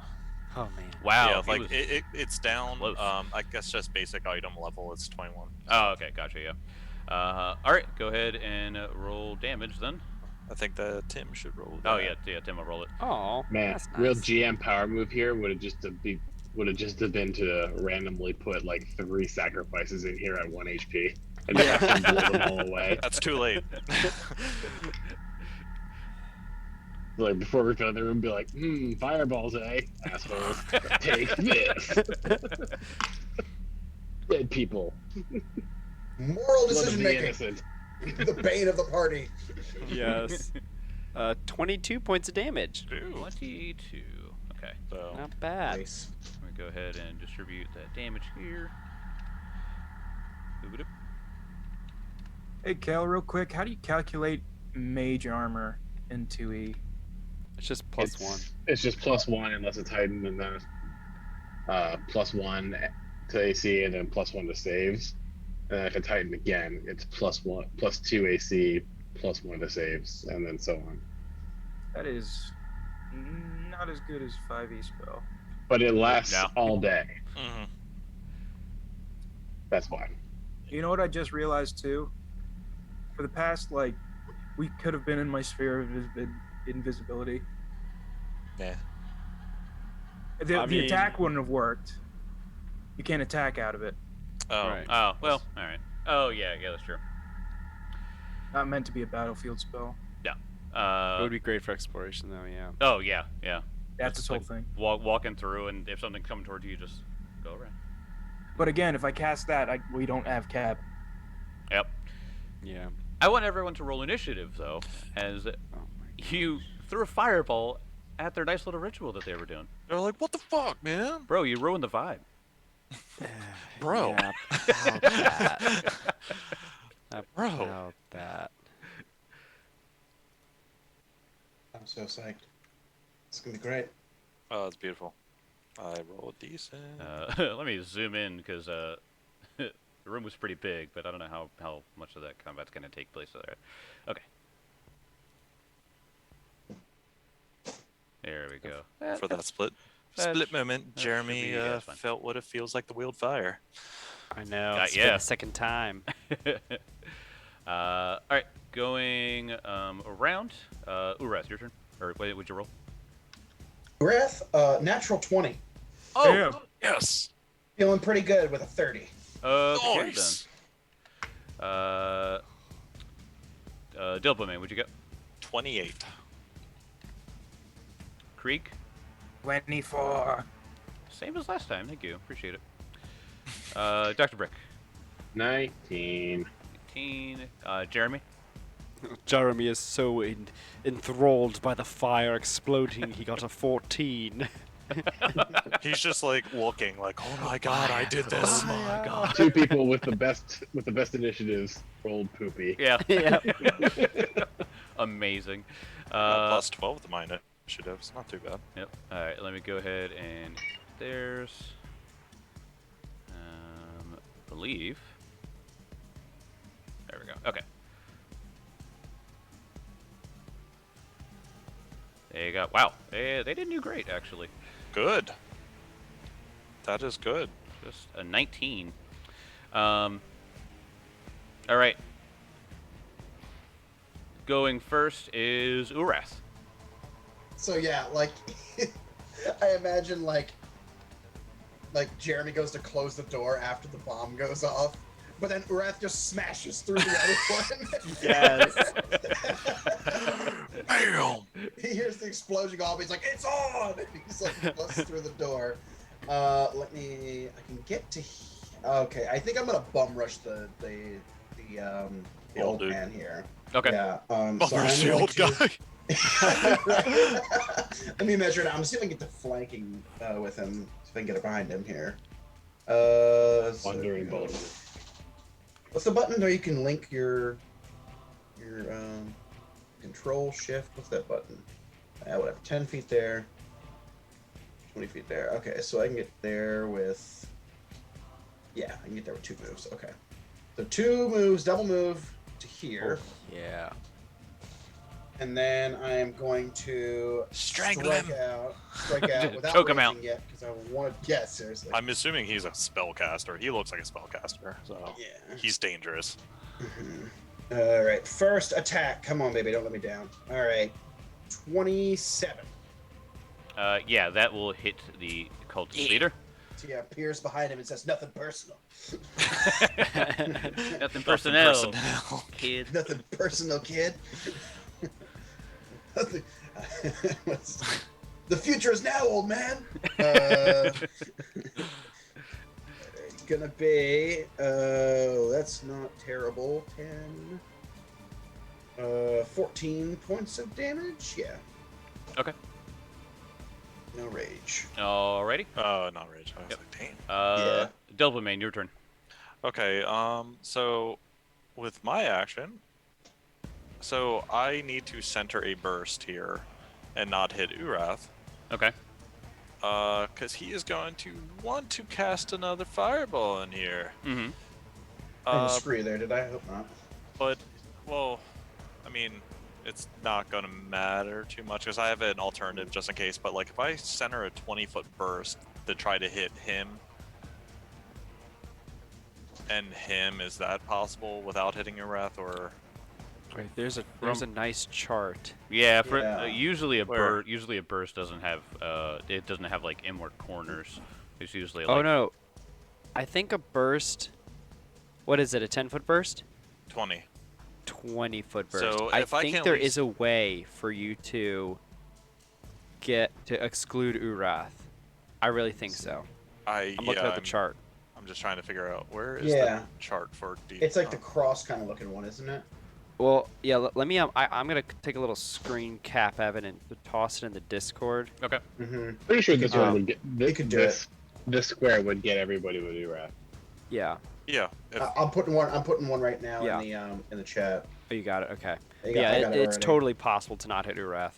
Oh man. Wow. Yeah, he like was- it's down. close. I guess just basic item level. It's 21. Oh, okay, gotcha. Yeah. All right, go ahead and roll damage then. I think that Tim should roll. Oh that. yeah, Tim will roll it. Oh Man, that's nice. real GM power move here would have just have been to randomly put like 3 sacrifices in here at 1 HP and just have to blow them all away. That's too late. Like before we go in the room, be like, fireballs, eh, assholes. Take this. Dead people. Moral Blood of decision the making. innocent. The bane of the party. Yes. 22 points of damage. 22. Okay. So Not bad. Nice. I'm gonna go ahead and distribute that damage here. Boop-a-doop. Hey, Cal, real quick, how do you calculate mage armor in 2E? It's just +1. It's just +1 unless it's heightened, and then +1 to AC, and then +1 to saves. And if it's heightened again, it's +1, +2 AC, +1 to saves, and then so on. That is not as good as 5E spell. But it lasts No. all day. mhm. That's why. You know what I just realized too? For the past, like, we could have been in my sphere of invisibility. Yeah. The, I the mean- attack wouldn't have worked. You can't attack out of it. Oh. Right. Oh well. All right. Oh yeah, that's true. Not meant to be a battlefield spell. It would be great for exploration, though. Yeah. Oh yeah, yeah. That's It's the whole like thing. walking through, and if something's coming towards you, just go around. But again, if I cast that, we don't have cap. Yep. Yeah. I want everyone to roll initiative though, as Oh my. you threw a fireball at their nice little ritual that they were doing. They're like, what the fuck, man? Bro, you ruined the vibe. Bro. Yeah, about that. Bro. About that. I'm so psyched. It's gonna be great. Oh, it's beautiful. I rolled decent. Let me zoom in because the room was pretty big, but I don't know how much of that combat's going to take place there. Okay. There we go. For that split that moment, that Jeremy should be- yeah, that's fine. felt what it feels like to wield fire. I know. It's yeah. the second time. All right, going around. Urath, your turn. Or wait, would you roll? Wrath, natural 20. Oh, Damn. Yes. Feeling pretty good with a 30. okay Nice. then. Dilbman, what'd you get? 28. Krieg? 24. Same as last time. Thank you. Appreciate it. Dr. Brick. 19. 18. Jeremy. Jeremy is so enthralled by the fire exploding. He got a 14. He's just like looking like, oh my god, I did this. Oh my god. 2 people with the best initiatives rolled poopy. Yeah. Yeah. Amazing. Plus 12 to my initiative. It's not too bad. Yep. All right. Let me go ahead and there's. Believe. There we go. Okay. They got wow. They didn't do great actually. Good. That is good. Just a 19. All right. Going first is Urath. So yeah, like I imagine like Jeremy goes to close the door after the bomb goes off, but then Wrath just smashes through the other one. Yes. Bam! He hears the explosion go off. He's like, "It's on!" And he's like, busts through the door. I can get to. Okay, I think I'm gonna bum rush the old dude. man here. Okay. Yeah. Oh, So there's I'm the going old to- guy. Let me measure it out. I'm gonna see if I can get to flanking with him. See if I can get it behind him here. Wandering bolt. What's the button where you can link your control shift? What's that button? Whatever. 10 feet there. 20 feet there. Okay, so I can get there with. Yeah, I can get there with 2 moves. Okay. So 2 moves, double move to here. Yeah. And then I am going to Strangle strike him. out without Choke him out. raging yet because I want to. Yeah, seriously. I'm assuming he's a spellcaster. He looks like a spellcaster, so Yeah. he's dangerous. All right, first attack. Come on, baby, don't let me down. All right, 27. Yeah, that will hit the cultist leader. So yeah, Pierce behind him and says nothing personal. Nothing personnel. Personnel. Kid. Nothing personal, kid. Nothing. The future is now, old man. Gonna be. That's not terrible. 10. 14 points of damage. Yeah. Okay. No rage. Alrighty. Not rage. I was like, damn. Yeah. Delpamane, your turn. Okay, so with my action, so I need to center a burst here and not hit Urath, Okay. because he is going to want to cast another fireball in here. Mm-hmm. Screw you there, did I? I hope not. But, well, I mean, it's not going to matter too much because I have an alternative just in case, but like if I center a 20-foot burst to try to hit him, and him, is that possible without hitting Urath, or? Wait, there's a nice chart. Yeah, for Yeah. usually a Where? burst doesn't have it doesn't have like inward corners. It's usually Oh like no, I think a burst. What is it? A 10-foot burst? 20. 20-foot burst. So I if I think can at there least- is a way for you to get to exclude Urath. I really think so. I'm looking at the chart. I'm just trying to figure out where is Yeah. the chart for D. It's like the cross kind of looking one, isn't it? Well, yeah. Let me. I'm gonna take a little screen cap of it and toss it in the Discord. okay. Mm-hmm. Pretty sure this one Um, would get could do this square would get everybody with Urath. Yeah. Yeah. If, I'm putting one right now Yeah. in the chat. Oh, you got it. Okay. I got Yeah, it it's already. totally possible to not hit Urath.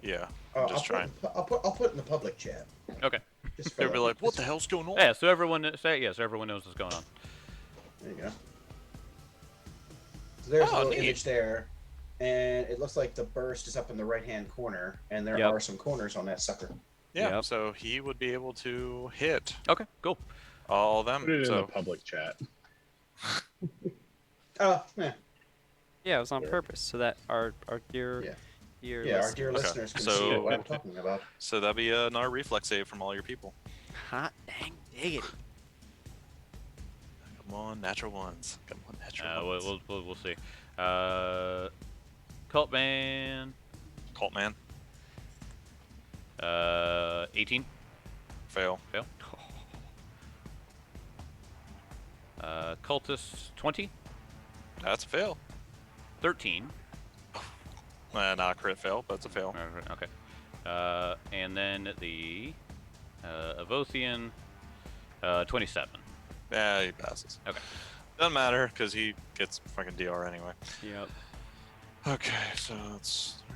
yeah. I'll I'm just trying. I'll put it in the public chat. Okay. Just for They'll be like, what the hell's going on? Yeah. So everyone so everyone knows what's going on. There you go. So there's a Oh, little neat. image there, and it looks like the burst is up in the right-hand corner, and there Yep. are some corners on that sucker. Yeah. Yep. So he would be able to hit Okay. Cool. all of them. Put it in So the public chat. Yeah. Yeah, it was on Sure. purpose so that our dear Yeah. dear Yeah, our listeners- dear Okay, listeners can so- see what I'm talking about. so that'd be another reflex save from all your people. Hot dang diggity. Come on, natural ones. Come on, natural We'll, ones. we'll see. Cult man. Cult man, 18. fail. Cultist 20. That's a fail. 13. Not a crit fail, but it's a fail. Okay. And then the Avothian 27. Yeah, he passes. Okay. Doesn't matter because he gets fucking DR anyway. Yep. Okay, so it's 3.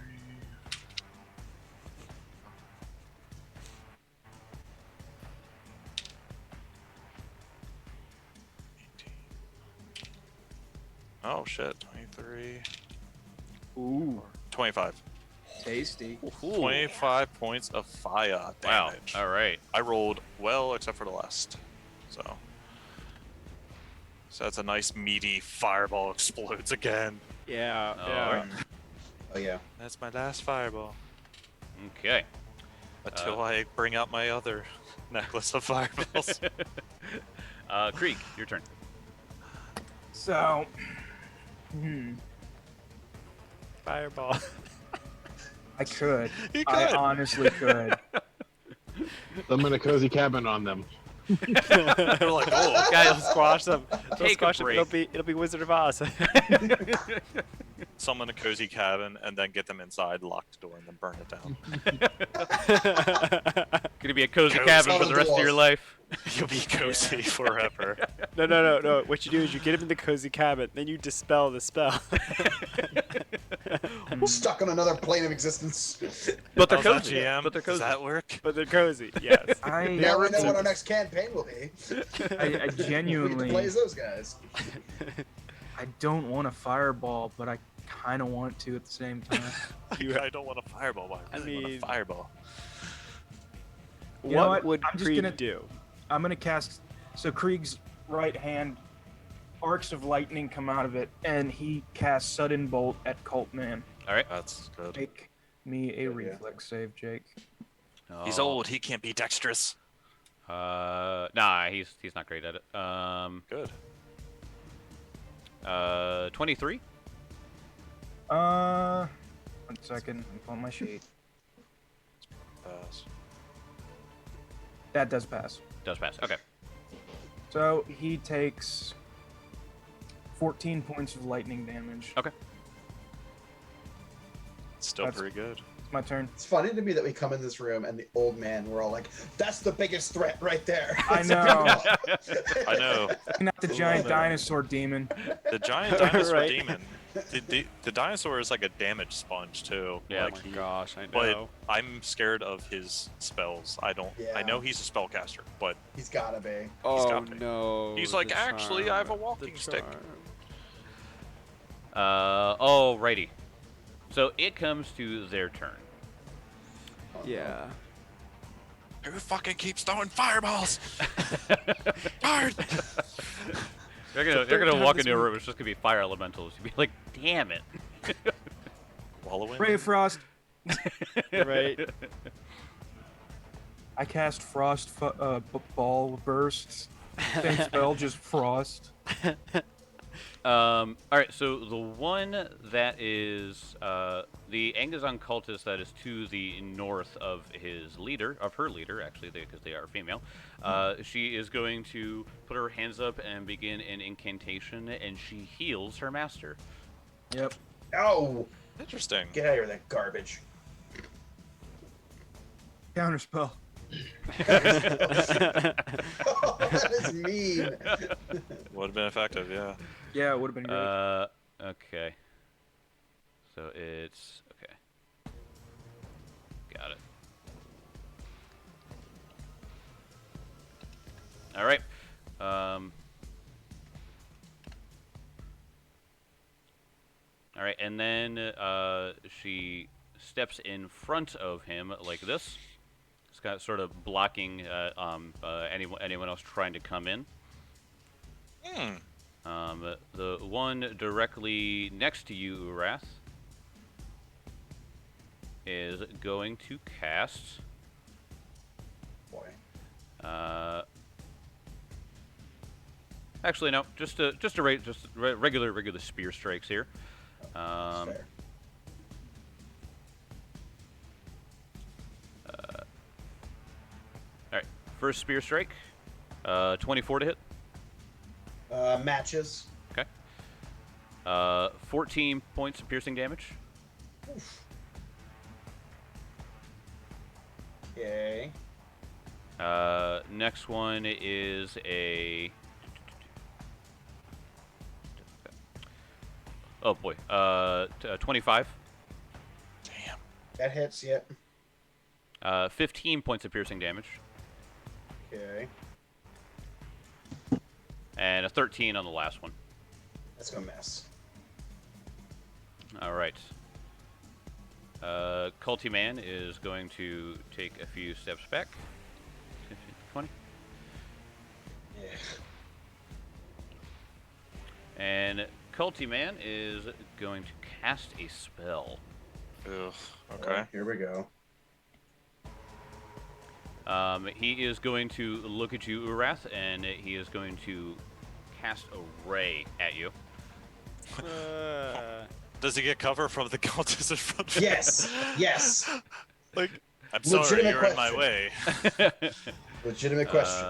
Oh shit, 23. Ooh, 25. tasty. 25 points of fire Wow. damage. All right. I rolled well except for the last. So that's a nice meaty fireball explodes again. Yeah. Alright. Oh yeah. That's my last fireball. Okay. Until I bring out my other necklace of fireballs. Krieg, your turn. So, Fireball. I could. You I could. honestly could. I'm in a cozy cabin on them. They're like, oh, Guys, will squash them. They'll Take a squash them. break. It'll be Wizard of Oz. summon a cozy cabin and then get them inside, lock the door, and then burn it down. Gonna be a cozy Go cabin for solid the rest of your dwarf. life. You'll be cozy forever. No. What you do is you get him in the cozy cabin, then you dispel the spell. Stuck on another plane of existence. But they're How's that, cozy. GM? But they're Does cozy. that work? But they're cozy, yes. Now we know what our next campaign will be. I We get to genuinely, play as those guys. I don't want a fireball, but I kind of want to at the same time. I don't want a fireball. But I really want mean- a fireball. You know What what? would I'm just Krieg gonna- do? I'm gonna cast. So Krieg's right hand, arcs of lightning come out of it, and he casts sudden bolt at Cult Man. All right. That's good. Make me a Good, yeah. reflex save, Jake. He's Oh, old. He can't be dexterous. Nah, he's not great at it. Good. 23. 1 second. I'm on my sheet. Pass. That does pass. Does pass. Okay. So he takes 14 points of lightning damage. Okay. Still That's- pretty good. It's my turn. It's funny to me that we come in this room and the old man, we're all like, that's the biggest threat right there. I know. I know. Not the giant dinosaur demon. The giant dinosaur Right. demon. The dinosaur is like a damage sponge too. Yeah. Like Oh my he- gosh, I But know. I'm scared of his spells. I Yeah. know he's a spellcaster, but He's gotta be. Oh got me. no. He's like, the "Actually, I have a charm, walking the stick." charm. Alrighty. So it comes to their turn. Yeah. who fucking keeps throwing fireballs? Tired. They're third gonna time walk this into a week. room. It's just gonna be fire elementals. You'd be like, damn it. Wallowing. Ray of Frost. Right. I cast Frost Ball Burst. Same spell, just Frost. All right, so the one that is the Angazon cultist that is to the north of her leader, actually, because they are female. She is going to put her hands up and begin an incantation, and she heals her master. Yep. Oh, Interesting. get out of here, that garbage. Counterspell. Oh, that is mean. Would have been effective, yeah. Yeah, it would have been great. Okay. So it's okay. Got it. All right. All right, and then she steps in front of him like this. It's got sort of blocking anyone else trying to come in. Hmm. The one directly next to you, Urath, is going to cast. Boy. Actually, no, just regular spear strikes here. That's fair. All right, first spear strike, 24 to hit. Matches. Okay. 14 points of piercing damage. Okay. Next one is a. Oh boy. 25. Damn. That hits, yep. 15 points of piercing damage. Okay. And a 13 on the last one. That's gonna miss. All right. Culty Man is going to take a few steps back. 15, 20. Yeah. And Culty Man is going to cast a spell. Ugh. Okay. Here we go. He is going to look at you, Urath, and he is going to cast a ray at you. Does he get cover from the cultists in front of him? Yes. Yes. Like, I'm sorry, Legitimate you're in my question. way. Legitimate question.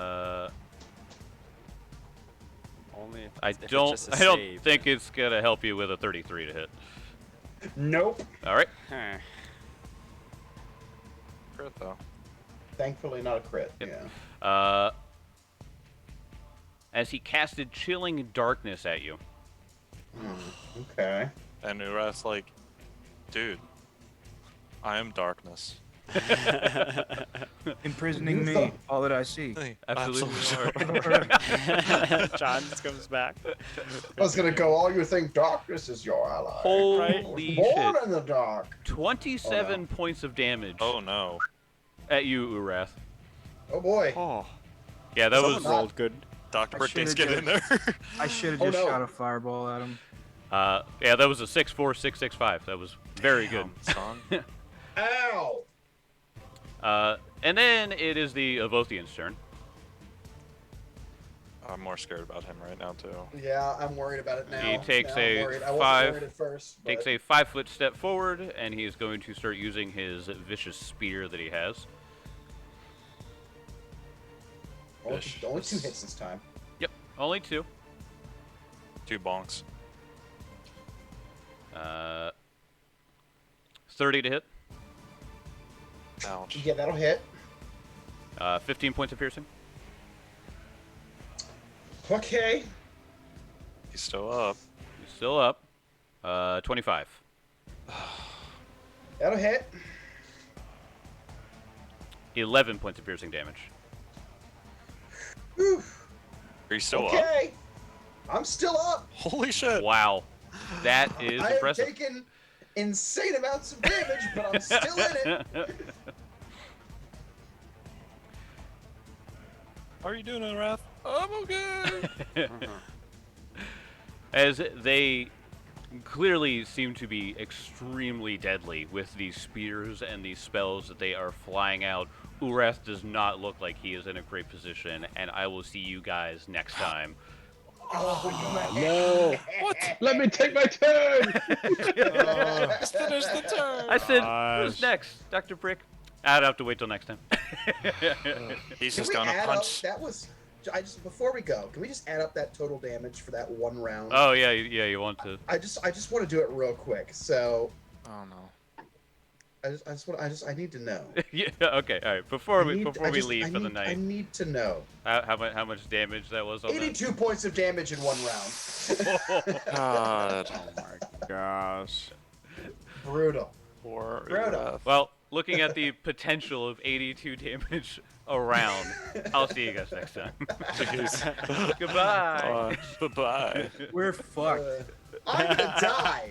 Only if I it's don't just a don't save. think it's gonna help you with a 33 to hit. Nope. All right. Huh. Crit, though. Thankfully, not a crit. Yep. Yeah. as he casted Chilling Darkness at you. Okay. And Urath's like, dude, I am darkness. Imprisoning me, all that I see. Absolutely. John just comes back. I was gonna go. All you think darkness is your ally. Holy Born shit. in the dark. 27 points of damage Oh no. at you, Urath. Oh boy. Oh, Yeah, that was... someone rolled good. Dr. I Brickings, should've get in there. I should have Oh, just no. shot a fireball at him. Yeah, that was a 6-4, 6-6-5. That was very good. Son. Ow. And then it is the Avothian's turn. I'm more scared about him right now, too. Yeah, I'm worried about it now. He takes Now I'm a worried. I wasn't 5 worried at first. Takes but- a 5-foot step forward, and he's going to start using his vicious spear that he has. only 2 hits this time. Yep, only 2. 2 bonks. 30 to hit. Ouch. Yeah, that'll hit. 15 points of piercing. Okay. He's still up. He's still up. 25. That'll hit. 11 points of piercing damage. Whew. Are you still up? Okay. I'm still up. Holy shit. Wow. That is I have impressive. taken insane amounts of damage, but I'm still in it. How are you doing, Urath? I'm okay. As they clearly seem to be extremely deadly with these spears and these spells that they are flying out. Urath does not look like he is in a great position, and I will see you guys next time. No. What? Let me take my turn. Just finish the turn. I said, who's next? Dr. Brick? I'd have to wait till next time. He's Can just we gonna add punch. up? That was. Before we go, can we just add up that total damage for that one round? Oh, yeah, you want to. I just want to do it real quick. So Oh no. I need to know. Yeah, okay, all right. Before we leave for the I night, need to know. how much damage that was on that? 82 points of damage in one round. God. Oh my gosh. Brutal. Poor Brutal. Urath. Well, looking at the potential of 82 damage around, I'll see you guys next time. Goodbye. Bye-bye. We're fucked. I'm gonna die.